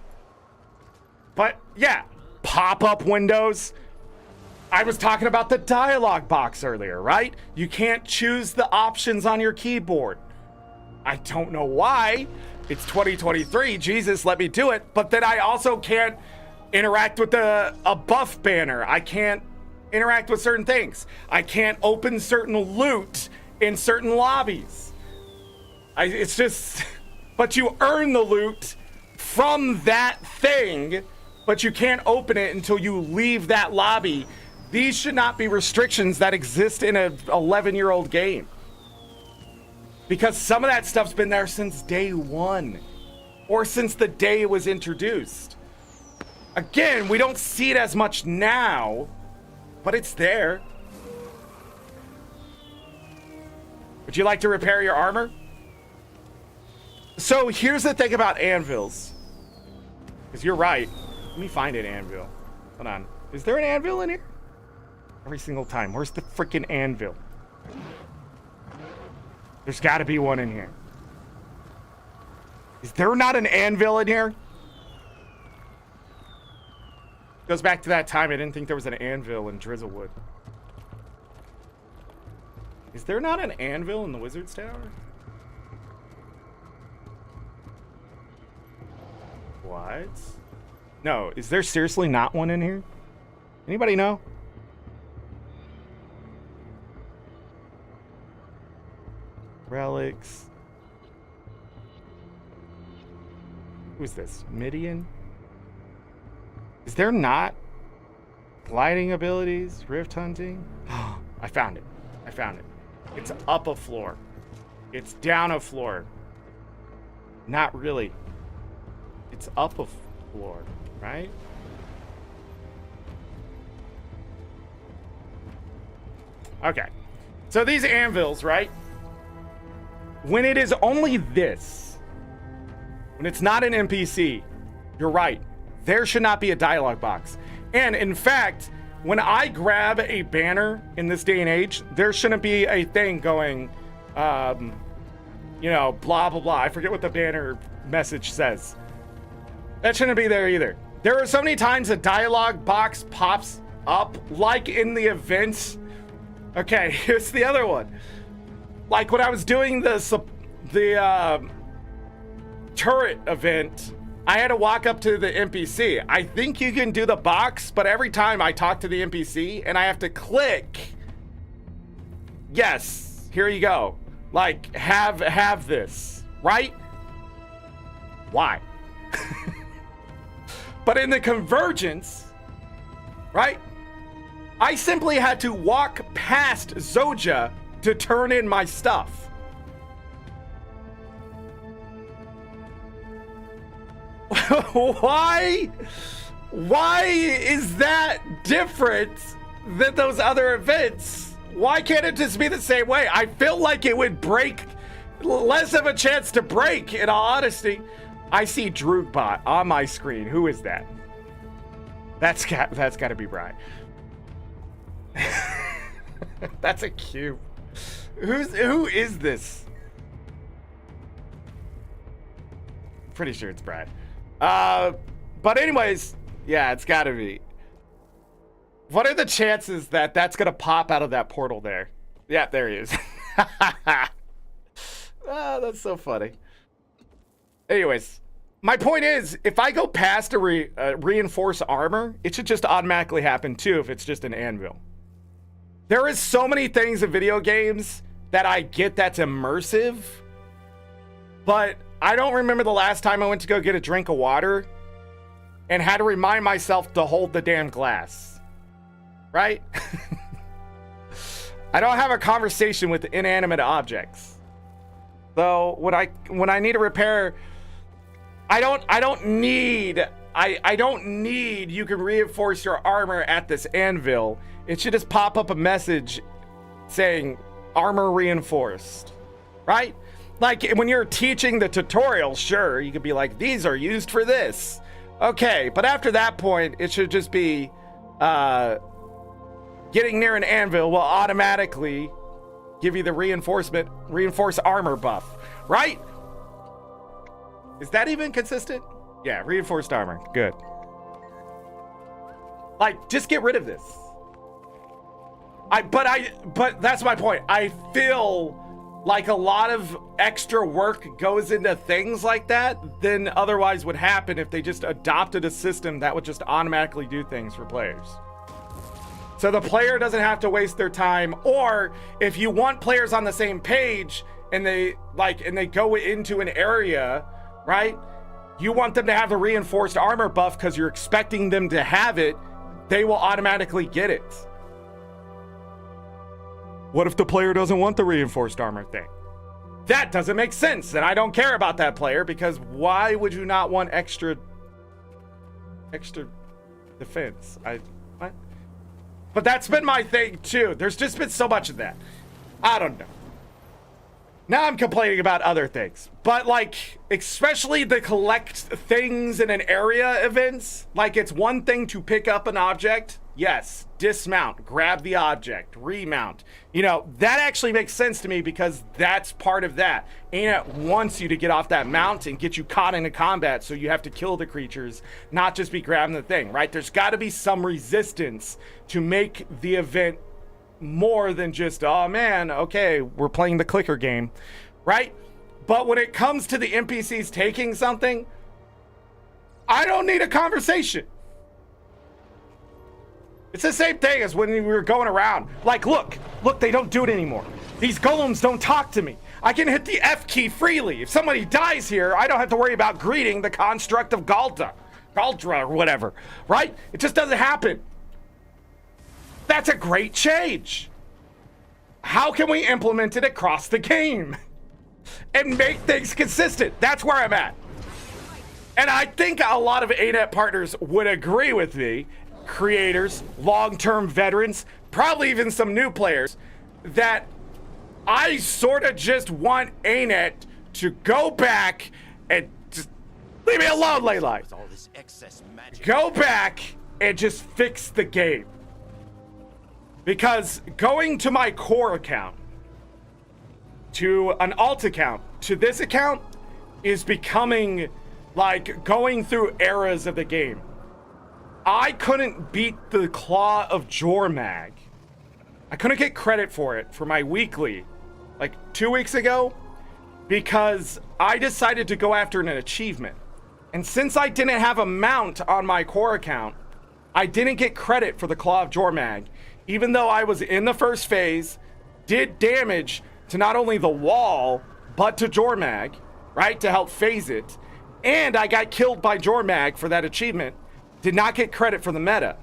But yeah, pop-up windows. I was talking about the dialog box earlier, right? You can't choose the options on your keyboard. I don't know why. It's 2023. Jesus, let me do it. But then I also can't interact with a buff banner. I can't interact with certain things. I can't open certain loot in certain lobbies. It's just, but you earn the loot from that thing, but you can't open it until you leave that lobby. These should not be restrictions that exist in an 11-year-old game. Because some of that stuff's been there since day one, or since the day it was introduced. Again, we don't see it as much now, but it's there. Would you like to repair your armor? So here's the thing about anvils. Because you're right. Let me find an anvil. Hold on. Is there an anvil in here? Every single time. Where's the freaking anvil? There's got to be one in here. Is there not an anvil in here? Goes back to that time I didn't think there was an anvil in Drizzlewood. Is there not an anvil in the Wizard's Tower? What? No, is there seriously not one in here? Anybody know? Relics. Who's this? Midian? Is there not gliding abilities? Rift hunting? I found it. I found it. It's up a floor. It's down a floor. Not really. It's up a floor, right? Okay. So these anvils, right? When it is only this, when it's not an NPC, you're right. There should not be a dialogue box. And in fact, when I grab a banner in this day and age, there shouldn't be a thing going, you know, blah, blah, blah. I forget what the banner message says. That shouldn't be there either. There are so many times a dialogue box pops up, like in the events. Okay, here's the other one. Like when I was doing the turret event, I had to walk up to the NPC. I think you can do the box, but every time I talk to the NPC and I have to click, yes, here you go. Like, have this, right? Why? But in the Convergence, right? I simply had to walk past Zoja to turn in my stuff. Why is that different than those other events? Why can't it just be the same way? I feel like it would break, less of a chance to break, in all honesty. I see Droogbot on my screen. Who is that? That's got to be Brian. That's a cube. Who is this? Pretty sure it's Brad. But anyways, yeah, it's gotta be. What are the chances that that's gonna pop out of that portal there? Yeah, there he is. Oh, that's so funny. Anyways, my point is, if I go past a reinforced armor, it should just automatically happen too if it's just an anvil. There is so many things in video games that I get that's immersive, but I don't remember the last time I went to go get a drink of water and had to remind myself to hold the damn glass, right? I don't have a conversation with inanimate objects. Though when I need to repair, I don't need you can reinforce your armor at this anvil. It should just pop up a message saying armor reinforced, right? Like when you're teaching the tutorial, sure, you could be like, these are used for this. Okay, but after that point, it should just be getting near an anvil will automatically give you the reinforced armor buff, right? Is that even consistent? Yeah, reinforced armor, good. Like, just get rid of this. But that's my point. I feel like a lot of extra work goes into things like that than otherwise would happen if they just adopted a system that would just automatically do things for players. So the player doesn't have to waste their time, or if you want players on the same page and they go into an area, right? You want them to have the reinforced armor buff because you're expecting them to have it, they will automatically get it. What if the player doesn't want the reinforced armor thing? That doesn't make sense, and I don't care about that player, because why would you not want extra defense. What? But that's been my thing too. There's just been so much of that. I don't know. Now I'm complaining about other things. But like, especially the collect things in an area events, like it's one thing to pick up an object. Yes, dismount, grab the object, remount. You know, that actually makes sense to me because that's part of that. ArenaNet wants you to get off that mount and get you caught into combat, so you have to kill the creatures, not just be grabbing the thing, right? There's got to be some resistance to make the event more than just, oh man, okay, we're playing the clicker game, right? But when it comes to the NPCs taking something, I don't need a conversation. It's the same thing as when we were going around. Like, look, they don't do it anymore. These golems don't talk to me. I can hit the F key freely. If somebody dies here, I don't have to worry about greeting the construct of Galdra or whatever, right? It just doesn't happen. That's a great change. How can we implement it across the game and make things consistent? That's where I'm at. And I think a lot of ArenaNet partners would agree with me, creators, long-term veterans, probably even some new players, that I sort of just want ArenaNet to go back and just leave me alone, Leyline. Go back and just fix the game. Because going to my core account, to an alt account, to this account, is becoming like going through eras of the game. I couldn't beat the Claw of Jormag. I couldn't get credit for it for my weekly, like 2 weeks ago, because I decided to go after an achievement. And since I didn't have a mount on my core account, I didn't get credit for the Claw of Jormag, even though I was in the first phase, did damage to not only the wall, but to Jormag, right, to help phase it, and I got killed by Jormag for that achievement, did not get credit for the meta.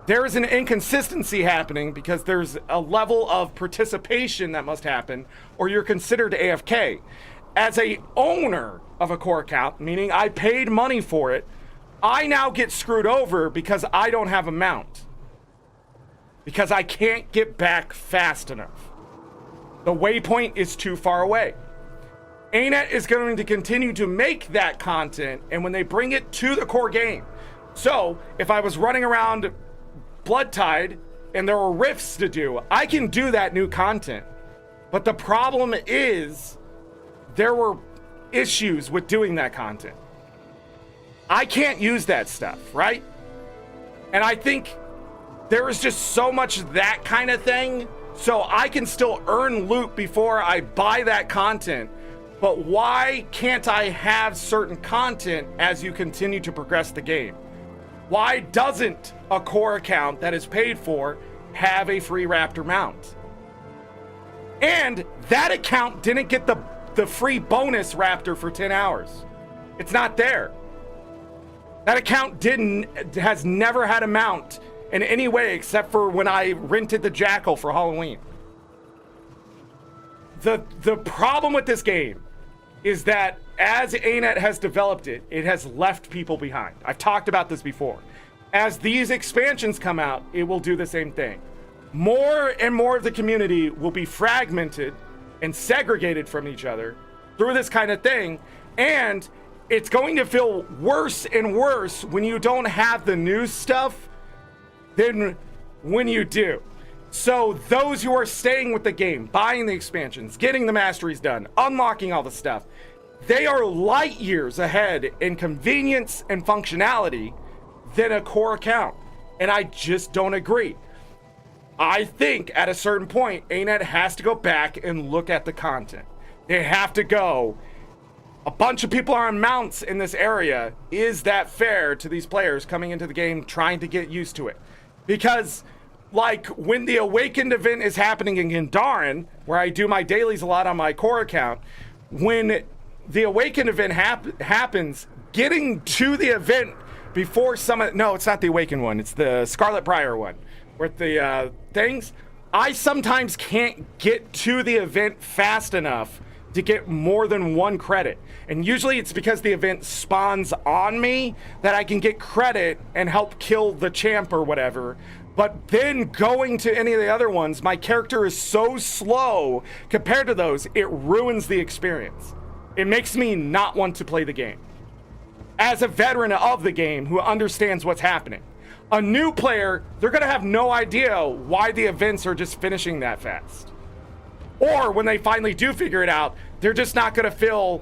There is an inconsistency happening because there's a level of participation that must happen, or you're considered AFK. As a owner of a core account, meaning I paid money for it, I now get screwed over because I don't have a mount. Because I can't get back fast enough. The waypoint is too far away. ArenaNet is going to continue to make that content, and when they bring it to the core game. So, if I was running around Bloodtide and there were rifts to do, I can do that new content. But the problem is, there were issues with doing that content. I can't use that stuff, right? And I think there is just so much that kind of thing, so I can still earn loot before I buy that content. But why can't I have certain content as you continue to progress the game? Why doesn't a core account that is paid for have a free Raptor mount? And that account didn't get the free bonus Raptor for 10 hours. It's not there. That account has never had a mount in any way except for when I rented the Jackal for Halloween. The problem with this game is that as ArenaNet has developed it, it has left people behind. I've talked about this before. As these expansions come out, it will do the same thing. More and more of the community will be fragmented and segregated from each other through this kind of thing, and it's going to feel worse and worse when you don't have the new stuff than when you do. So those who are staying with the game, buying the expansions, getting the masteries done, unlocking all the stuff, they are light years ahead in convenience and functionality than a core account. And I just don't agree. I think at a certain point, ArenaNet has to go back and look at the content. They have to go, a bunch of people are on mounts in this area. Is that fair to these players coming into the game trying to get used to it? Because like when the Awakened event is happening in Gandaren, where I do my dailies a lot on my core account, when the Awakened event happens, getting to the event before no, it's not the Awakened one, it's the Scarlet Briar one, with the things, I sometimes can't get to the event fast enough to get more than 1 credit. And usually it's because the event spawns on me that I can get credit and help kill the champ or whatever. But then going to any of the other ones, my character is so slow compared to those, it ruins the experience. It makes me not want to play the game. As a veteran of the game who understands what's happening. A new player, they're gonna have no idea why the events are just finishing that fast. Or when they finally do figure it out, they're just not gonna feel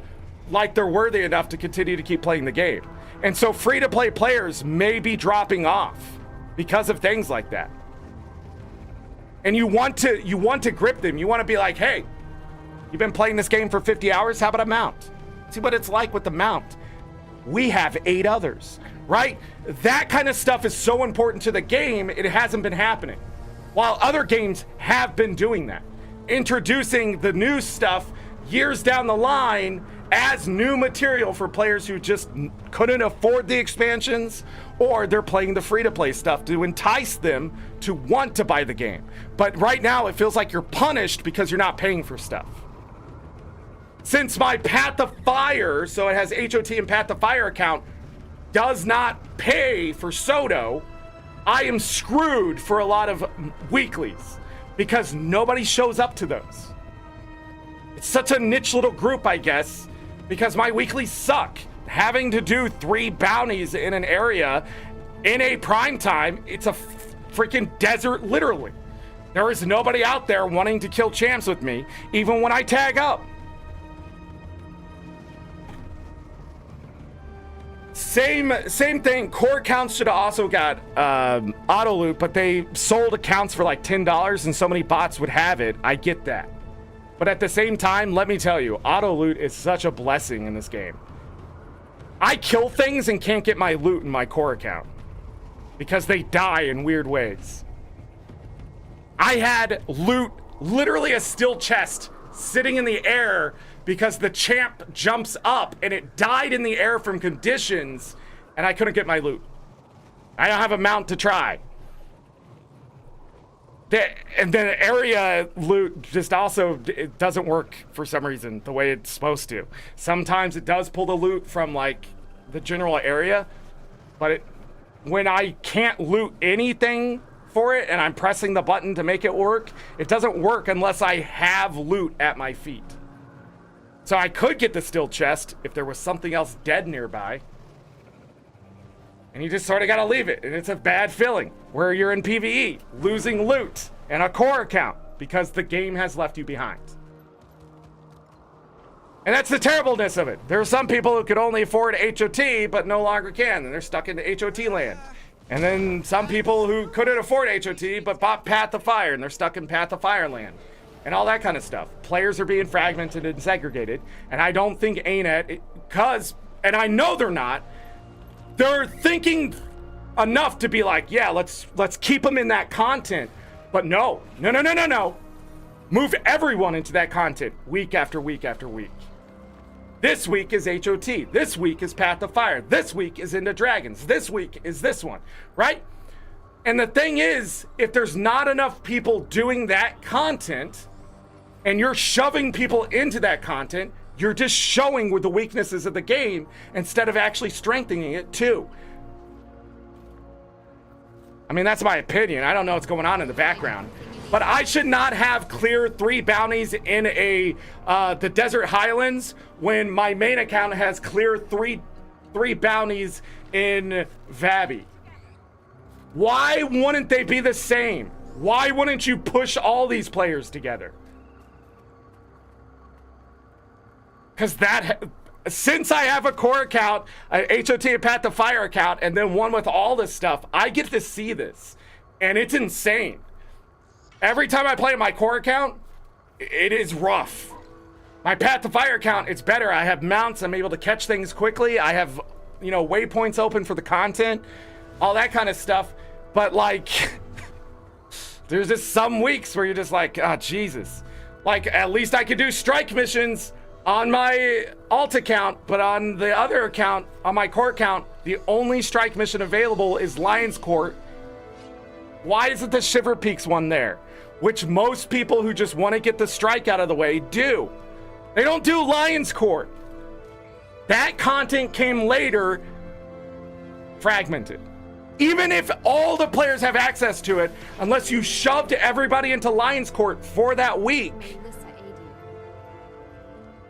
like they're worthy enough to continue to keep playing the game. And so free-to-play players may be dropping off because of things like that. And you want to grip them. You want to be like, hey, you've been playing this game for 50 hours? How about a mount? See what it's like with the mount. We have 8 others, right? That kind of stuff is so important to the game, it hasn't been happening. While other games have been doing that. Introducing the new stuff years down the line as new material for players who just couldn't afford the expansions, or they're playing the free-to-play stuff to entice them to want to buy the game. But right now, it feels like you're punished because you're not paying for stuff. Since my Path of Fire, so it has HOT and Path of Fire account, does not pay for SotO, I am screwed for a lot of weeklies because nobody shows up to those. It's such a niche little group, I guess, because my weeklies suck. Having to do 3 bounties in an area in a prime time, it's a freaking desert, literally. There is nobody out there wanting to kill champs with me, even when I tag up. Same thing. Core accounts should have also got auto loot, but they sold accounts for like $10 and so many bots would have it. I get that. But at the same time, let me tell you, auto loot is such a blessing in this game. I kill things and can't get my loot in my core account because they die in weird ways. I had loot, literally a still chest sitting in the air because the champ jumps up and it died in the air from conditions and I couldn't get my loot. I don't have a mount to try. And then area loot just also, it doesn't work for some reason the way it's supposed to. Sometimes it does pull the loot from like the general area, but when I can't loot anything for it and I'm pressing the button to make it work, it doesn't work unless I have loot at my feet. So I could get the still chest if there was something else dead nearby. And you just sort of gotta leave it, and it's a bad feeling where you're in PvE, losing loot and a core account because the game has left you behind. And that's the terribleness of it. There are some people who could only afford HOT but no longer can, and they're stuck into HOT land. And then some people who couldn't afford HOT but bought Path of Fire, and they're stuck in Path of Fire land. And all that kind of stuff. Players are being fragmented and segregated, and I don't think ArenaNet, and I know they're not, they're thinking enough to be like, yeah, let's keep them in that content. But no. Move everyone into that content week after week after week. This week is HOT. This week is Path of Fire. This week is Into Dragons. This week is this one, right? And the thing is, if there's not enough people doing that content and you're shoving people into that content, you're just showing with the weaknesses of the game instead of actually strengthening it too. I mean, that's my opinion. I don't know what's going on in the background. But I should not have clear 3 bounties in the Desert Highlands when my main account has clear three bounties in Vabby. Why wouldn't they be the same? Why wouldn't you push all these players together? Because since I have a core account, a HOT and Path of Fire account, and then one with all this stuff, I get to see this. And it's insane. Every time I play my core account, it is rough. My Path of Fire account, it's better. I have mounts. I'm able to catch things quickly. I have, waypoints open for the content, all that kind of stuff. But like, there's just some weeks where you're just like, oh, Jesus. Like, at least I could do strike missions on my alt account, but on the other account, on my core account, the only strike mission available is Lion's Court. Why isn't the Shiver Peaks one there? Which most people who just want to get the strike out of the way do. They don't do Lion's Court. That content came later, fragmented. Even if all the players have access to it, unless you shoved everybody into Lion's Court for that week,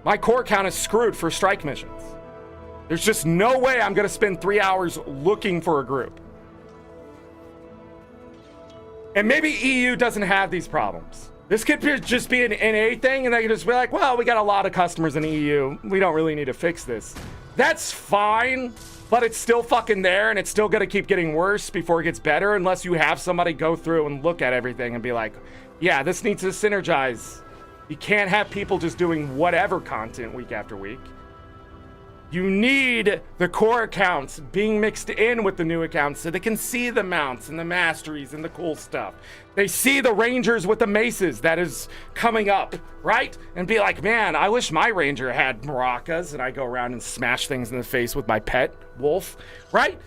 my core count is screwed for strike missions. There's just no way I'm going to spend 3 hours looking for a group. And maybe EU doesn't have these problems. This could just be an NA thing, and they could just be like, well, we got a lot of customers in EU. We don't really need to fix this. That's fine, but it's still fucking there, and it's still going to keep getting worse before it gets better, unless you have somebody go through and look at everything and be like, yeah, this needs to synergize. You can't have people just doing whatever content week after week. You need the core accounts being mixed in with the new accounts so they can see the mounts and the masteries and the cool stuff. They see the rangers with the maces that is coming up, right? And be like, man, I wish my ranger had maracas, and I go around and smash things in the face with my pet wolf, right?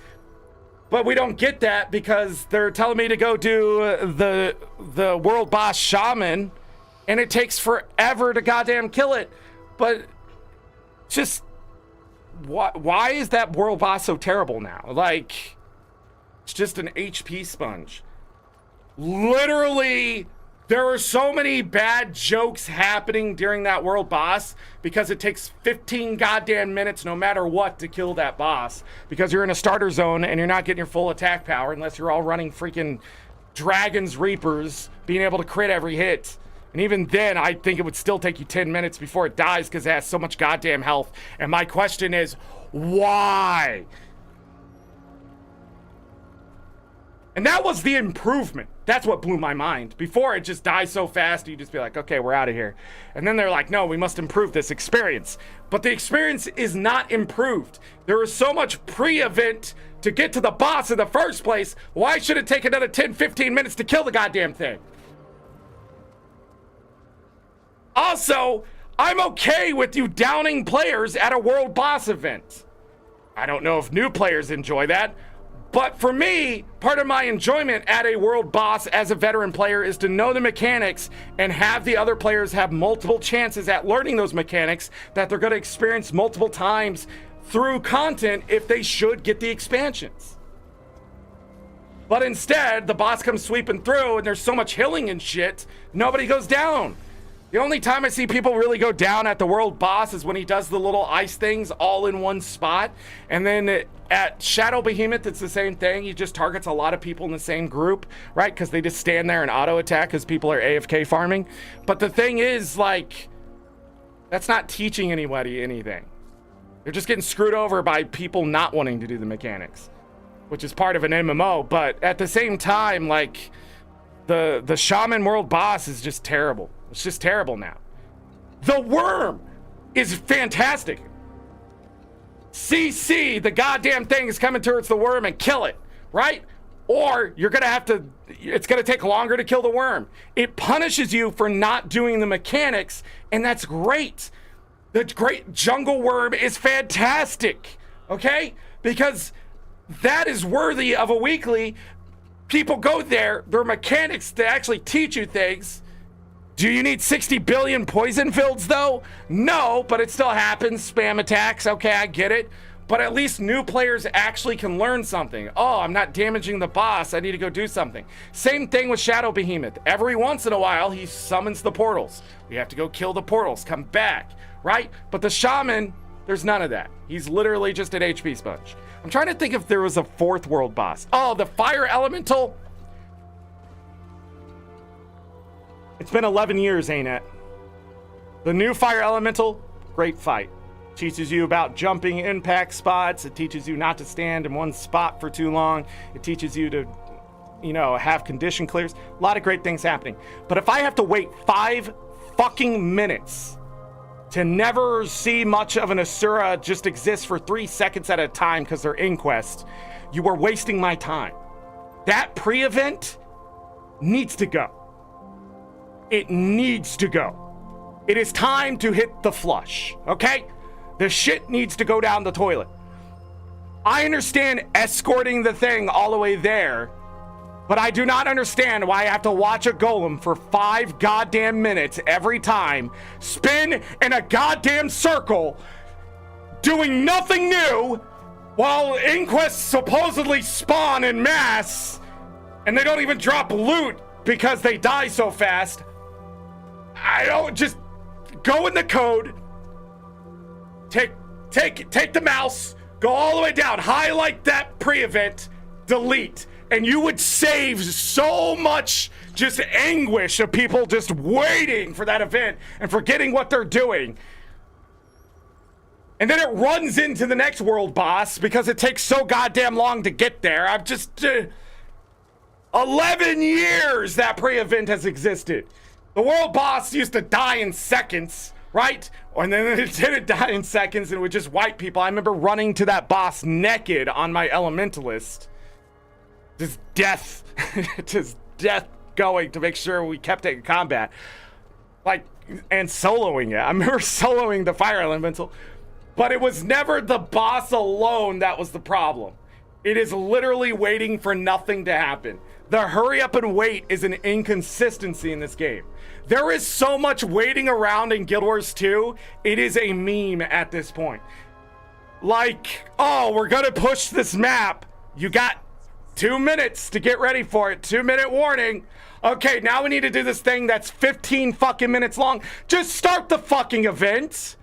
But we don't get that because they're telling me to go do the world boss shaman, and it takes forever to goddamn kill it. But just... Why is that world boss so terrible now? Like, it's just an HP sponge. Literally, there are so many bad jokes happening during that world boss because it takes 15 goddamn minutes no matter what to kill that boss, because you're in a starter zone and you're not getting your full attack power unless you're all running freaking Dragon's Reapers, being able to crit every hit. And even then, I think it would still take you 10 minutes before it dies because it has so much goddamn health. And my question is, why? And that was the improvement. That's what blew my mind. Before, it just dies so fast, you just be like, okay, we're out of here. And then they're like, no, we must improve this experience. But the experience is not improved. There is so much pre-event to get to the boss in the first place. Why should it take another 10, 15 minutes to kill the goddamn thing? Also, I'm okay with you downing players at a world boss event. I don't know if new players enjoy that, but for me, part of my enjoyment at a world boss as a veteran player is to know the mechanics and have the other players have multiple chances at learning those mechanics that they're going to experience multiple times through content if they should get the expansions. But instead, the boss comes sweeping through and there's so much healing and shit, nobody goes down. The only time I see people really go down at the world boss is when he does the little ice things all in one spot. And then at Shadow Behemoth, it's the same thing. He just targets a lot of people in the same group, right? Because they just stand there and auto attack because people are AFK farming. But the thing is, like, that's not teaching anybody anything. They're just getting screwed over by people not wanting to do the mechanics, which is part of an MMO. But at the same time, like, the Shaman world boss is just terrible. It's just terrible now. The worm is fantastic. CC, the goddamn thing is coming towards the worm and kill it, right? Or you're gonna have to, it's gonna take longer to kill the worm. It punishes you for not doing the mechanics, and that's great. The great jungle worm is fantastic, okay? Because that is worthy of a weekly. People go there, their mechanics to actually teach you things. Do you need 60 billion poison fields though? No, but it still happens. Spam attacks, okay, I get it. But at least new players actually can learn something. Oh, I'm not damaging the boss, I need to go do something. Same thing with Shadow Behemoth. Every once in a while, he summons the portals. We have to go kill the portals, come back, right? But the Shaman, there's none of that. He's literally just an HP sponge. I'm trying to think if there was a fourth world boss. Oh, the Fire Elemental. It's been 11 years, ain't it? The new Fire Elemental, great fight. Teaches you about jumping impact spots. It teaches you not to stand in one spot for too long. It teaches you to, you know, have condition clears. A lot of great things happening. But if I have to wait 5 fucking minutes to never see much of an Asura just exist for 3 seconds at a time because they're inquest, you are wasting my time. That pre-event needs to go. It needs to go. It is time to hit the flush, okay? The shit needs to go down the toilet. I understand escorting the thing all the way there, But I do not understand why I have to watch a golem for 5 goddamn minutes every time, spin in a goddamn circle, doing nothing new, while inquests supposedly spawn in mass, and they don't even drop loot because they die so fast. I don't, just go in the code, take the mouse, go all the way down, highlight that pre-event, delete, and you would save so much just anguish of people just waiting for that event and forgetting what they're doing. And then it runs into the next world boss because it takes so goddamn long to get there. I've just 11 years that pre-event has existed. The world boss used to die in seconds, right? And then it didn't die in seconds and it would just wipe people. I remember running to that boss naked on my elementalist. Just death, just death going to make sure we kept it in combat. Like, and soloing it. I remember soloing the fire elemental, but it was never the boss alone that was the problem. It is literally waiting for nothing to happen. The hurry up and wait is an inconsistency in this game. There is so much waiting around in Guild Wars 2, it is a meme at this point. Like, oh, we're gonna push this map. You got 2 minutes to get ready for it. 2-minute warning. Okay, now we need to do this thing that's 15 fucking minutes long. Just start the fucking event.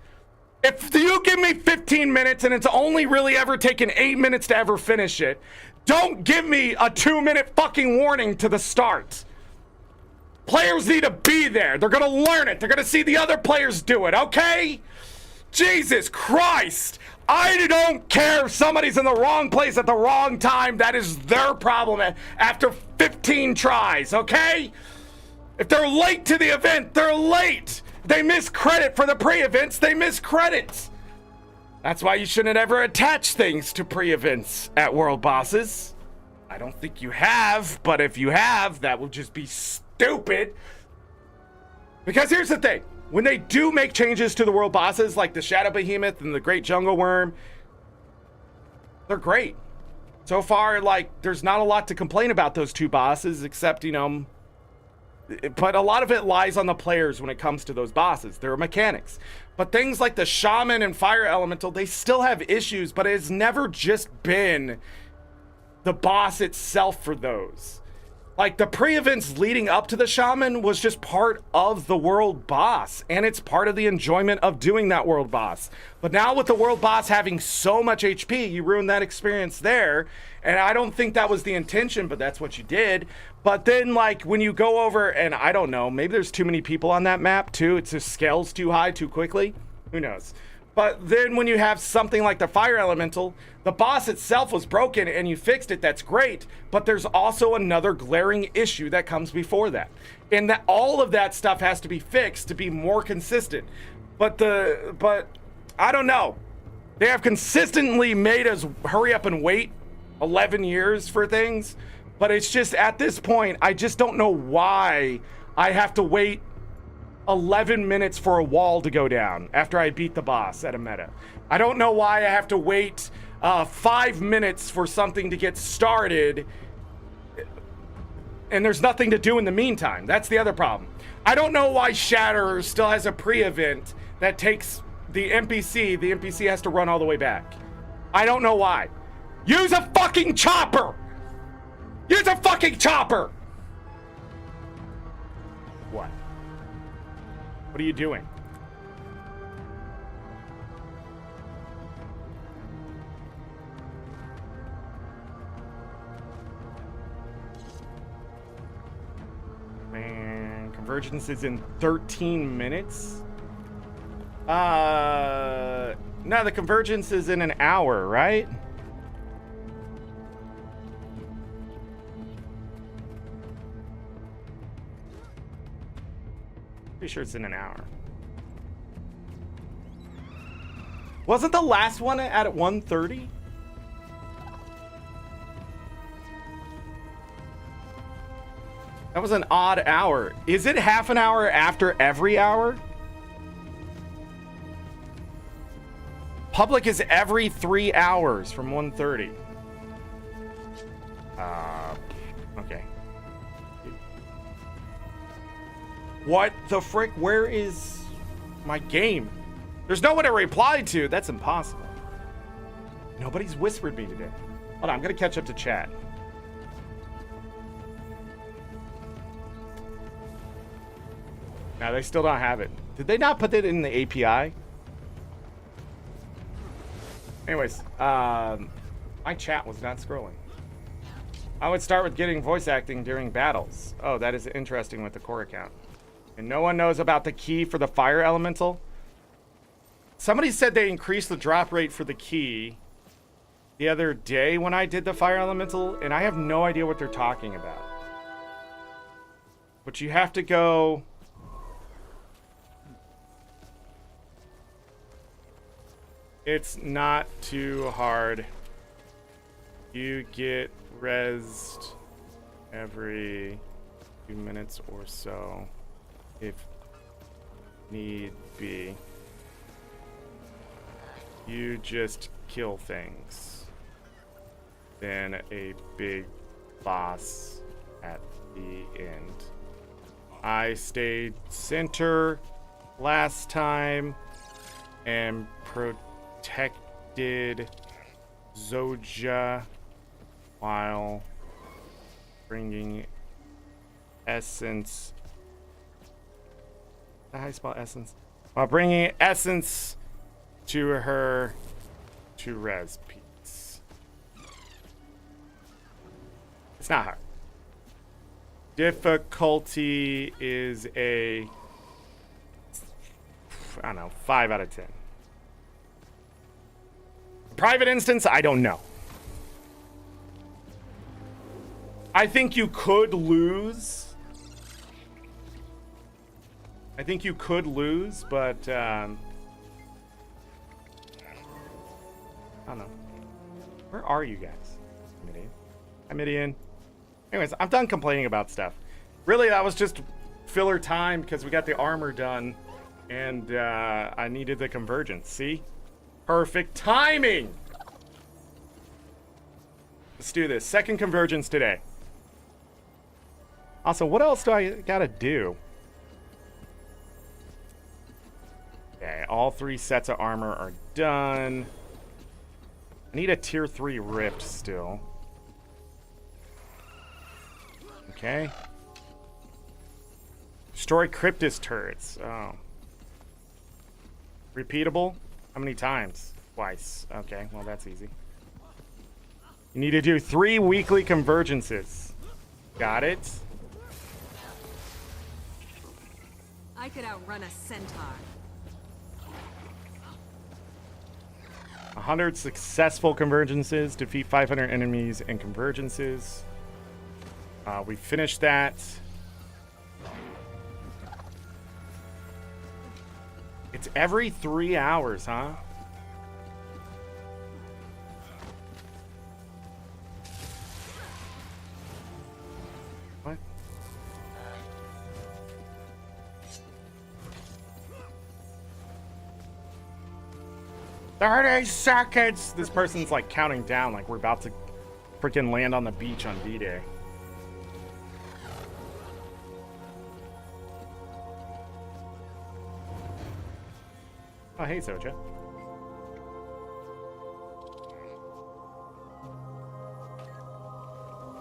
If you give me 15 minutes and it's only really ever taken 8 minutes to ever finish it, don't give me a 2-minute fucking warning to the start. Players need to be there. They're gonna learn it. They're gonna see the other players do it, okay? Jesus Christ. I don't care if somebody's in the wrong place at the wrong time. That is their problem after 15 tries, okay? If they're late to the event, they're late. They miss credit for the pre-events, they miss credits. That's why you shouldn't ever attach things to pre-events at world bosses. I don't think you have, but if you have, that will just be stupid. Because here's the thing. When they do make changes to the world bosses, like the Shadow Behemoth and the Great Jungle Worm, they're great. So far, like, there's not a lot to complain about those two bosses, except, you know, but a lot of it lies on the players when it comes to those bosses. There are mechanics. But things like the Shaman and Fire Elemental, they still have issues, but it's never just been the boss itself for those. Like, the pre-events leading up to the Shaman was just part of the world boss, and it's part of the enjoyment of doing that world boss. But now with the world boss having so much HP, you ruined that experience there, and I don't think that was the intention, but that's what you did. But then, like, when you go over, and I don't know, maybe there's too many people on that map, too. It just scales too high too quickly. Who knows? But then when you have something like the Fire Elemental, the boss itself was broken and you fixed it, that's great. But there's also another glaring issue that comes before that. And that all of that stuff has to be fixed to be more consistent. But I don't know. They have consistently made us hurry up and wait 11 years for things. But it's just, at this point, I just don't know why I have to wait 11 minutes for a wall to go down after I beat the boss at a meta. I don't know why I have to wait 5 minutes for something to get started and there's nothing to do in the meantime. That's the other problem. I don't know why Shatterer still has a pre-event that takes the NPC has to run all the way back. I don't know why. Use a fucking chopper! Use a fucking chopper! What? What are you doing? Man, Convergence is in 13 minutes? No, the Convergence is in an hour, right? Pretty sure it's in an hour. Wasn't the last one at 1:30? That was an odd hour. Is it half an hour after every hour? Public is every 3 hours from 1:30. Okay. What the frick? Where is my game? There's no one to reply to. That's impossible. Nobody's whispered me today. Hold on, I'm gonna catch up to chat. No, they still don't have it. Did they not put it in the API? Anyways, my chat was not scrolling. I would start with getting voice acting during battles. Oh, that is interesting with the core account. And no one knows about the key for the fire elemental. Somebody said they increased the drop rate for the key the other day when I did the fire elemental, and I have no idea what they're talking about. But you have to go... It's not too hard. You get rezzed every few minutes or so if need be. You just kill things. Then a big boss at the end. I stayed center last time and protected Zoja while bringing essence. How do you spell essence? While bringing essence to her to res piece. It's not hard. Difficulty is a, I don't know, 5 out of 10. Private instance, I don't know. I think you could lose. I think you could lose, but I don't know. Where are you guys? Midian. Hi, Midian. Anyways, I'm done complaining about stuff. Really, that was just filler time because we got the armor done and I needed the convergence. See? Perfect timing! Let's do this. Second convergence today. Also, what else do I gotta do? Okay, all 3 sets of armor are done. I need a tier 3 rift still. Okay. Destroy Cryptus turrets. Oh. Repeatable? How many times? Twice. Okay, well that's easy. You need to do 3 weekly convergences. Got it. I could outrun a centaur. 100 successful convergences. Defeat 500 enemies and convergences. We finished that. It's every 3 hours, huh? What? 30 seconds! This person's like counting down like we're about to freaking land on the beach on D-Day. Oh, hey, Soja.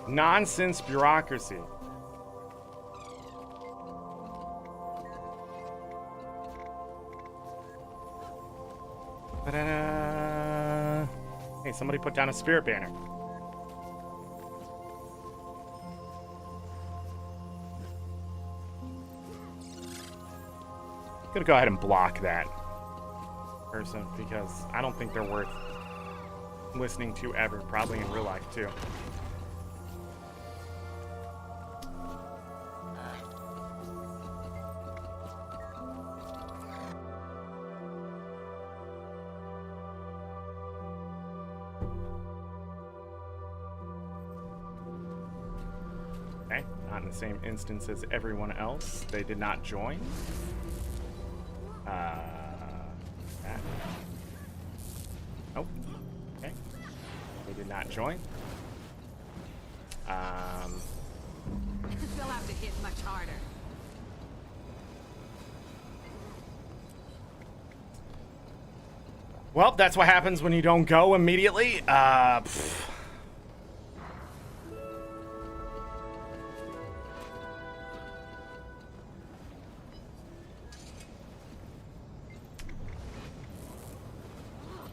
Nonsense bureaucracy. Ta-da! Hey, somebody put down a spirit banner. I'm gonna go ahead and block that person because I don't think they're worth listening to ever, probably in real life too. Okay, not in the same instance as everyone else. They did not join. That. Nope. Okay. They did not join. They'll have to hit much harder. Well, that's what happens when you don't go immediately.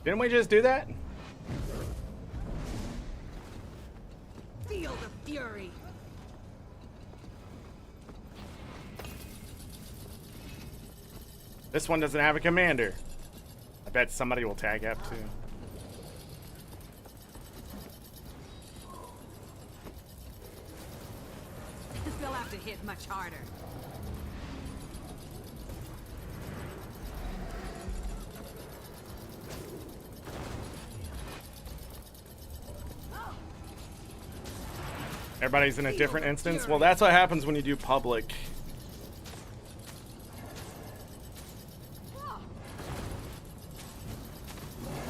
Didn't we just do that? Feel the fury. This one doesn't have a commander. I bet somebody will tag up too. They'll have to hit much harder. Everybody's in a different instance. Well, that's what happens when you do public.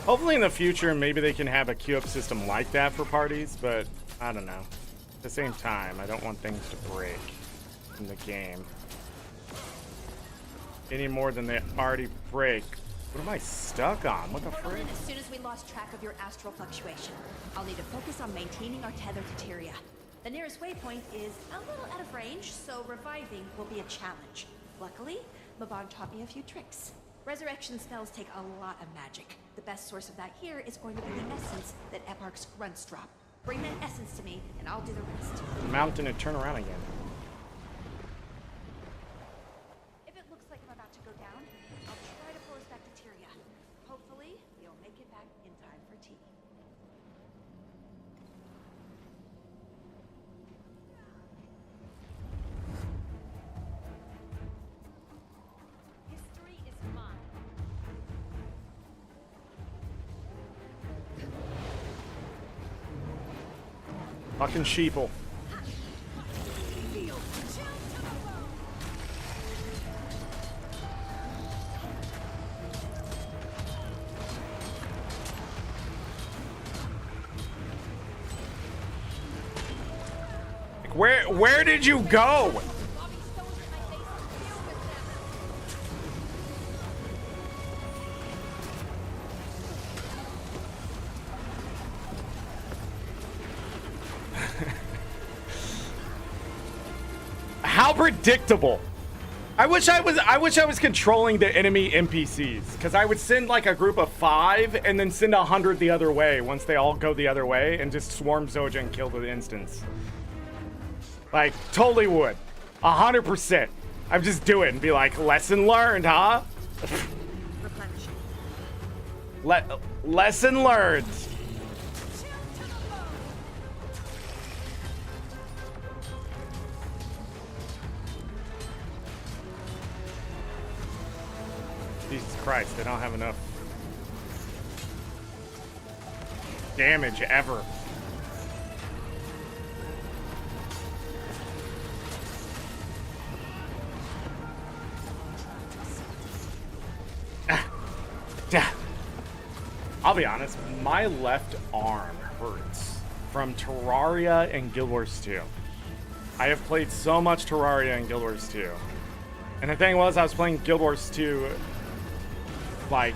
Hopefully in the future, maybe they can have a queue-up system like that for parties, but I don't know. At the same time, I don't want things to break in the game any more than they already break. What am I stuck on? What the Portal frick? in as soon as we lost track of your astral fluctuation. I'll need to focus on maintaining our tether to Tyria. The nearest waypoint is a little out of range, so reviving will be a challenge. Luckily, Maban taught me a few tricks. Resurrection spells take a lot of magic. The best source of that here is going to be the essence that Eparch's grunts drop. Bring that essence to me, and I'll do the rest. Mountain and turn around again. If it looks like I'm about to go down, I'll try to pull us back to Tyria. Hopefully, you'll make it back in time for tea. History is mine. Fucking sheeple. Where did you go? How predictable. I wish I was controlling the enemy NPCs, because I would send like a group of 5 and then send 100 the other way once they all go the other way and just swarm Zoja and kill the instance. Like, totally would. 100%. I would just do it and be like, lesson learned, huh? Lesson learned. Jesus Christ, they don't have enough damage ever. I'll be honest, my left arm hurts from Terraria and Guild Wars 2. I have played so much Terraria and Guild Wars 2. And the thing was, I was playing Guild Wars 2 like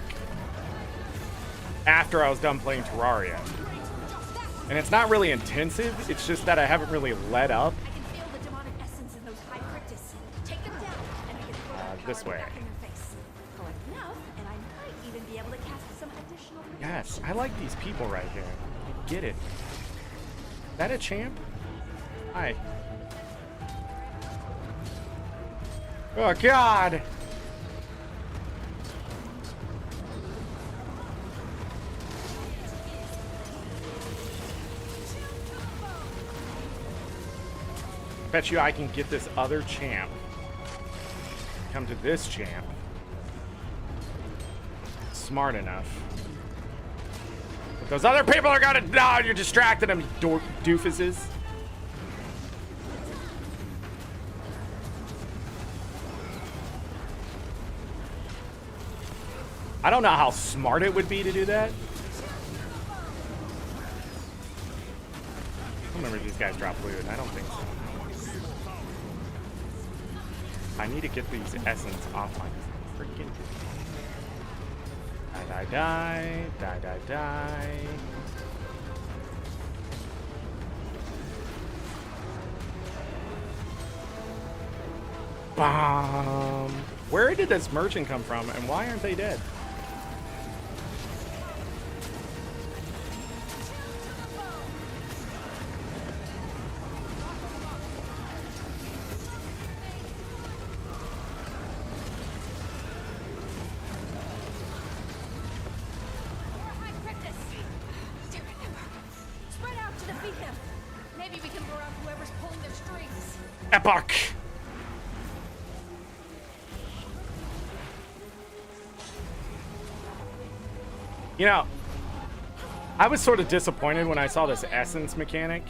after I was done playing Terraria. And it's not really intensive, it's just that I haven't really let up. I can feel the demonic essence in those high cryptis. Take them down, and we can throw that This power way. back in their face. Collect enough, and I might even be able to cast some additional protection. Yes, I like these people right here. I get it. Is that a champ? Hi. Oh, God! Bet you I can get this other champ. Come to this champ. Smart enough. But those other people are gonna... No, you're distracting them, you doofuses. I don't know how smart it would be to do that. I don't remember if these guys drop loot. I don't think so. I need to get these essence off my freaking... Die, die, die, die, die. Bomb. Where did this merchant come from, and why aren't they dead? Spread out to defeat him. Maybe we can lure out whoever's pulling their strings. Epoch. You know, I was sort of disappointed when I saw this essence mechanic,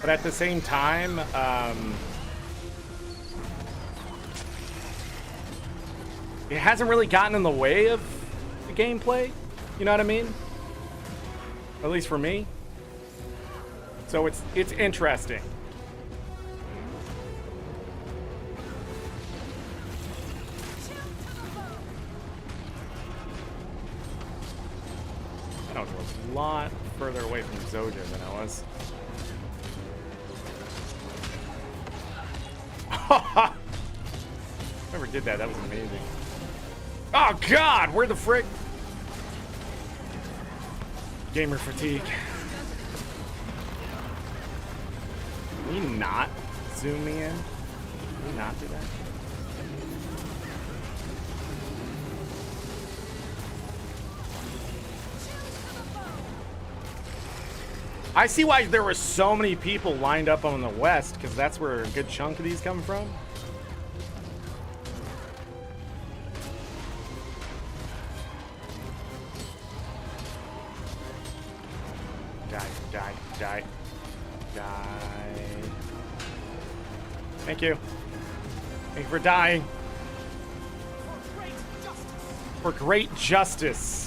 but at the same time, it hasn't really gotten in the way of the gameplay. You know what I mean? At least for me. So it's interesting. I was a lot further away from Zoja than I was. Whoever did that, that was amazing. Oh God, where the frick? Gamer fatigue. Can we not zoom me in? Can we not do that? I see why there were so many people lined up on the west, because that's where a good chunk of these come from. Die, die, die, die. Thank you. Thank you for dying. For great justice.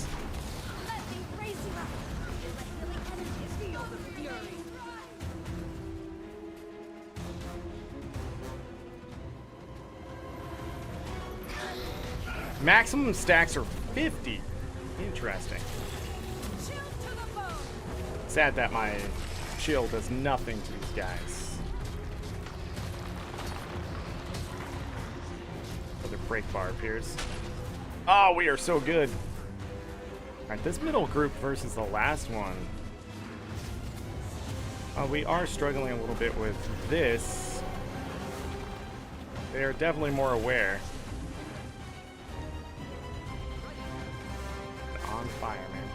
Maximum stacks are 50. Interesting. Sad that my shield does nothing to these guys. Other break bar appears. Oh, we are so good. Alright, this middle group versus the last one. We are struggling a little bit with this. They are definitely more aware. On fire, man.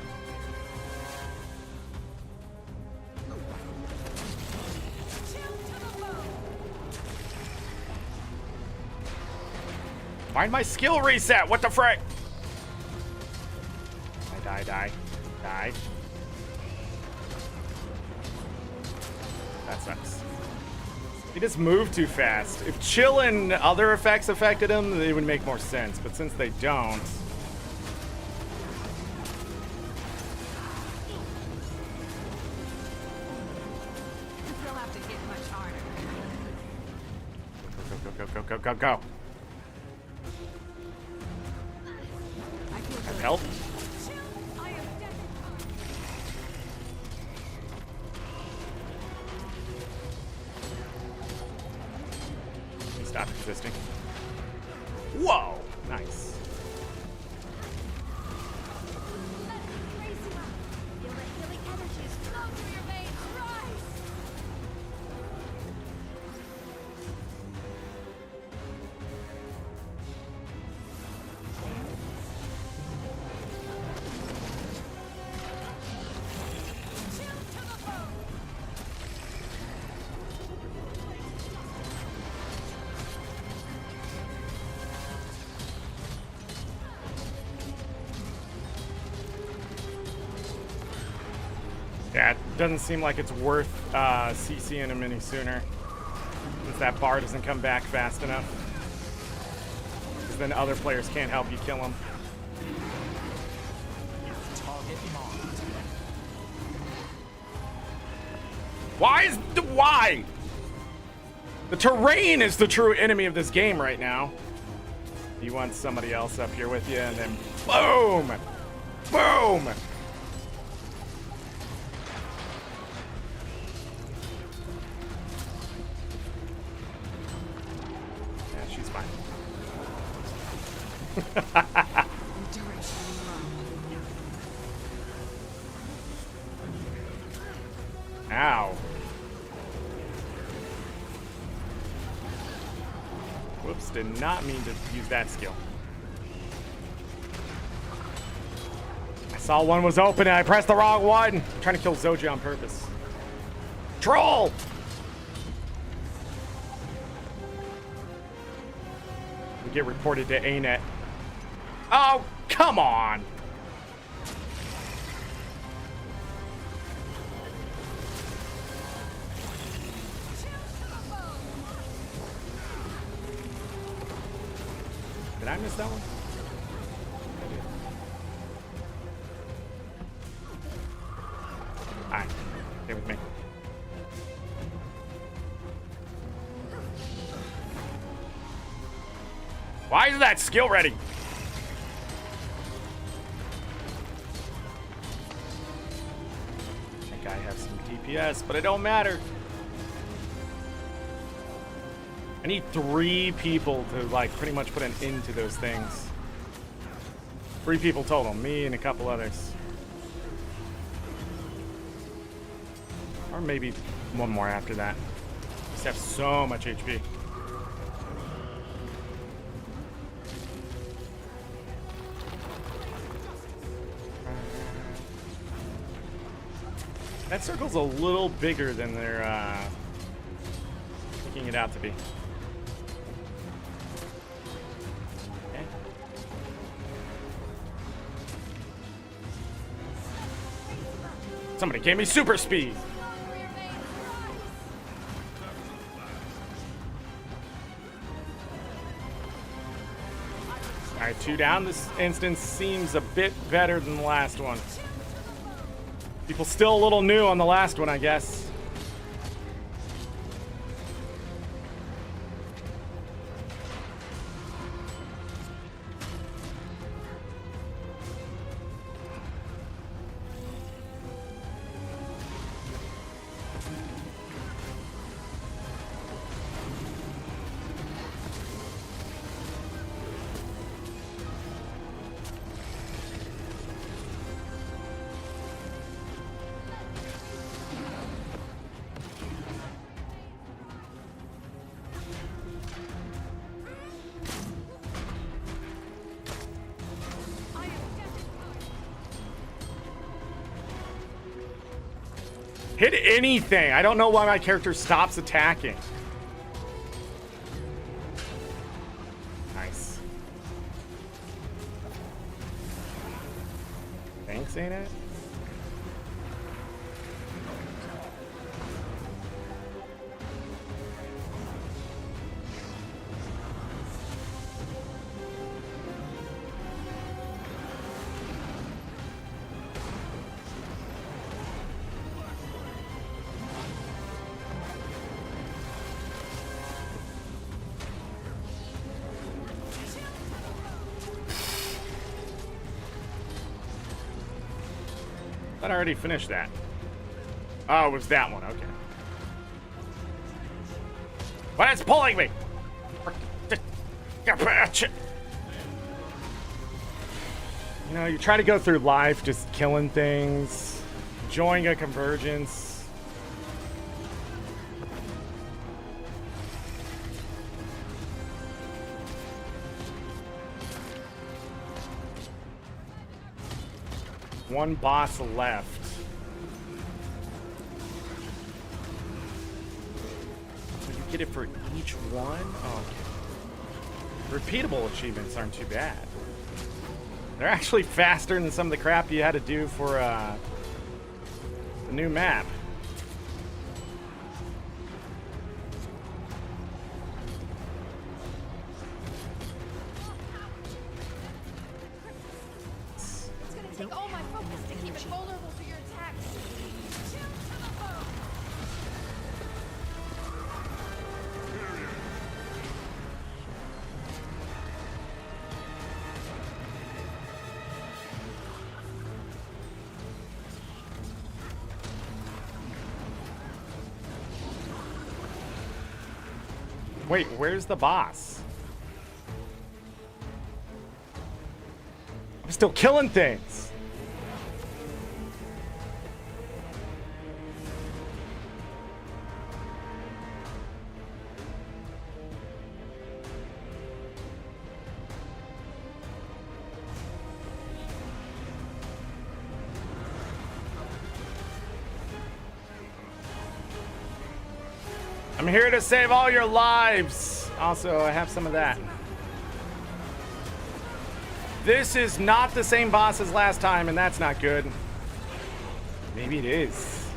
Why'd my skill reset? What the frick? Die, die, die. That sucks. He just moved too fast. If chill and other effects affected him, they would make more sense. But since they don't... Go, go, go. Have help? Stop existing. Whoa! Nice. Yeah, it doesn't seem like it's worth CCing him any sooner. Since that bar doesn't come back fast enough. Because then other players can't help you kill him. Why? The terrain is the true enemy of this game right now. You want somebody else up here with you, and then boom! Boom! Yeah, she's fine. Ow. Whoops, did not mean to use that skill. I saw one was open and I pressed the wrong one. I'm trying to kill Zoji on purpose. Troll! We get reported to ArenaNet. Oh, come on! Did I miss that one? Alright, stay with me. Why is that skill ready? I think I have some DPS, but it don't matter. I need 3 people to, like, pretty much put an end to those things. 3 people total, me and a couple others. Or maybe one more after that. Just have so much HP. That circle's a little bigger than they're making it out to be. Somebody gave me super speed. Alright, 2 down. This instance seems a bit better than the last one. People still a little new on the last one, I guess. Hit anything. I don't know why my character stops attacking. Nice. Thanks, ain't it? I already finished that. Oh, it was that one. Okay. But it's pulling me. You know, you try to go through life just killing things, enjoying a convergence. One boss left. So you get it for each one? Oh, okay. Repeatable achievements aren't too bad. They're actually faster than some of the crap you had to do for the new map. Take all my focus to keep it vulnerable to your attacks. Wait, where's the boss? I'm still killing things. I'm here to save all your lives. Also, I have some of that. This is not the same boss as last time, and that's not good. Maybe it is.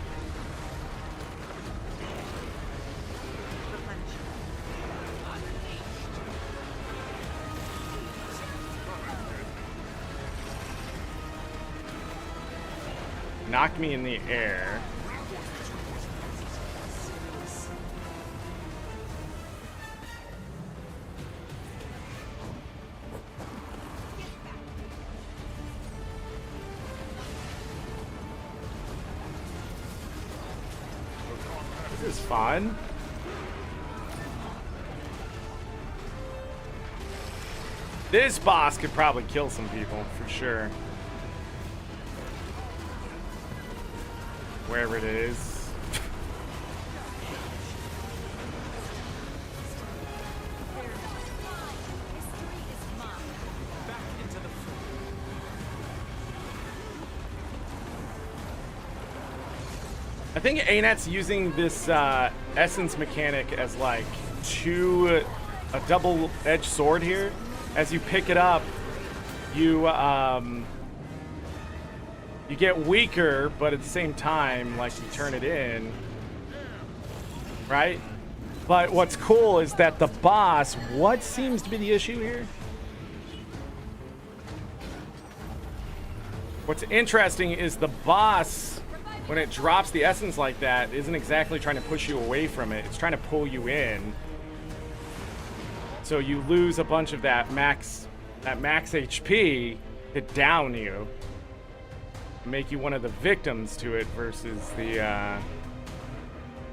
Knocked me in the air. This is fun. This boss could probably kill some people, for sure. Wherever it is. I think ArenaNet's using this essence mechanic as like a double-edged sword here. As you pick it up, you get weaker, but at the same time, like, you turn it in, right? But what's cool is that the boss, what seems to be the issue here? What's interesting is the boss, when it drops the essence like that, isn't exactly trying to push you away from it. It's trying to pull you in. So you lose a bunch of that max HP to down you. Make you one of the victims to it versus the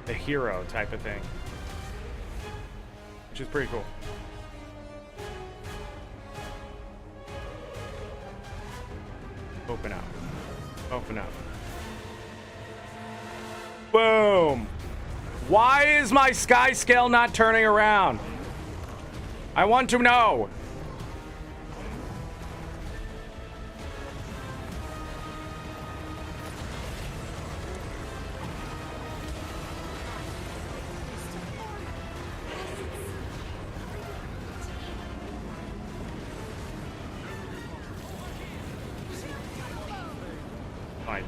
hero type of thing, which is pretty cool. Open up. Open up. Boom! Why is my sky scale not turning around? I want to know. I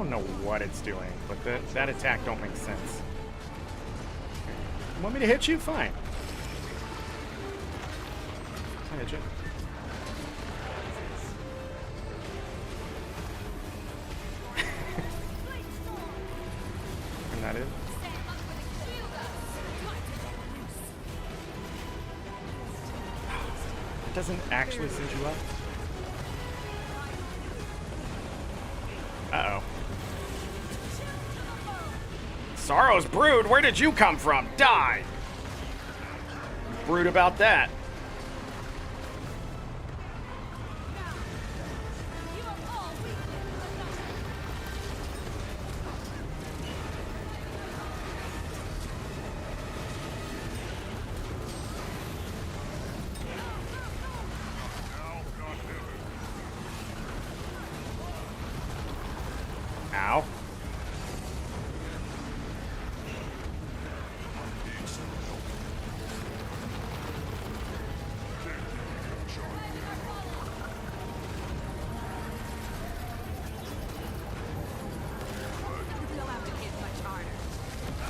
don't know what it's doing, but that attack don't make sense. You want me to hit you? Fine. I'll hit you. Turn that in. It doesn't actually send you up. Uh-oh. Sorrow's brood, where did you come from? Die! Brood about that. Ow.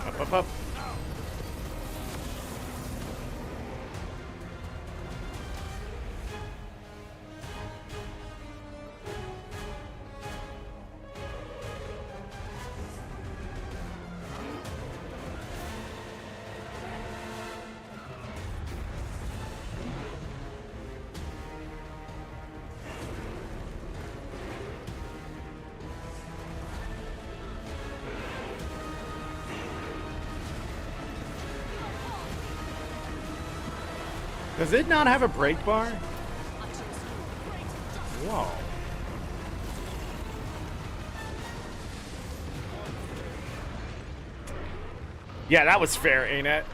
Up, up, up. Does it not have a brake bar? Whoa. Yeah, that was fair, ain't it?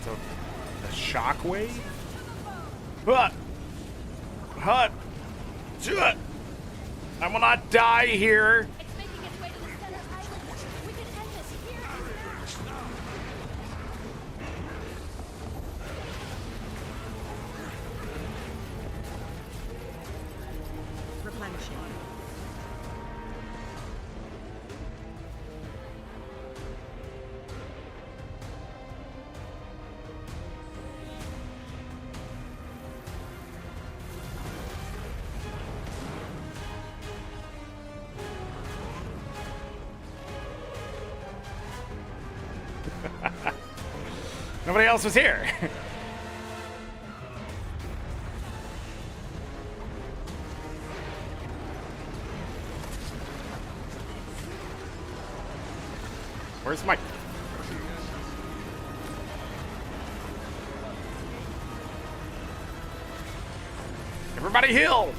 So, the shockwave? Hut! Hut! Shut! I will not die here! It's making its way to the center island. We can end this here and now. Replenishing. Nobody else was here. Where's my... Everybody heal!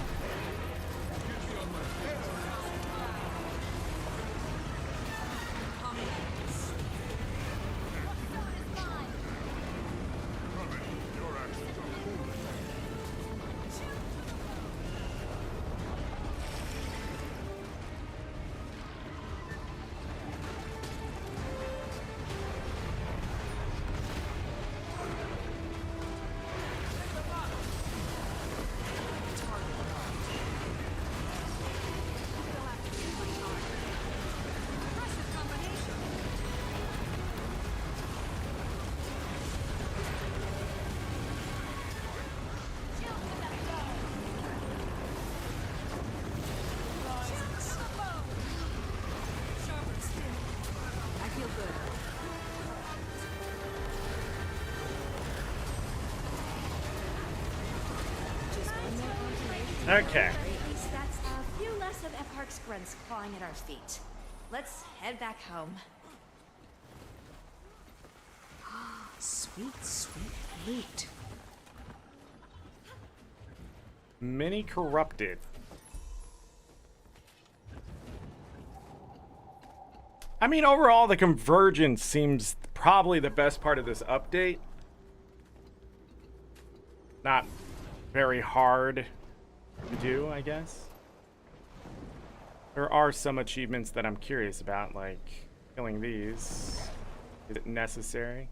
Okay. At least that's a few less of F-Hark's grunts clawing at our feet. Let's head back home. Sweet, sweet loot. Mini corrupted. I mean, overall, the convergence seems probably the best part of this update. Not very hard to do, I guess. There are some achievements that I'm curious about, like killing these. Is it necessary?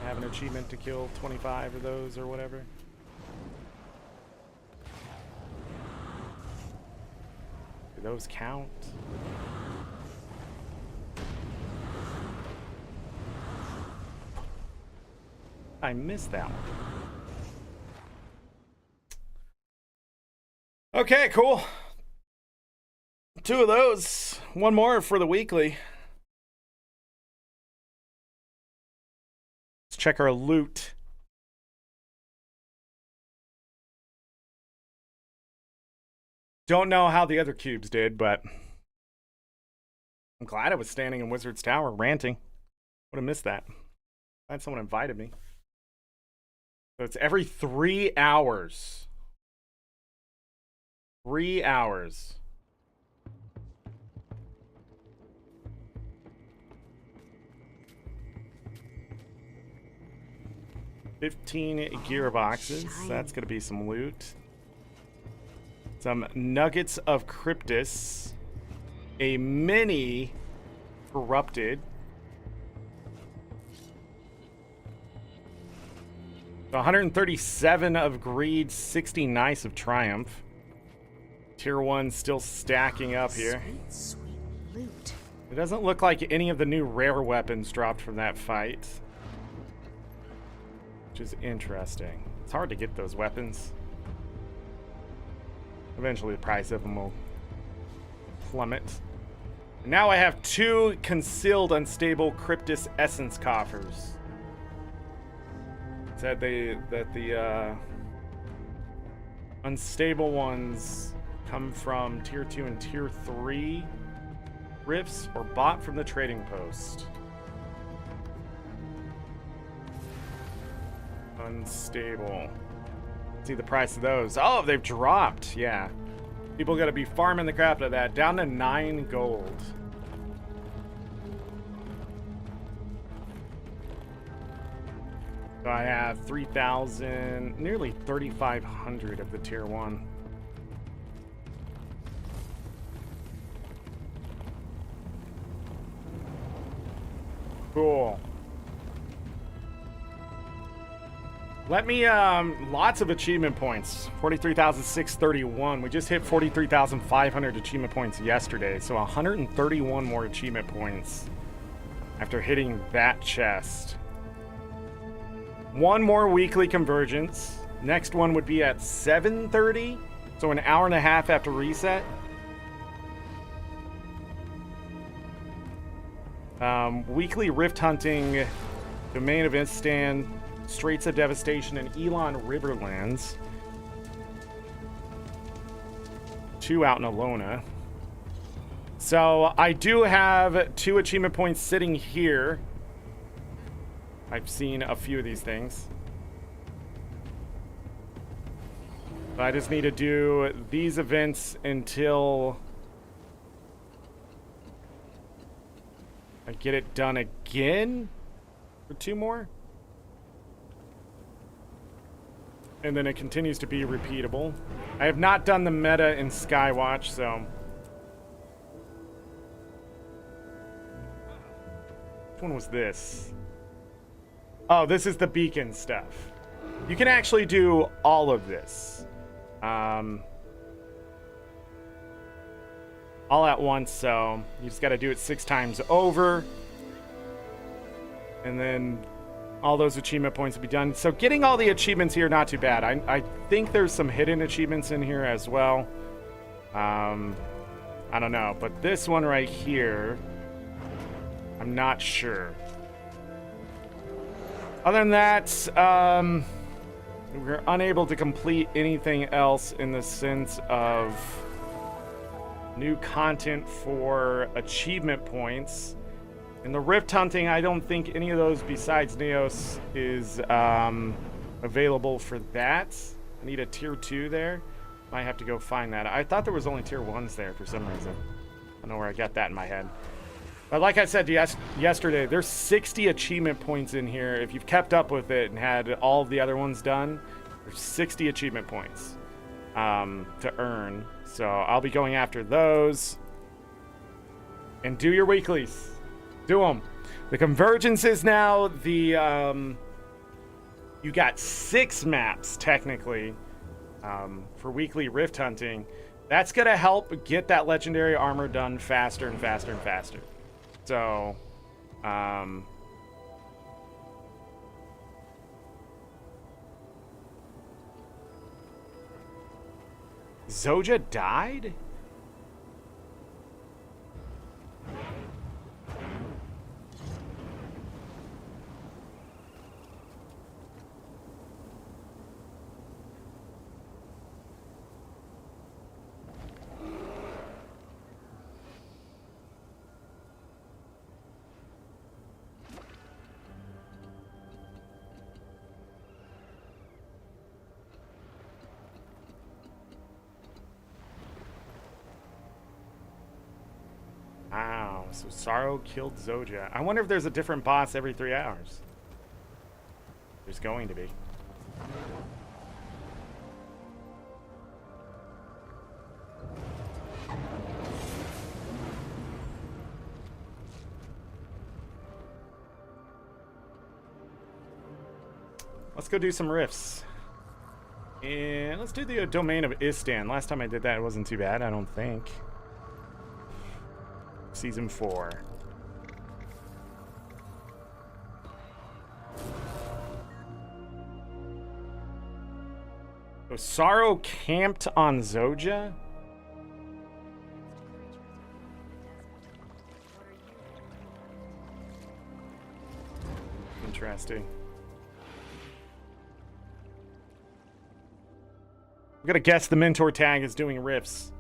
I have an achievement to kill 25 of those or whatever. Do those count? I missed that one. Okay, cool. 2 of those. 1 more for the weekly. Let's check our loot. Don't know how the other cubes did, but I'm glad I was standing in Wizard's Tower ranting. Would have missed that. Glad someone invited me. So it's every 3 hours. 3 hours. $15 gearboxes. That's gonna be some loot. Some nuggets of Cryptus. A mini corrupted. 137 of greed, 60 nice of triumph. Tier 1 still stacking up here. Sweet, sweet loot. It doesn't look like any of the new rare weapons dropped from that fight, which is interesting. It's hard to get those weapons. Eventually the price of them will plummet. Now I have 2 concealed unstable Cryptus Essence coffers. It said that the unstable ones come from tier 2 and tier 3 rifts or bought from the trading post. Unstable. See the price of those. Oh, they've dropped. Yeah. People gotta be farming the crap out of that. Down to 9 gold. So I have 3,000, nearly 3,500 of the tier 1. Cool. Let me, lots of achievement points. 43,631. We just hit 43,500 achievement points yesterday, so 131 more achievement points after hitting that chest. 1 more weekly convergence. Next one would be at 7:30, so an hour and a half after reset. Weekly rift hunting, domain event stand, Straits of Devastation, and Elon Riverlands. 2 out in Alona. So I do have 2 achievement points sitting here. I've seen a few of these things. But I just need to do these events until I get it done again for 2 more. And then it continues to be repeatable. I have not done the meta in Skywatch, so... Which one was this? Oh, this is the beacon stuff. You can actually do all of this. All at once, so you just got to do it 6 times over. And then all those achievement points will be done. So getting all the achievements here, not too bad. I think there's some hidden achievements in here as well. I don't know, but this one right here, I'm not sure. Other than that, we're unable to complete anything else in the sense of new content for achievement points. In the rift hunting, I don't think any of those besides Neos is available for that. I need a tier 2 there. Might have to go find that. I thought there was only tier 1s there for some reason. I don't know where I got that in my head. But like I said yesterday, there's 60 achievement points in here. If you've kept up with it and had all of the other ones done, there's 60 achievement points to earn. So I'll be going after those. And do your weeklies. Do them. The convergences now, you got 6 maps technically for weekly rift hunting. That's gonna help get that legendary armor done faster and faster and faster. So Zoja died? Wow, so Sorrow killed Zoja. I wonder if there's a different boss every 3 hours. There's going to be. Let's go do some riffs. And let's do the domain of Istan. Last time I did that, it wasn't too bad, I don't think. Season 4. So SotO camped on Zoja? Interesting. I'm gonna guess the mentor tag is doing riffs.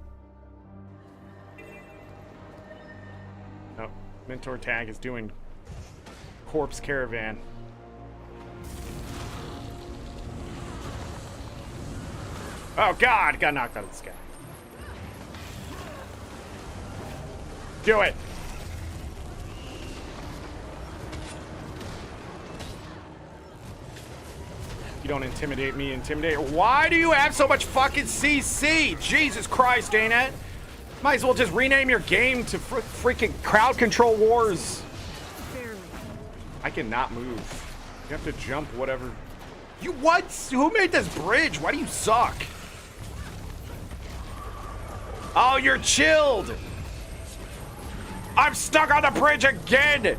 No, mentor tag is doing corpse caravan. Oh God, got knocked out of the sky. Do it. You don't intimidate me, intimidate. Why do you have so much fucking CC? Jesus Christ, ArenaNet. Might as well just rename your game to freaking Crowd Control Wars. Barely. I cannot move. You have to jump whatever. You what? Who made this bridge? Why do you suck? Oh, you're chilled. I'm stuck on the bridge again.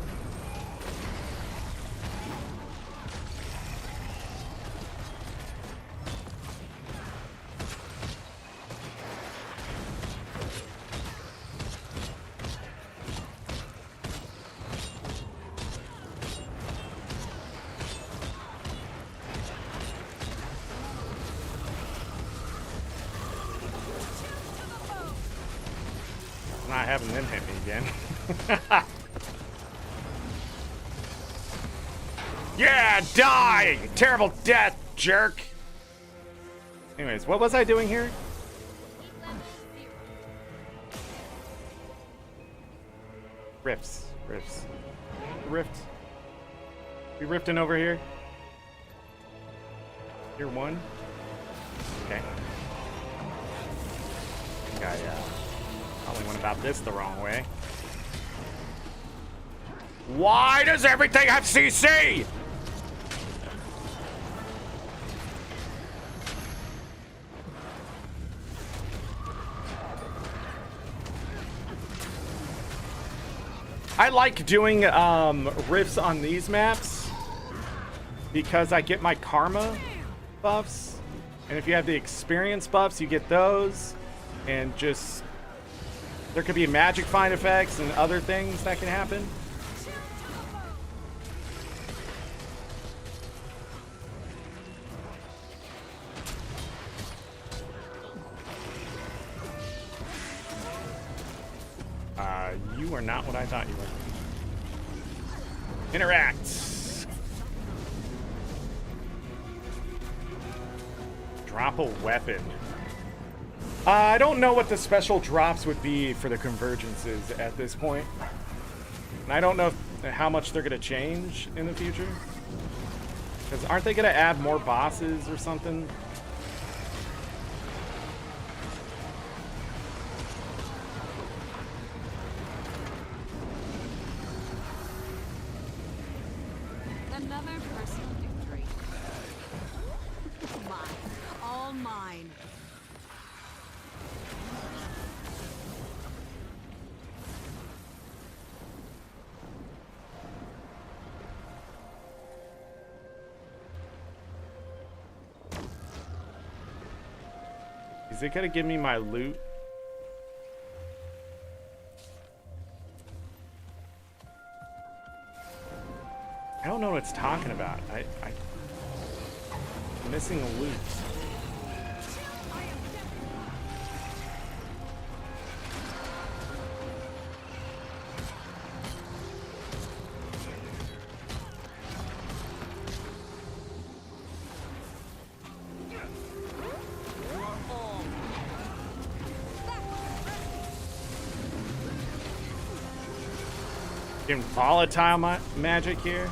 Not having them hit me again. Yeah, die! Terrible death, jerk! Anyways, what was I doing here? Rifts. Rift. We rifting over here? Here one? Okay. I think I, probably went about this the wrong way. Why does everything have CC? I like doing riffs on these maps because I get my karma buffs, and if you have the experience buffs, you get those, and just there could be magic find effects and other things that can happen. You are not what I thought you were. Interact. Drop a weapon. I don't know what the special drops would be for the convergences at this point. And I don't know how much they're going to change in the future. Because aren't they going to add more bosses or something? Another personal victory. Mine. All mine. Is it gonna give me my loot? I don't know what it's talking about. I'm missing loot. Getting volatile magic here.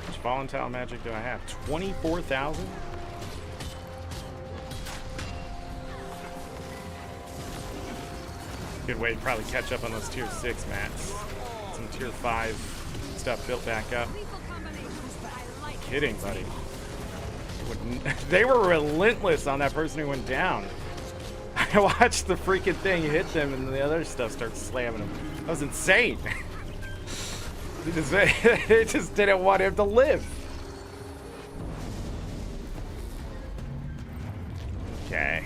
Which volatile magic do I have? 24,000? Good way to probably catch up on those tier 6 mats. Some tier 5 stuff built back up. Kidding, buddy. They were relentless on that person who went down. I watched the freaking thing hit them and the other stuff starts slamming them. That was insane. They just didn't want him to live. Okay.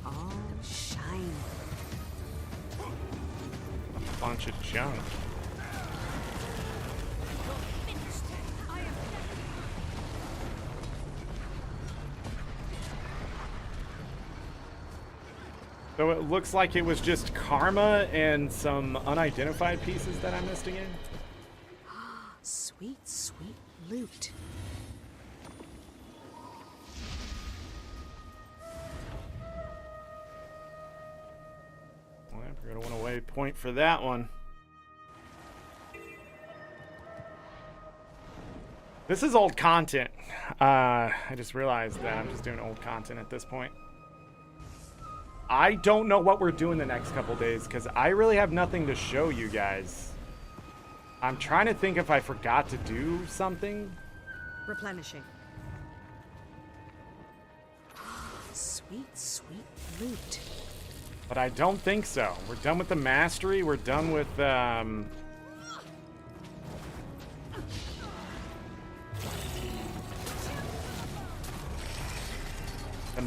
All shiny. A bunch of junk. So it looks like it was just karma and some unidentified pieces that I missed again. Sweet, sweet loot. Well, we're gonna want a waypoint for that one. This is old content. I just realized that I'm just doing old content at this point. I don't know what we're doing the next couple days because I really have nothing to show you guys. I'm trying to think if I forgot to do something. Replenishing. Sweet, sweet loot. But I don't think so. We're done with the mastery. We're done with the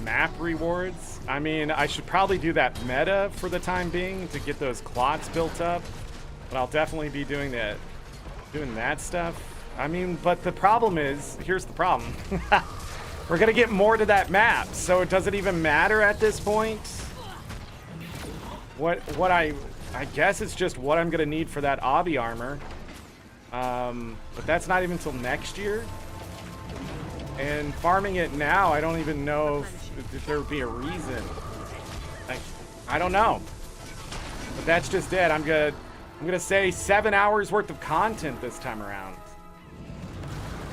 map rewards. I mean, I should probably do that meta for the time being to get those clots built up. But I'll definitely be doing that stuff. I mean, but the problem is, here's the problem. We're gonna get more to that map, so it doesn't even matter at this point. What I guess it's just what I'm gonna need for that obby armor. But that's not even till next year. And farming it now, I don't even know if there would be a reason. I don't know. But that's just it. I'm gonna say 7 hours worth of content this time around.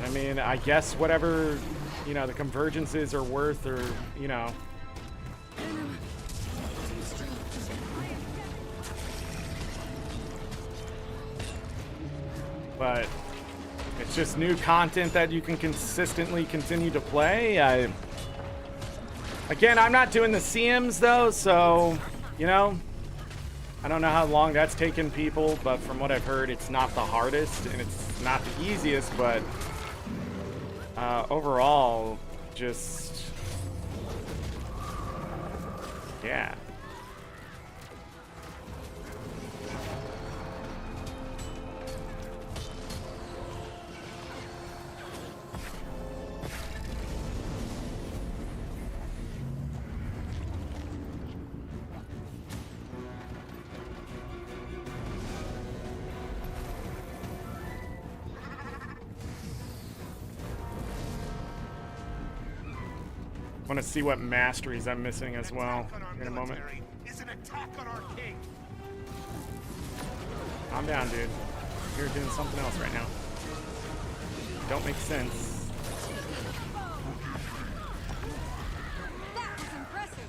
I mean, I guess whatever, you know, the convergences are worth, or, you know. But it's just new content that you can consistently continue to play. Again, I'm not doing the CMs though, so, you know, I don't know how long that's taken people, but from what I've heard, it's not the hardest and it's not the easiest, but overall, just, yeah. Want to see what masteries I'm missing as well in a moment. Calm down, dude. You're doing something else right now. Don't make sense. That was impressive.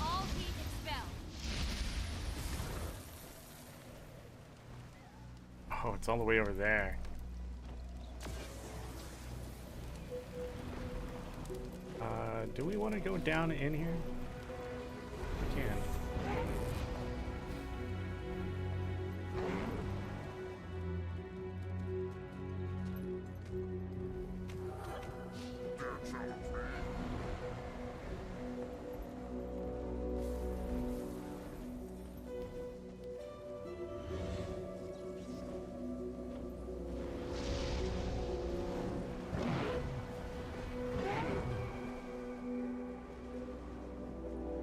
All heat expelled. Oh, it's all the way over there. Do we want to go down in here? We can.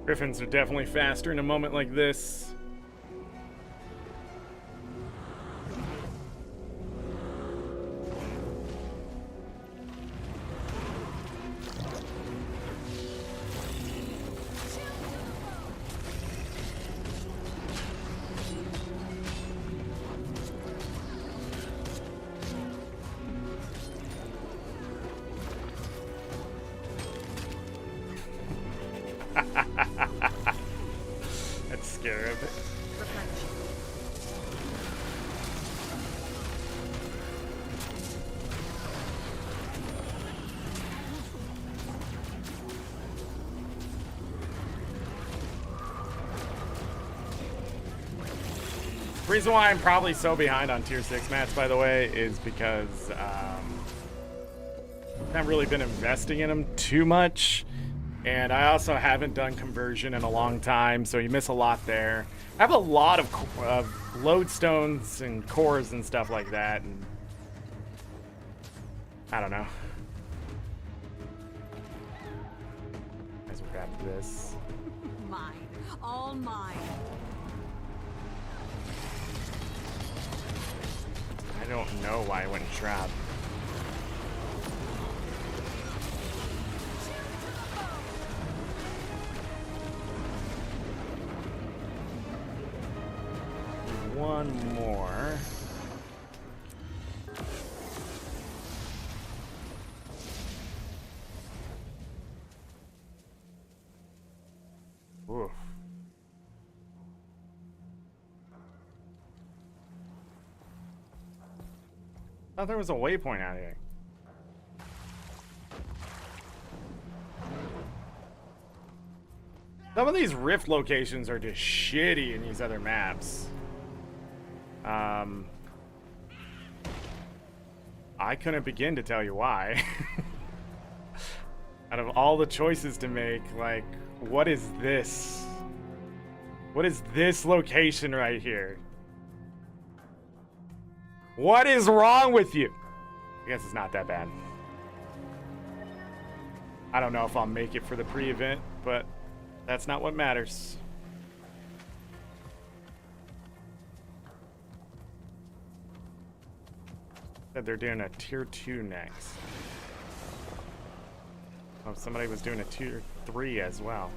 Griffins are definitely faster in a moment like this. scared. The reason why I'm probably so behind on tier 6 mats, by the way, is because I've not really been investing in them too much. And I also haven't done conversion in a long time, so you miss a lot there. I have a lot of lodestones and cores and stuff like that, and I don't know. Might as well grab this. Mine. All mine. I don't know why I went trap. One more. Oof. Thought there was a waypoint out here. Some of these rift locations are just shitty in these other maps. I couldn't begin to tell you why. Out of all the choices to make, like, what is this? What is this location right here? What is wrong with you? I guess it's not that bad. I don't know if I'll make it for the pre-event, but that's not what matters. Said they're doing a tier 2 next. Oh, somebody was doing a tier 3 as well.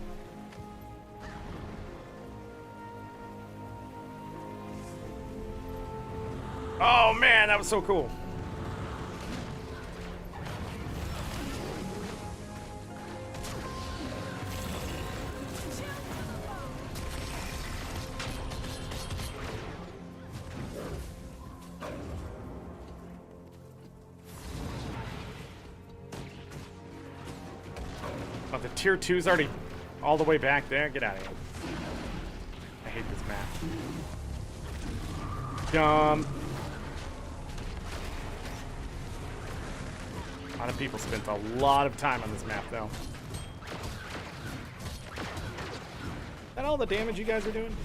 Oh man, that was so cool. Oh, the tier 2's already all the way back there. Get out of here. I hate this map. Dumb. A lot of people spent a lot of time on this map, though. Is that all the damage you guys are doing?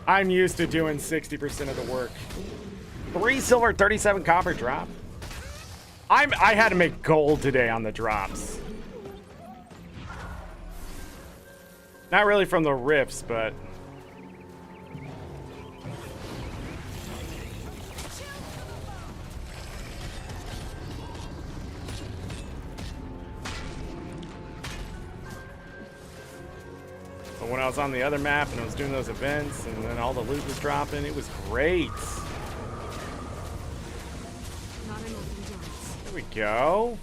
I'm used to doing 60% of the work. 3 silver, 37 copper drop. I had to make gold today on the drops. Not really from the rifts, but when I was on the other map and I was doing those events and then all the loot was dropping, it was great. There we go.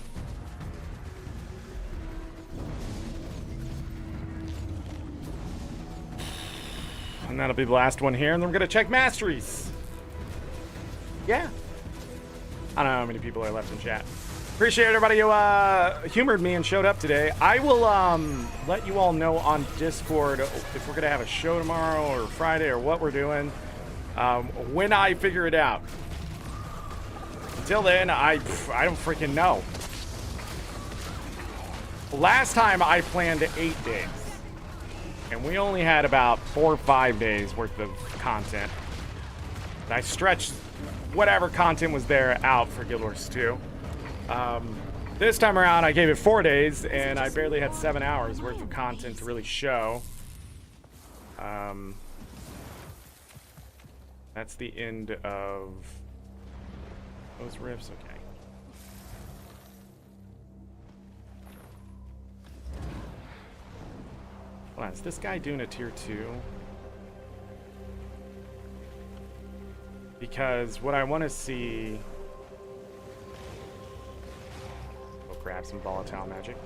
And that'll be the last one here, and then we're gonna check masteries. Yeah. I don't know how many people are left in chat. Appreciate everybody who humored me and showed up today. I will let you all know on Discord if we're gonna have a show tomorrow or Friday or what we're doing when I figure it out. Until then, I don't freaking know. Last time I planned 8 days, and we only had about 4 or 5 days worth of content. I stretched whatever content was there out for Guild Wars 2. This time around, I gave it 4 days, and I barely had 7 hours worth of content to really show. That's the end of those rifts. Okay. Hold on, is this guy doing a tier 2? Because what I want to see grab some volatile magic.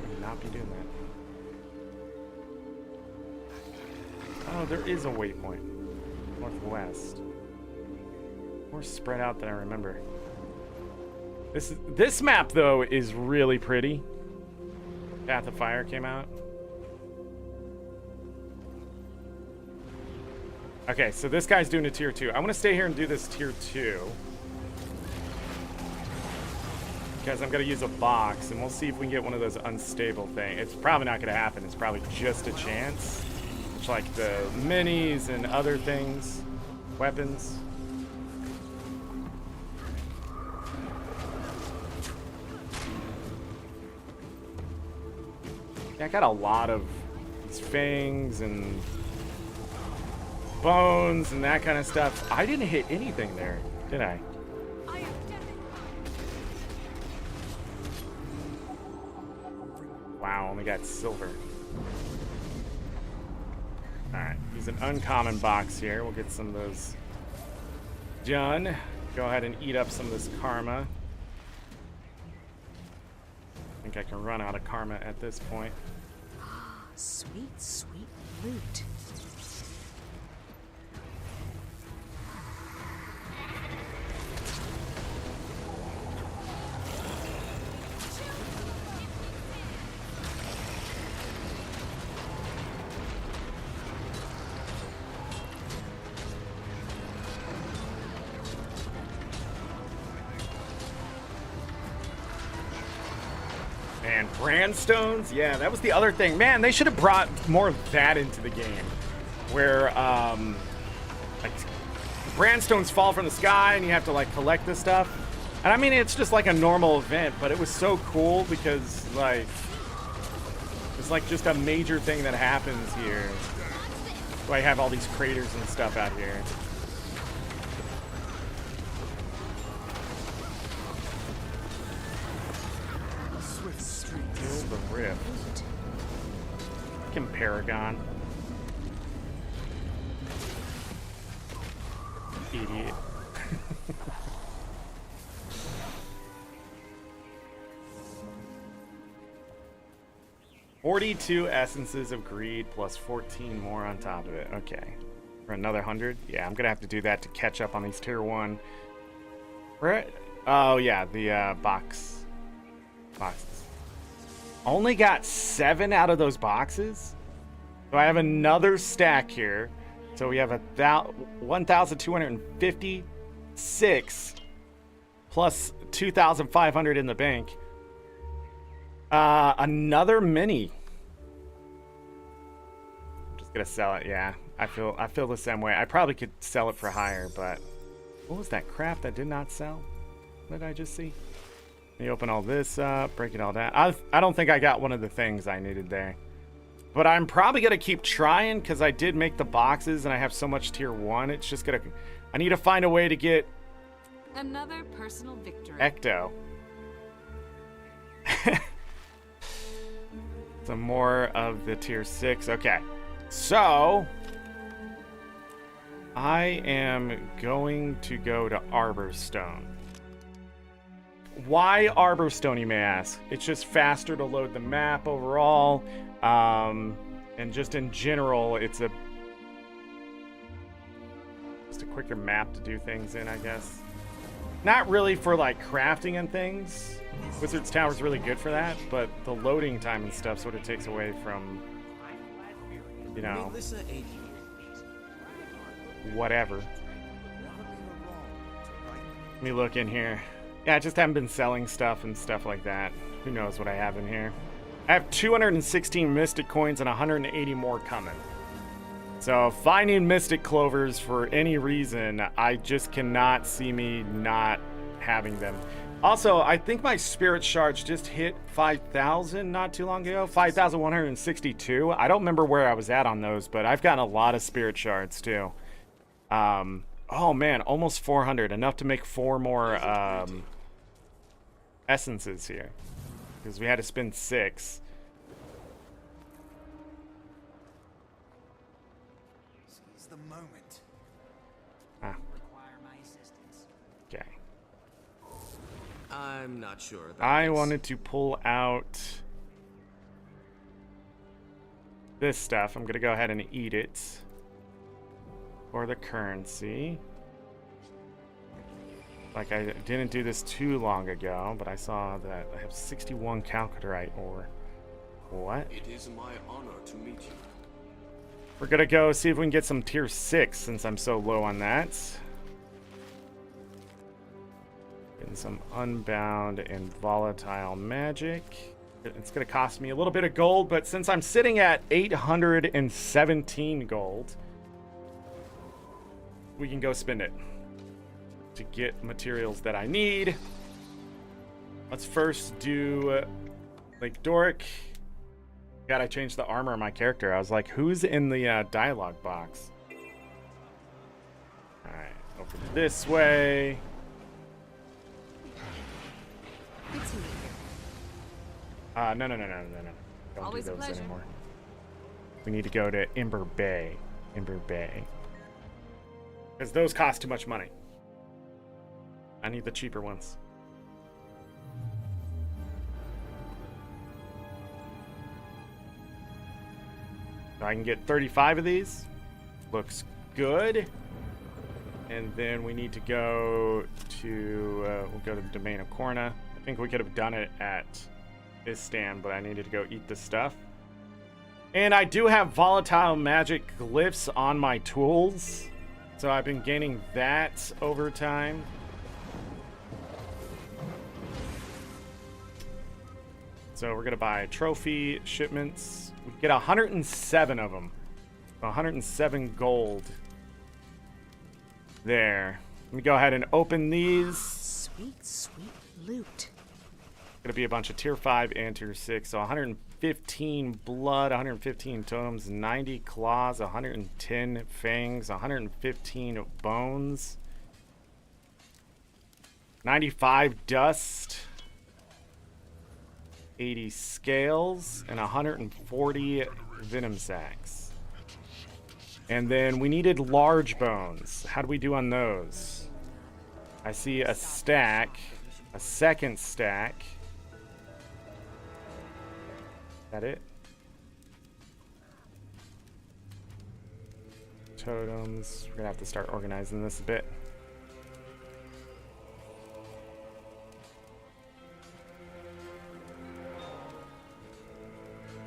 Would not be doing that. Oh, there is a waypoint. Northwest. More spread out than I remember. This map though is really pretty. Path of Fire came out. Okay, so this guy's doing a tier 2. I want to stay here and do this tier 2. Because I'm going to use a box, and we'll see if we can get one of those unstable things. It's probably not going to happen. It's probably just a chance. It's like the minis and other things. Weapons. Yeah, I got a lot of these fangs and bones and that kind of stuff. I didn't hit anything there, did I? Wow, only got silver. Alright, use an uncommon box here. We'll get some of those done. Go ahead and eat up some of this karma. I think I can run out of karma at this point. Sweet, sweet loot. And brandstones, yeah, that was the other thing. Man, they should have brought more of that into the game, where like brandstones fall from the sky and you have to like collect this stuff. And I mean, it's just like a normal event, but it was so cool because like it's like just a major thing that happens here. So I have all these craters and stuff out here. The rift. Fucking Paragon. Idiot. $42 essences of greed plus 14 more on top of it. Okay. For another 100? Yeah, I'm gonna have to do that to catch up on these tier 1. Right? Oh yeah, the boxes. Only got 7 out of those boxes. So I have another stack here. So we have 1,256 plus 2,500 in the bank. Another mini. I'm just gonna sell it. Yeah, I feel the same way. I probably could sell it for higher, but what was that crap that did not sell? What did I just see? Let me open all this up, break it all down. I don't think I got one of the things I needed there. But I'm probably going to keep trying because I did make the boxes and I have so much tier 1. It's just going to... I need to find a way to get... Another personal victory. Ecto. Some more of the tier 6. Okay. So... I am going to go to Arborstone. Why Arborstone, you may ask? It's just faster to load the map overall, and just in general, it's just a quicker map to do things in, I guess. Not really for like crafting and things. Wizard's Tower is really good for that, but the loading time and stuff sort of takes away from, you know, whatever. Let me look in here. Yeah, I just haven't been selling stuff and stuff like that. Who knows what I have in here. I have 216 Mystic Coins and 180 more coming. So finding Mystic Clovers for any reason, I just cannot see me not having them. Also, I think my Spirit Shards just hit 5,000 not too long ago. 5,162. I don't remember where I was at on those, but I've gotten a lot of Spirit Shards too. Oh man, almost 400. Enough to make 4 more essences here, because we had to spend 6. I'm not sure about I this. wanted to pull out this stuff. I'm going to go ahead and eat it for the currency. Like, I didn't do this too long ago, but I saw that I have 61 calcaterite ore. What? It is my honor to meet you. We're gonna go see if we can get some tier 6 since I'm so low on that. Getting some unbound and volatile magic. It's gonna cost me a little bit of gold, but since I'm sitting at 817 gold, we can go spend it to get materials that I need. Let's first do Lake Doric. God, I changed the armor on my character. I was like, who's in the dialogue box? Alright, over this way. No. Don't Always do a those pleasure. anymore. We need to go to Ember Bay. Because those cost too much money. I need the cheaper ones. So I can get 35 of these. Looks good. And then we need to go to, we'll go to the Domain of Corna. I think we could have done it at this stand, but I needed to go eat this stuff. And I do have volatile magic glyphs on my tools. So I've been gaining that over time. So we're gonna buy trophy shipments. We get 107 of them. 107 gold. There. Let me go ahead and open these. Sweet loot. Gonna be a bunch of tier 5 and tier 6. So 115 blood, 115 totems, 90 claws, 110 fangs, 115 bones, 95 dust, 80 scales, and 140 venom sacks. And then we needed large bones. How do we do on those? I see a stack, a second stack. Is that it? Totems. We're gonna have to start organizing this a bit.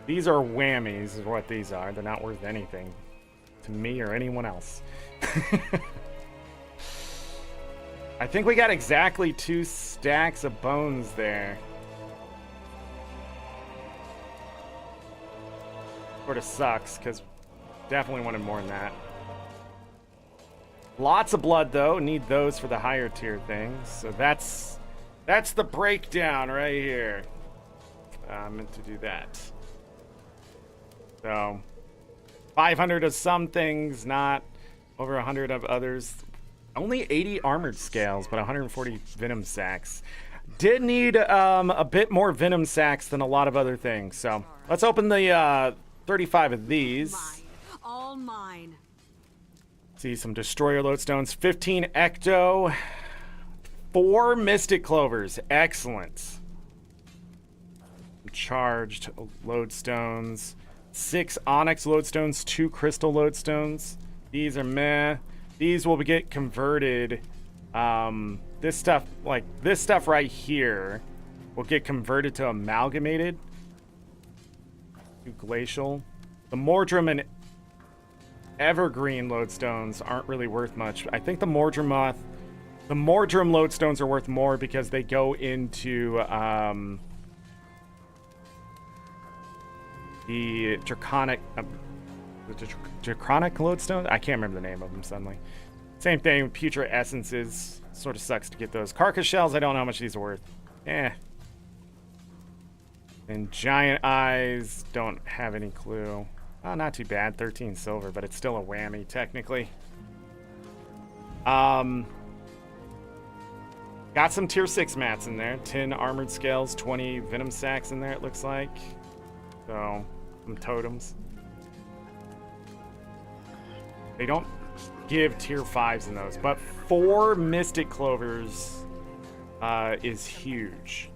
These are whammies, is what these are. They're not worth anything to me or anyone else. I think we got exactly 2 stacks of bones there. Sort of sucks, because definitely wanted more than that. Lots of blood, though. Need those for the higher tier things. So that's the breakdown right here. I meant to do that. So 500 of some things, not over 100 of others. Only 80 armored scales, but 140 venom sacks. Did need a bit more venom sacks than a lot of other things. So let's open the 35 of these. Mine. All mine. See some destroyer lodestones, 15 ecto, 4 mystic clovers. Excellent. Charged lodestones, 6 onyx lodestones, 2 crystal lodestones. These are meh. These will get converted. This stuff, like this stuff right here, will get converted to amalgamated. To glacial. The Mordrum and Evergreen lodestones aren't really worth much. I think the Mordrum lodestones are worth more because they go into the draconic lodestone. I can't remember the name of them suddenly. Same thing. Putrid essences. Sort of sucks to get those. Carcass shells. I don't know how much these are worth. And giant eyes. Don't have any clue. Oh, not too bad. 13 silver, but it's still a whammy technically. Got some tier 6 mats in there. 10 armored scales, 20 venom sacks in there, it looks like. So, some totems. They don't give tier 5s in those, but 4 mystic clovers is huge.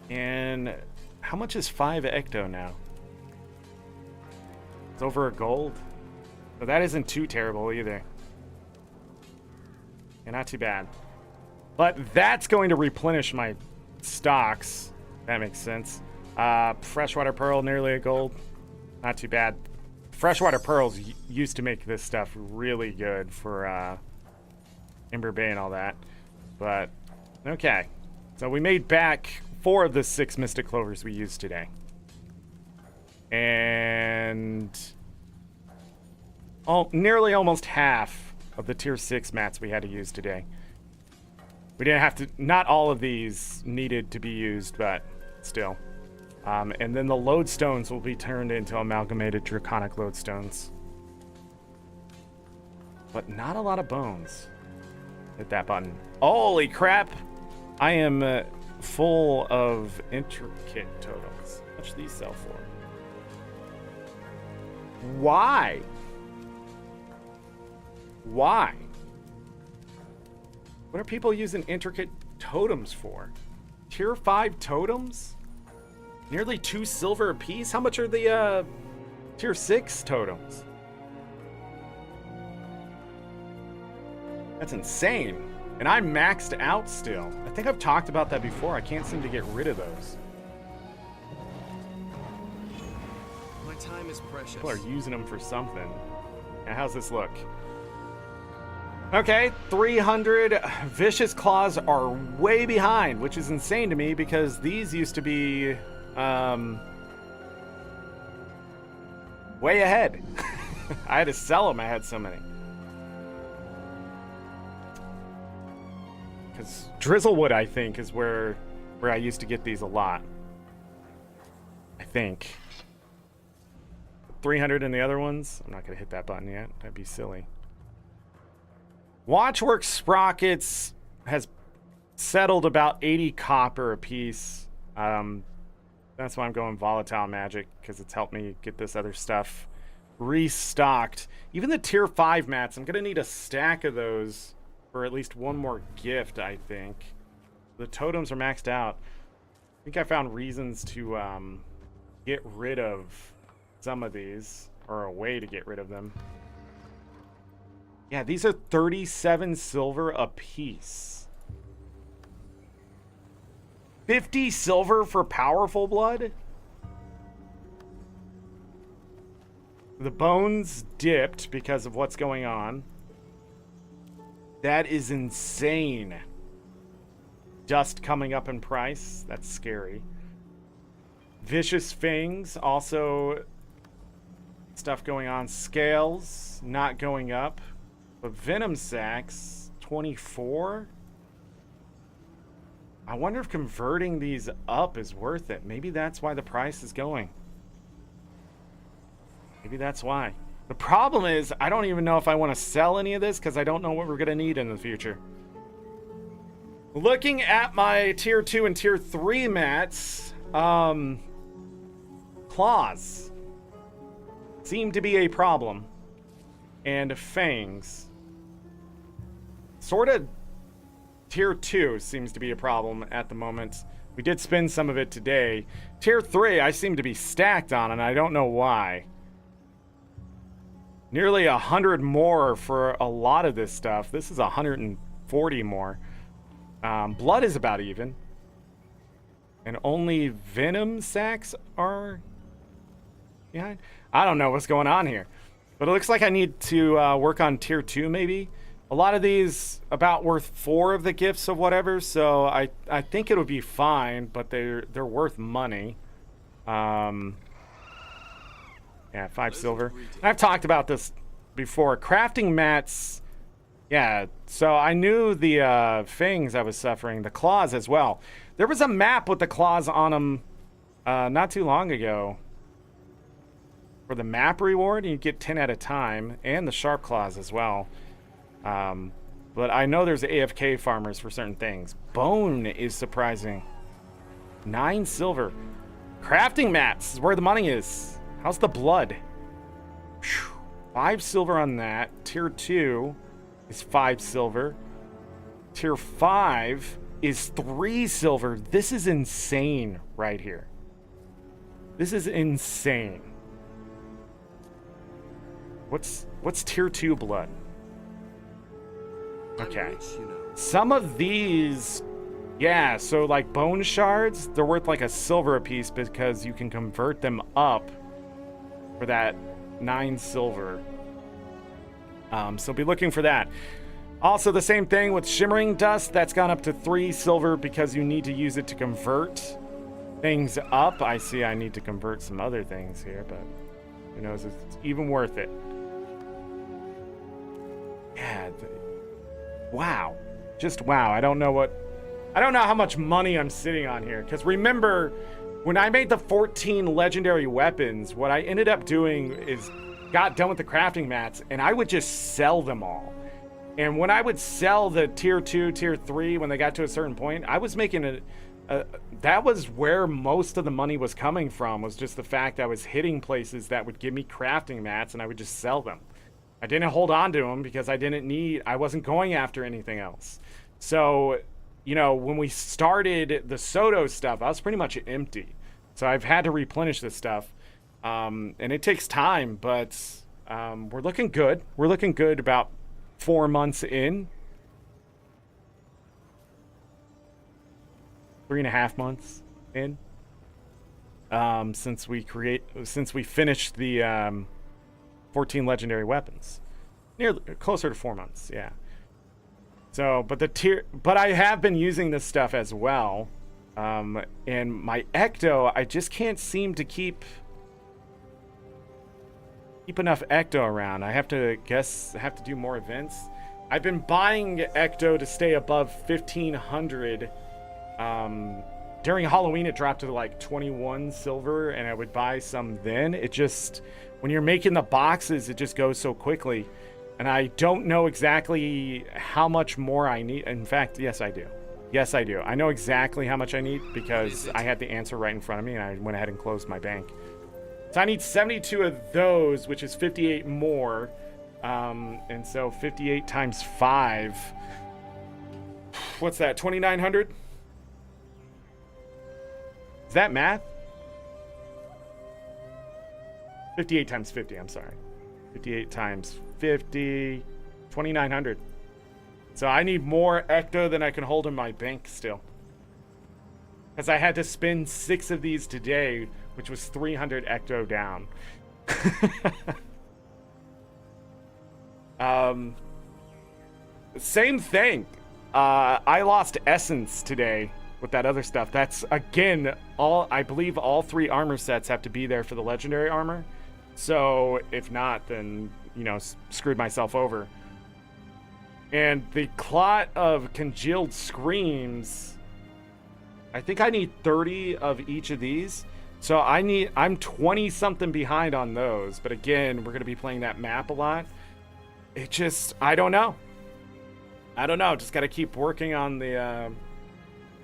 And how much is 5 ecto now? It's over a gold. But that isn't too terrible either. And not too bad. But that's going to replenish my stocks. That makes sense. Freshwater pearl, nearly a gold. Not too bad. Freshwater pearls used to make this stuff really good for Ember Bay and all that. But, okay. So we made back 4 of the 6 Mystic Clovers we used today. And nearly almost half of the tier 6 mats we had to use today. We didn't have to, not all of these needed to be used, but still. And then the lodestones will be turned into amalgamated draconic lodestones. But not a lot of bones. Hit that button. Holy crap! I am full of intricate totems. How much do these sell for? Why? Why? What are people using intricate totems for? Tier 5 totems? Nearly 2 silver apiece? How much are the tier 6 totems? That's insane. And I'm maxed out still. I think I've talked about that before. I can't seem to get rid of those. My time is precious. People are using them for something. Now, how's this look? Okay, 300. Vicious Claws are way behind, which is insane to me because these used to be way ahead. I had to sell them. I had so many. Because Drizzlewood, I think, is where I used to get these a lot. I think. 300 in the other ones. I'm not going to hit that button yet. That'd be silly. Watchwork Sprockets has settled about 80 copper a piece. That's why I'm going Volatile Magic, because it's helped me get this other stuff restocked. Even the tier 5 mats, I'm going to need a stack of those for at least one more gift, I think. The totems are maxed out. I think I found reasons to get rid of some of these, or a way to get rid of them. Yeah, these are 37 silver a piece. 50 silver for Powerful Blood? The bones dipped because of what's going on. That is insane. Dust coming up in price. That's scary. Vicious Fangs, also stuff going on. Scales, not going up. But Venom Sacs, 24? I wonder if converting these up is worth it. Maybe that's why the price is going. Maybe that's why. The problem is, I don't even know if I want to sell any of this because I don't know what we're going to need in the future. Looking at my tier 2 and tier 3 mats, claws seem to be a problem. And fangs. Sort of tier 2 seems to be a problem at the moment. We did spend some of it today. Tier 3 I seem to be stacked on, and I don't know why. Nearly 100 more for a lot of this stuff. This is 140 more. Blood is about even. And only Venom Sacs are behind. I don't know what's going on here. But it looks like I need to work on tier 2 maybe. A lot of these about worth 4 of the gifts of whatever, so I think it'll be fine, but they're worth money. Yeah, 5 silver. And I've talked about this before. Crafting mats, yeah, so I knew the fangs I was suffering, the claws as well. There was a map with the claws on them not too long ago. For the map reward, you get 10 at a time, and the sharp claws as well. But I know there's AFK farmers for certain things. Bone is surprising. 9 silver. Crafting mats is where the money is. How's the blood? Whew. 5 silver on that. Tier 2 is 5 silver. Tier 5 is 3 silver. This is insane right here. This is insane. What's tier 2 blood? Okay. Rich, you know. Some of these, yeah, so like bone shards, they're worth like a silver a piece because you can convert them up for that 9 silver. So be looking for that. Also, the same thing with shimmering dust. That's gone up to 3 silver because you need to use it to convert things up. I see I need to convert some other things here, but who knows if it's even worth it. Yeah. Wow. Just wow. I don't know how much money I'm sitting on here. Because remember, when I made the 14 legendary weapons, what I ended up doing is got done with the crafting mats, and I would just sell them all. And when I would sell the tier 2, tier 3, when they got to a certain point, I was making that was where most of the money was coming from, was just the fact I was hitting places that would give me crafting mats, and I would just sell them. I didn't hold on to them because I wasn't going after anything else. So, you know, when we started the SotO stuff, I was pretty much empty. So I've had to replenish this stuff. And it takes time, but we're looking good. We're looking good about 4 months in. 3.5 months in. Since we finished the 14 legendary weapons. Closer to 4 months, yeah. So, but I have been using this stuff as well. And my Ecto, I just can't seem to keep enough Ecto around. I have to do more events. I've been buying Ecto to stay above 1,500. During Halloween, it dropped to like 21 silver, and I would buy some then. It just, when you're making the boxes, it just goes so quickly. And I don't know exactly how much more I need. In fact, yes, I do. Yes, I do. I know exactly how much I need because I had the answer right in front of me, and I went ahead and closed my bank. So I need 72 of those, which is 58 more. And so 58 times 5. What's that, 2,900? Is that math? 58 times 50, I'm sorry. 58 times 50, 2,900. So I need more Ecto than I can hold in my bank still. Because I had to spend 6 of these today, which was 300 Ecto down. Same thing. I lost Essence today with that other stuff. That's, again, I believe all 3 armor sets have to be there for the legendary armor. So if not, then, you know, screwed myself over. And the clot of congealed screams, I think I need 30 of each of these. So I'm 20 something behind on those. But again, we're going to be playing that map a lot. It just, I don't know. Just got to keep working on the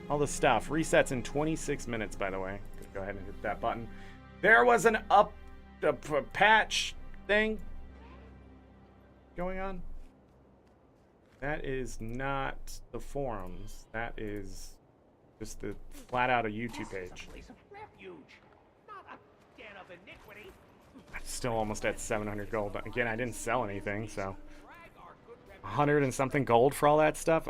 all the stuff. Resets in 26 minutes, by the way. Go ahead and hit that button. There was a patch thing going on. That is not the forums. That is just the flat out a YouTube page. I'm still almost at 700 gold. Again, I didn't sell anything, so 100 and something gold for all that stuff.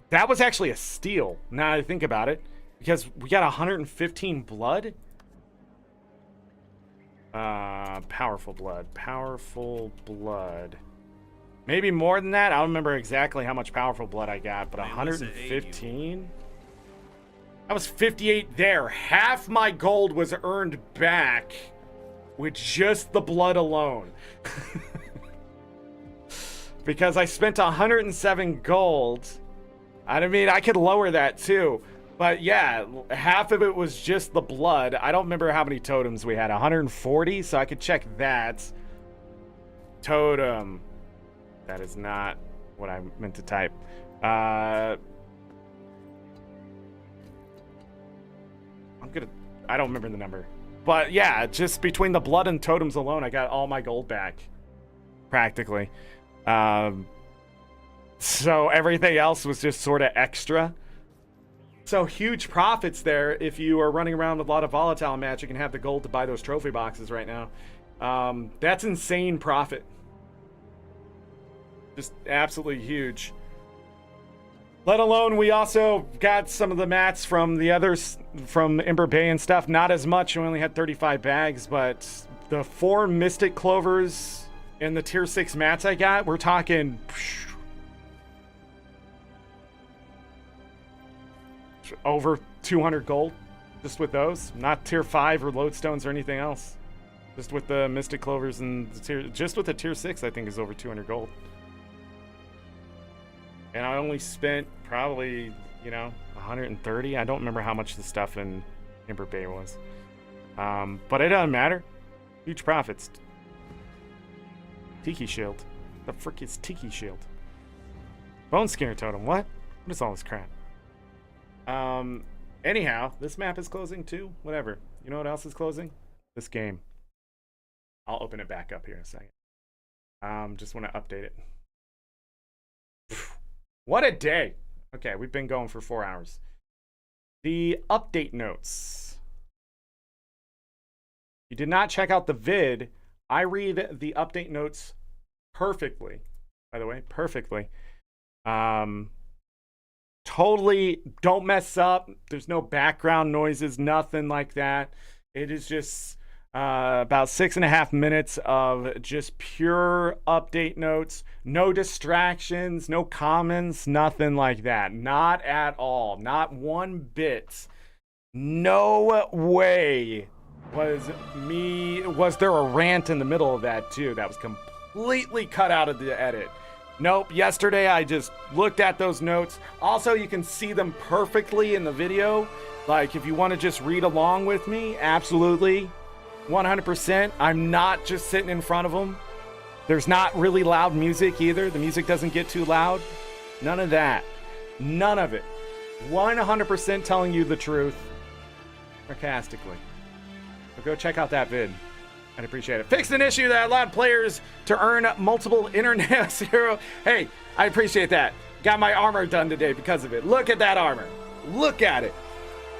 That was actually a steal, now that I think about it, because we got 115 blood. Powerful blood. Maybe more than that. I don't remember exactly how much powerful blood I got, but 115? That was 58 there. Half my gold was earned back with just the blood alone. Because I spent 107 gold. I mean, I could lower that too. But yeah, half of it was just the blood. I don't remember how many totems we had. 140, so I could check that. Totem. That is not what I meant to type. I don't remember the number. But yeah, just between the blood and totems alone, I got all my gold back. Practically. So everything else was just sort of extra. So huge profits there if you are running around with a lot of volatile magic and have the gold to buy those trophy boxes right now. That's insane profit. Just absolutely huge. Let alone we also got some of the mats from the others from Ember Bay and stuff. Not as much. We only had 35 bags, but the 4 Mystic Clovers and the tier 6 mats I got, we're talking over 200 gold just with those. Not tier 5 or lodestones or anything else. Just with the Mystic Clovers and the just with the tier 6, I think is over 200 gold. And I only spent probably, 130. I don't remember how much the stuff in Ember Bay was. But it doesn't matter. Huge profits. Tiki Shield. The frick is Tiki Shield? Bone Skinner Totem. What? What is all this crap? Anyhow, this map is closing too. Whatever. You know what else is closing? This game. I'll open it back up here in a second. Just want to update it. What a day. Okay, we've been going for 4 hours. The update notes. You did not check out the vid. I read the update notes perfectly. By the way, perfectly. Totally don't mess up. There's no background noises, nothing like that. It is just about 6.5 minutes of just pure update notes. No distractions, no comments, nothing like that. Not at all. Not one bit. No way was there a rant in the middle of that too. That was completely cut out of the edit. Nope, yesterday I just looked at those notes. Also, you can see them perfectly in the video. Like, if you want to just read along with me, absolutely, 100%. I'm not just sitting in front of them. There's not really loud music either. The music doesn't get too loud. None of that. None of it. 100% telling you the truth. Sarcastically. So go check out that vid. I'd appreciate it. Fixed an issue that allowed players to earn multiple internet zero. Hey, I appreciate that. Got my armor done today because of it. Look at that armor. Look at it.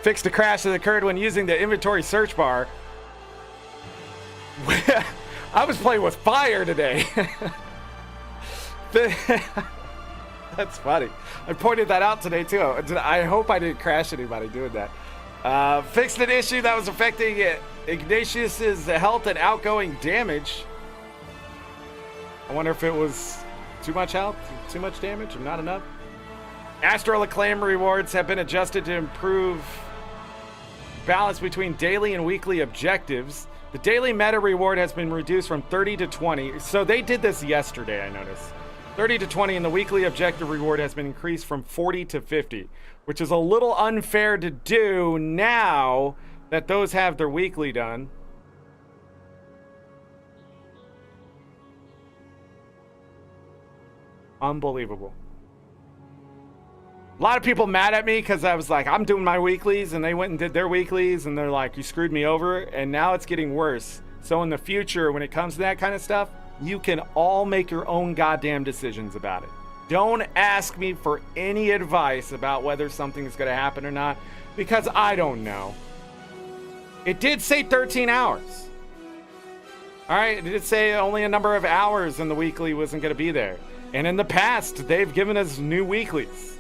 Fixed a crash that occurred when using the inventory search bar. I was playing with fire today. That's funny. I pointed that out today too. I hope I didn't crash anybody doing that. Fixed an issue that was affecting Ignatius's health and outgoing damage. I wonder if it was too much health, too much damage, or not enough. Astral Acclaim rewards have been adjusted to improve balance between daily and weekly objectives. The daily meta reward has been reduced from 30 to 20. So they did this yesterday, I noticed. 30 to 20, and the weekly objective reward has been increased from 40 to 50, which is a little unfair to do now that those have their weekly done. Unbelievable. A lot of people mad at me because I was like, I'm doing my weeklies, and they went and did their weeklies, and they're like, you screwed me over, and now it's getting worse. So in the future, when it comes to that kind of stuff, you can all make your own goddamn decisions about it. Don't ask me for any advice about whether something is going to happen or not, because I don't know. It did say 13 hours. All right, it did say only a number of hours and the weekly wasn't going to be there. And in the past, they've given us new weeklies.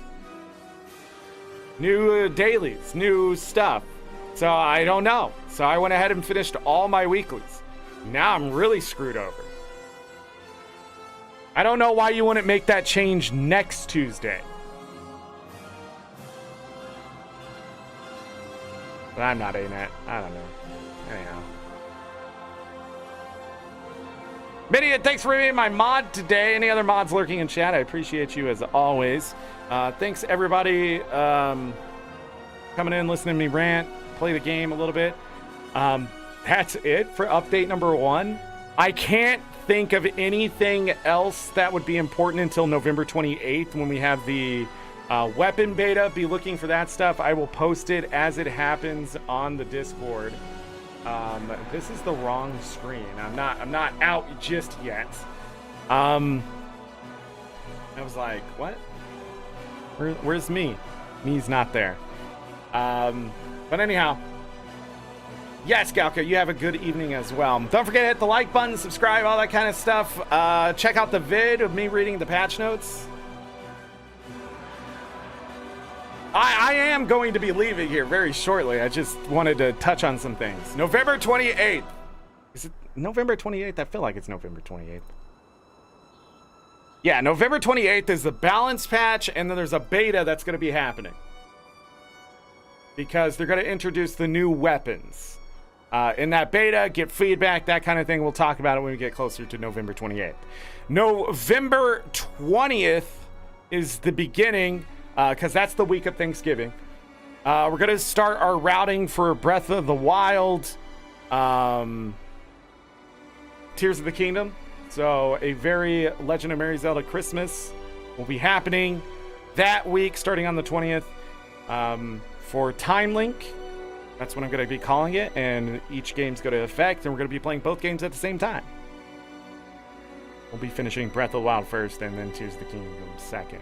New dailies, new stuff. So I don't know. So I went ahead and finished all my weeklies. Now I'm really screwed over. I don't know why you wouldn't make that change next Tuesday. But I'm not ArenaNet. I don't know. Anyhow. Midian, thanks for being my mod today. Any other mods lurking in chat? I appreciate you as always. Thanks everybody coming in, listening to me rant, play the game a little bit. That's it for update number 1. I can't think of anything else that would be important until November 28th when we have the weapon beta. Be looking for that stuff. I will post it as it happens on the Discord. This is the wrong screen. I'm not out just yet. I was like, what? Where's me? Me's not there. But anyhow, yes, Galka, you have a good evening as well. Don't forget to hit the like button, subscribe, all that kind of stuff. Check out the vid of me reading the patch notes. I am going to be leaving here very shortly. I just wanted to touch on some things. November 28th. Is it November 28th? I feel like it's November 28th. Yeah, November 28th is the balance patch, and then there's a beta that's going to be happening. Because they're going to introduce the new weapons. In that beta, get feedback, that kind of thing. We'll talk about it when we get closer to November 28th. November 20th is the beginning, because that's the week of Thanksgiving. We're going to start our routing for Breath of the Wild, Tears of the Kingdom. So a very Legend of Mary Zelda Christmas will be happening that week, starting on the 20th. For Time Link, that's what I'm going to be calling it, and each game's going to affect, and we're going to be playing both games at the same time. We'll be finishing Breath of the Wild first, and then Tears of the Kingdom second.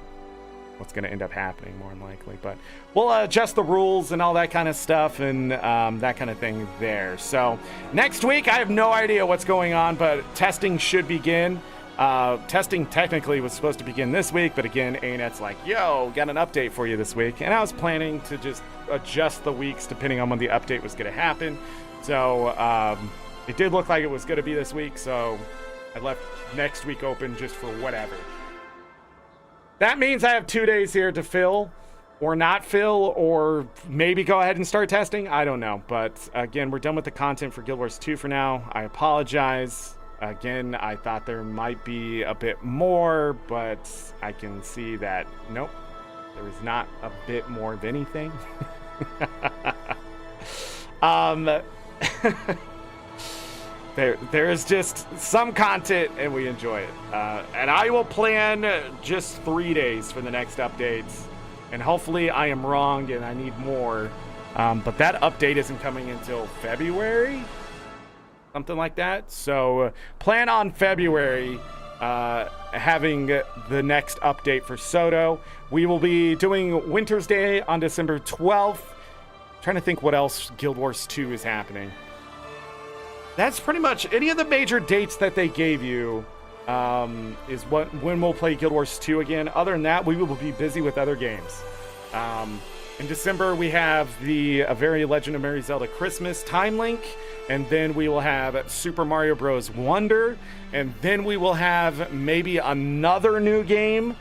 What's going to end up happening, more than likely. But we'll adjust the rules and all that kind of stuff, and that kind of thing there. So next week, I have no idea what's going on, but testing should begin. Testing technically was supposed to begin this week, but again, ArenaNet's like, yo, got an update for you this week. And I was planning to just adjust the weeks depending on when the update was going to happen. So it did look like it was going to be this week, so I left next week open just for whatever. That means I have 2 days here to fill or not fill, or maybe go ahead and start testing. I don't know. But again, we're done with the content for Guild Wars 2 for now. I apologize. Again, I thought there might be a bit more, but I can see that, nope, there is not a bit more of anything. There is just some content, and we enjoy it. And I will plan just 3 days for the next updates. And hopefully I am wrong and I need more. But that update isn't coming until February. Something like that. So plan on February having the next update for SotO. We will be doing Winter's Day on December 12th. Trying to think what else Guild Wars 2 is happening. That's pretty much any of the major dates that they gave you is when we'll play Guild Wars 2 again. Other than that, we will be busy with other games. In December, we have a very Legend of Mary Zelda Christmas Time Link, and then we will have Super Mario Bros. Wonder, and then we will have maybe another new game,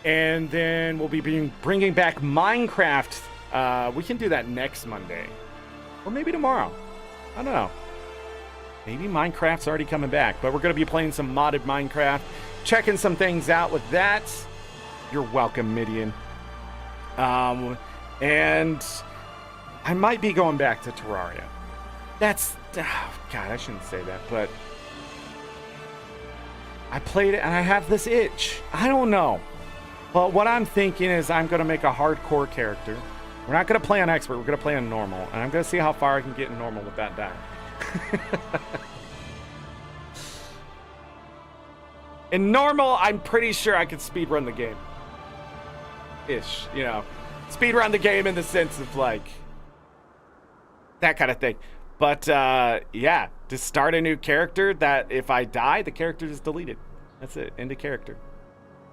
and then we'll be bringing back Minecraft. We can do that next Monday, or maybe tomorrow. I don't know. Maybe Minecraft's already coming back, but we're going to be playing some modded Minecraft, checking some things out with that. You're welcome, Midian. And I might be going back to Terraria. That's, oh God, I shouldn't say that, but I played it and I have this itch. I don't know. But what I'm thinking is I'm going to make a hardcore character. We're not going to play on expert. We're going to play on normal. And I'm going to see how far I can get in normal with that die. In normal, I'm pretty sure I could speedrun the game. Ish, you know. Speedrun the game in the sense of, like, that kind of thing. But, yeah, to start a new character that if I die, the character is deleted. That's it. End of character.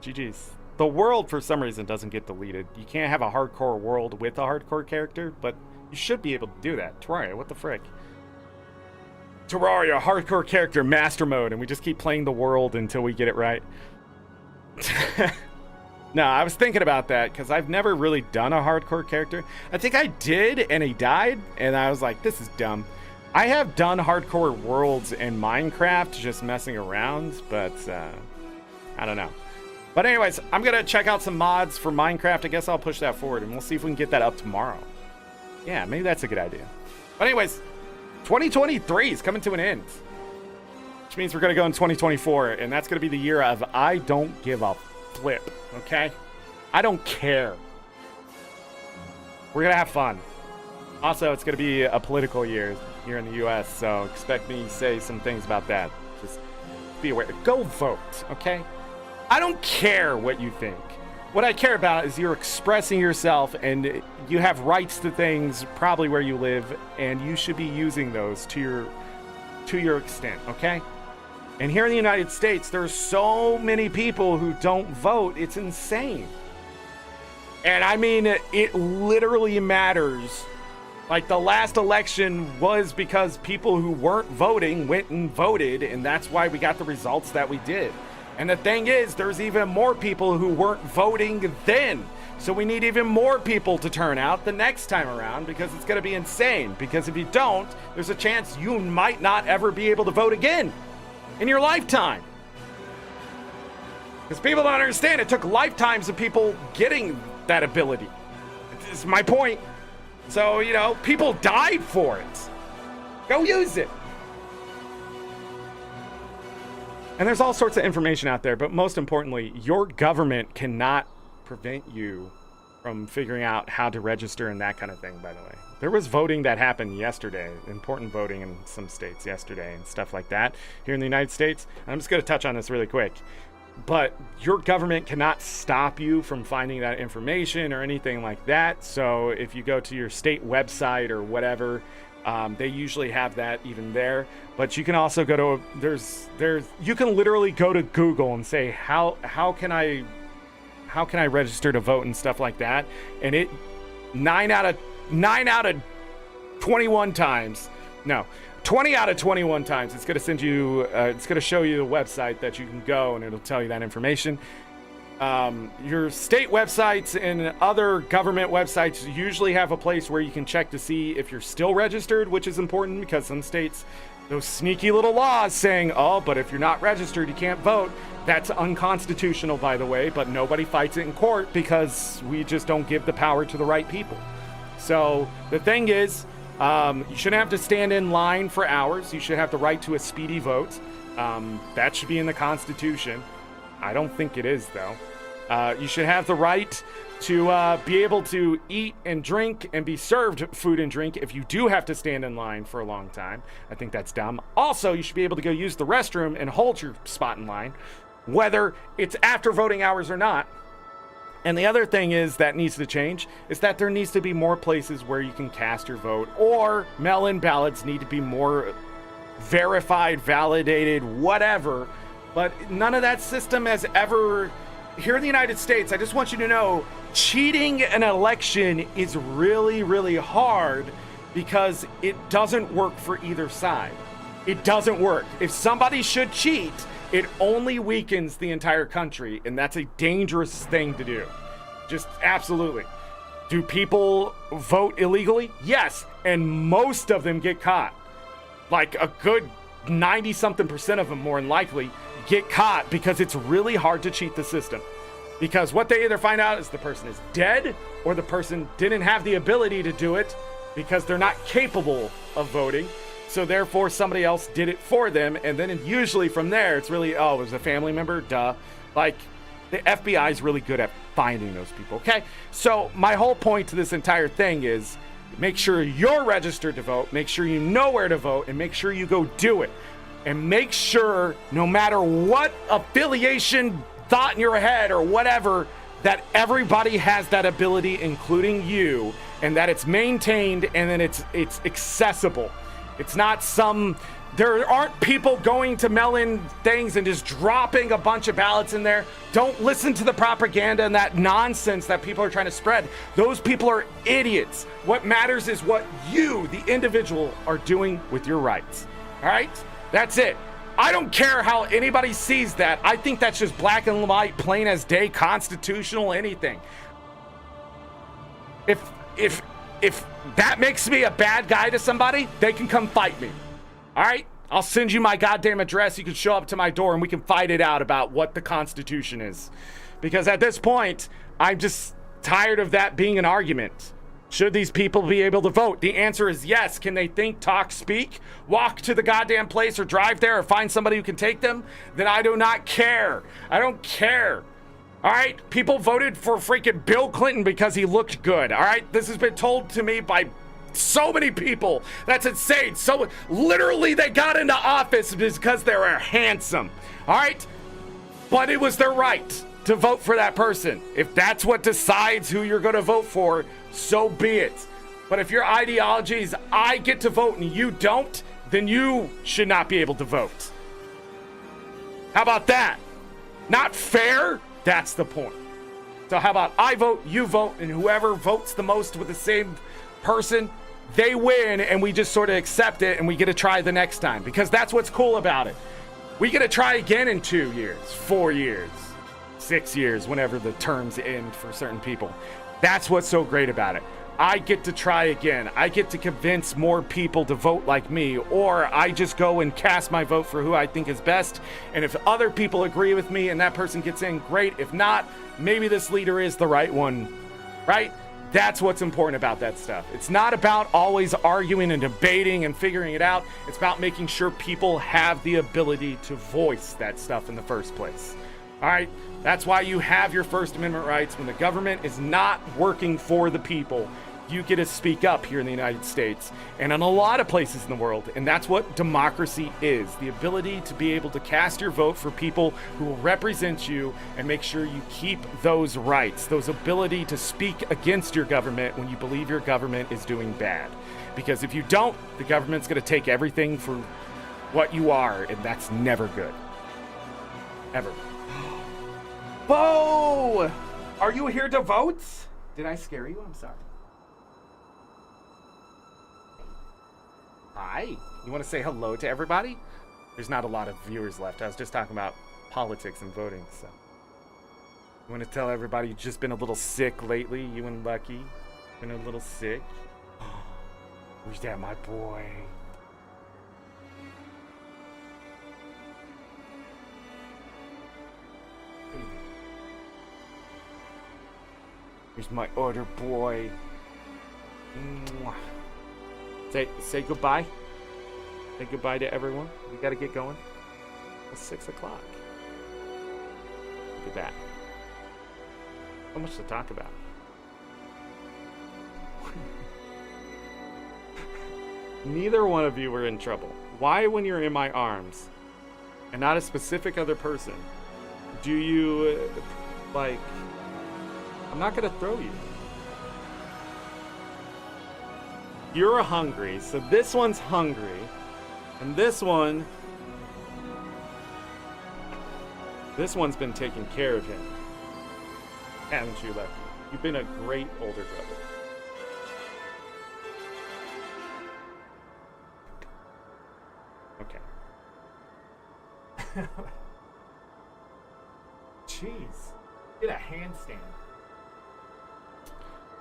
GG's. The world, for some reason, doesn't get deleted. You can't have a hardcore world with a hardcore character, but you should be able to do that. Terraria, what the frick? Terraria, hardcore character, master mode, and we just keep playing the world until we get it right. No, I was thinking about that because I've never really done a hardcore character. I think I did, and he died, and I was like, this is dumb. I have done hardcore worlds in Minecraft, just messing around, but I don't know. But anyways, I'm going to check out some mods for Minecraft. I guess I'll push that forward, and we'll see if we can get that up tomorrow. Yeah, maybe that's a good idea. But anyways, 2023 is coming to an end, which means we're going to go in 2024, and that's going to be the year of I don't give a flip, okay? I don't care. We're going to have fun. Also, it's going to be a political year here in the U.S., so expect me to say some things about that. Just be aware. Go vote, okay? I don't care what you think. What I care about is you're expressing yourself, and you have rights to things probably where you live, and you should be using those to your extent, okay? And here in the United States, there's so many people who don't vote. It's insane. And I mean, it literally matters. Like, the last election was because people who weren't voting went and voted, and that's why we got the results that we did. And the thing is, there's even more people who weren't voting then. So we need even more people to turn out the next time around, because it's going to be insane. Because if you don't, there's a chance you might not ever be able to vote again in your lifetime. Because people don't understand, it took lifetimes of people getting that ability. It's my point. So, you know, people died for it. Go use it. And there's all sorts of information out there, but most importantly, your government cannot prevent you from figuring out how to register and that kind of thing, by the way. There was voting that happened yesterday, important voting in some states yesterday and stuff like that here in the United States. And I'm just going to touch on this really quick. But your government cannot stop you from finding that information or anything like that. So if you go to your state website or whatever, they usually have that even there. But you can also go to you can literally go to Google and say how can I register to vote and stuff like that, and it 9 out of 21 times, no, 20 out of 21 times, it's going to send you, it's going to show you the website that you can go, and it'll tell you that information. Your state websites and other government websites usually have a place where you can check to see if you're still registered, which is important because some states, those sneaky little laws saying, oh, but if you're not registered, you can't vote. That's unconstitutional, by the way, but nobody fights it in court because we just don't give the power to the right people. So the thing is, you shouldn't have to stand in line for hours. You should have the right to a speedy vote. That should be in the Constitution. I don't think it is, though. You should have the right to be able to eat and drink and be served food and drink if you do have to stand in line for a long time. I think that's dumb. Also, you should be able to go use the restroom and hold your spot in line, whether it's after voting hours or not. And the other thing is that needs to change is that there needs to be more places where you can cast your vote, or mail-in ballots need to be more verified, validated, whatever. But none of that system has ever... Here in the United States, I just want you to know, cheating an election is really, really hard because it doesn't work for either side. It doesn't work. If somebody should cheat, it only weakens the entire country, and that's a dangerous thing to do. Just absolutely. Do people vote illegally? Yes, and most of them get caught. Like a good 90-something% of them, more than likely, get caught because it's really hard to cheat the system. Because what they either find out is the person is dead, or the person didn't have the ability to do it because they're not capable of voting. So therefore somebody else did it for them, and then usually from there it's really, oh, it was a family member, duh. Like, the FBI is really good at finding those people, okay? So my whole point to this entire thing is make sure you're registered to vote, make sure you know where to vote, and make sure you go do it. And make sure, no matter what affiliation, thought in your head or whatever, that everybody has that ability, including you, and that it's maintained and then it's accessible. It's not there aren't people going to mail-in things and just dropping a bunch of ballots in there. Don't listen to the propaganda and that nonsense that people are trying to spread. Those people are idiots. What matters is what you, the individual, are doing with your rights. All right? That's it. I don't care how anybody sees that. I think that's just black and white, plain as day, constitutional, anything. If that makes me a bad guy to somebody, they can come fight me. All right? I'll send you my goddamn address. You can show up to my door and we can fight it out about what the Constitution is. Because at this point, I'm just tired of that being an argument. Should these people be able to vote? The answer is yes. Can they think, talk, speak, walk to the goddamn place or drive there or find somebody who can take them? Then I do not care. I don't care. All right? People voted for freaking Bill Clinton because he looked good. All right? This has been told to me by so many people. That's insane. So literally they got into office because they were handsome. All right? But it was their right to vote for that person. If that's what decides who you're going to vote for, so be it. But if your ideology is I get to vote and you don't, then you should not be able to vote. How about that? Not fair? That's the point. So how about I vote, you vote, and whoever votes the most with the same person, they win, and we just sort of accept it, and we get to try the next time. Because that's what's cool about it. We get to try again in 2 years, 4 years, 6 years, whenever the terms end for certain people. That's what's so great about it. I get to try again. I get to convince more people to vote like me, or I just go and cast my vote for who I think is best. And if other people agree with me and that person gets in, great. If not, maybe this leader is the right one, right? That's what's important about that stuff. It's not about always arguing and debating and figuring it out. It's about making sure people have the ability to voice that stuff in the first place. All right? That's why you have your First Amendment rights. When the government is not working for the people, you get to speak up here in the United States and in a lot of places in the world. And that's what democracy is. The ability to be able to cast your vote for people who will represent you and make sure you keep those rights, those ability to speak against your government when you believe your government is doing bad. Because if you don't, the government's going to take everything for what you are, and that's never good. Ever. Bo! Are you here to vote? Did I scare you? I'm sorry. Hi. You want to say hello to everybody? There's not a lot of viewers left. I was just talking about politics and voting, so. You want to tell everybody you've just been a little sick lately? You and Lucky? Been a little sick? Who's that, my boy? Here's my other boy. Mwah. Say goodbye. Say goodbye to everyone. We gotta get going. It's 6 o'clock. Look at that. So much to talk about. Neither one of you were in trouble. Why, when you're in my arms, and not a specific other person, do you, like, I'm not gonna throw you. You're hungry, so this one's hungry, and this one's been taking care of him. Haven't you, Lucky? You've been a great older brother. Okay. Jeez. Get a handstand.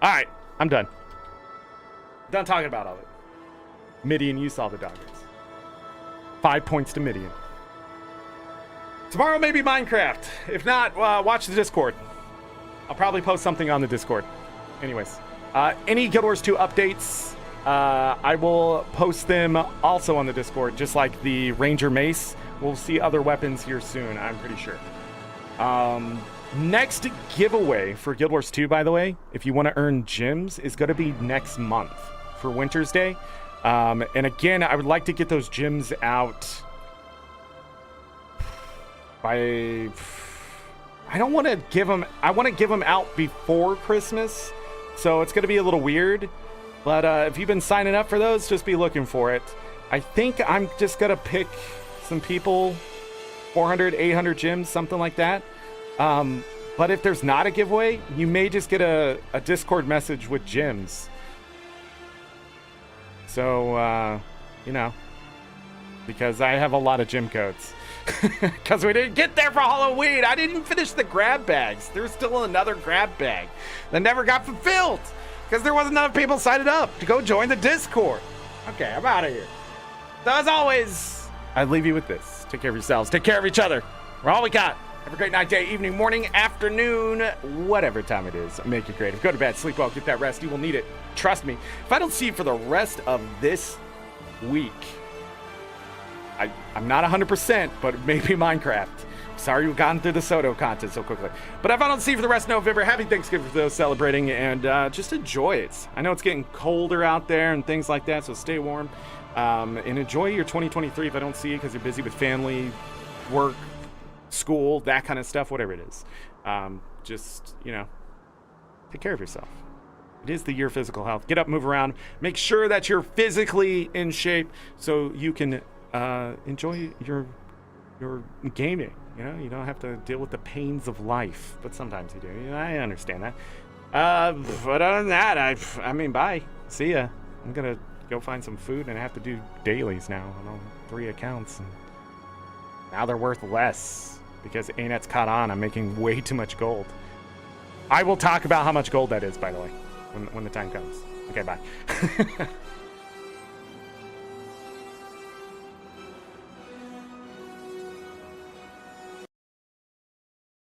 Alright, I'm done. Done talking about all of it. Midian, you saw the Dodgers. 5 points to Midian. Tomorrow maybe Minecraft. If not, watch the Discord. I'll probably post something on the Discord. Anyways, any Guild Wars 2 updates, I will post them also on the Discord, just like the Ranger Mace. We'll see other weapons here soon, I'm pretty sure. Next giveaway for Guild Wars 2, by the way, if you want to earn gems, is going to be next month for Winter's Day. And again, I would like to get those gems out by... I don't want to give them... I want to give them out before Christmas, so it's going to be a little weird. But if you've been signing up for those, just be looking for it. I think I'm just going to pick some people, 400, 800 gems, something like that. But if there's not a giveaway, you may just get a Discord message with gems. So, you know, because I have a lot of gem codes. Because we didn't get there for Halloween. I didn't finish the grab bags. There's still another grab bag that never got fulfilled because there wasn't enough people signed up to go join the Discord. Okay, I'm out of here. So as always, I leave you with this. Take care of yourselves. Take care of each other. We're all we got. Have a great night, day, evening, morning, afternoon, whatever time it is. Make it great. Go to bed, sleep well, get that rest. You will need it. Trust me. If I don't see you for the rest of this week, I'm not 100%, but maybe Minecraft. Sorry we've gotten through the SotO content so quickly. But if I don't see you for the rest of November, happy Thanksgiving for those celebrating, and just enjoy it. I know it's getting colder out there and things like that, so stay warm. And enjoy your 2023 if I don't see you because you're busy with family, work, school, that kind of stuff, whatever it is. Just, you know, take care of yourself. It is the year of physical health. Get up, move around. Make sure that you're physically in shape so you can enjoy your gaming. You know, you don't have to deal with the pains of life, but sometimes you do. You know, I understand that. But other than that, I mean, bye. See ya. I'm gonna go find some food, and I have to do dailies now on all 3 accounts. And now they're worth less because ANET's caught on. I'm making way too much gold. I will talk about how much gold that is, by the way, when the time comes. Okay, bye.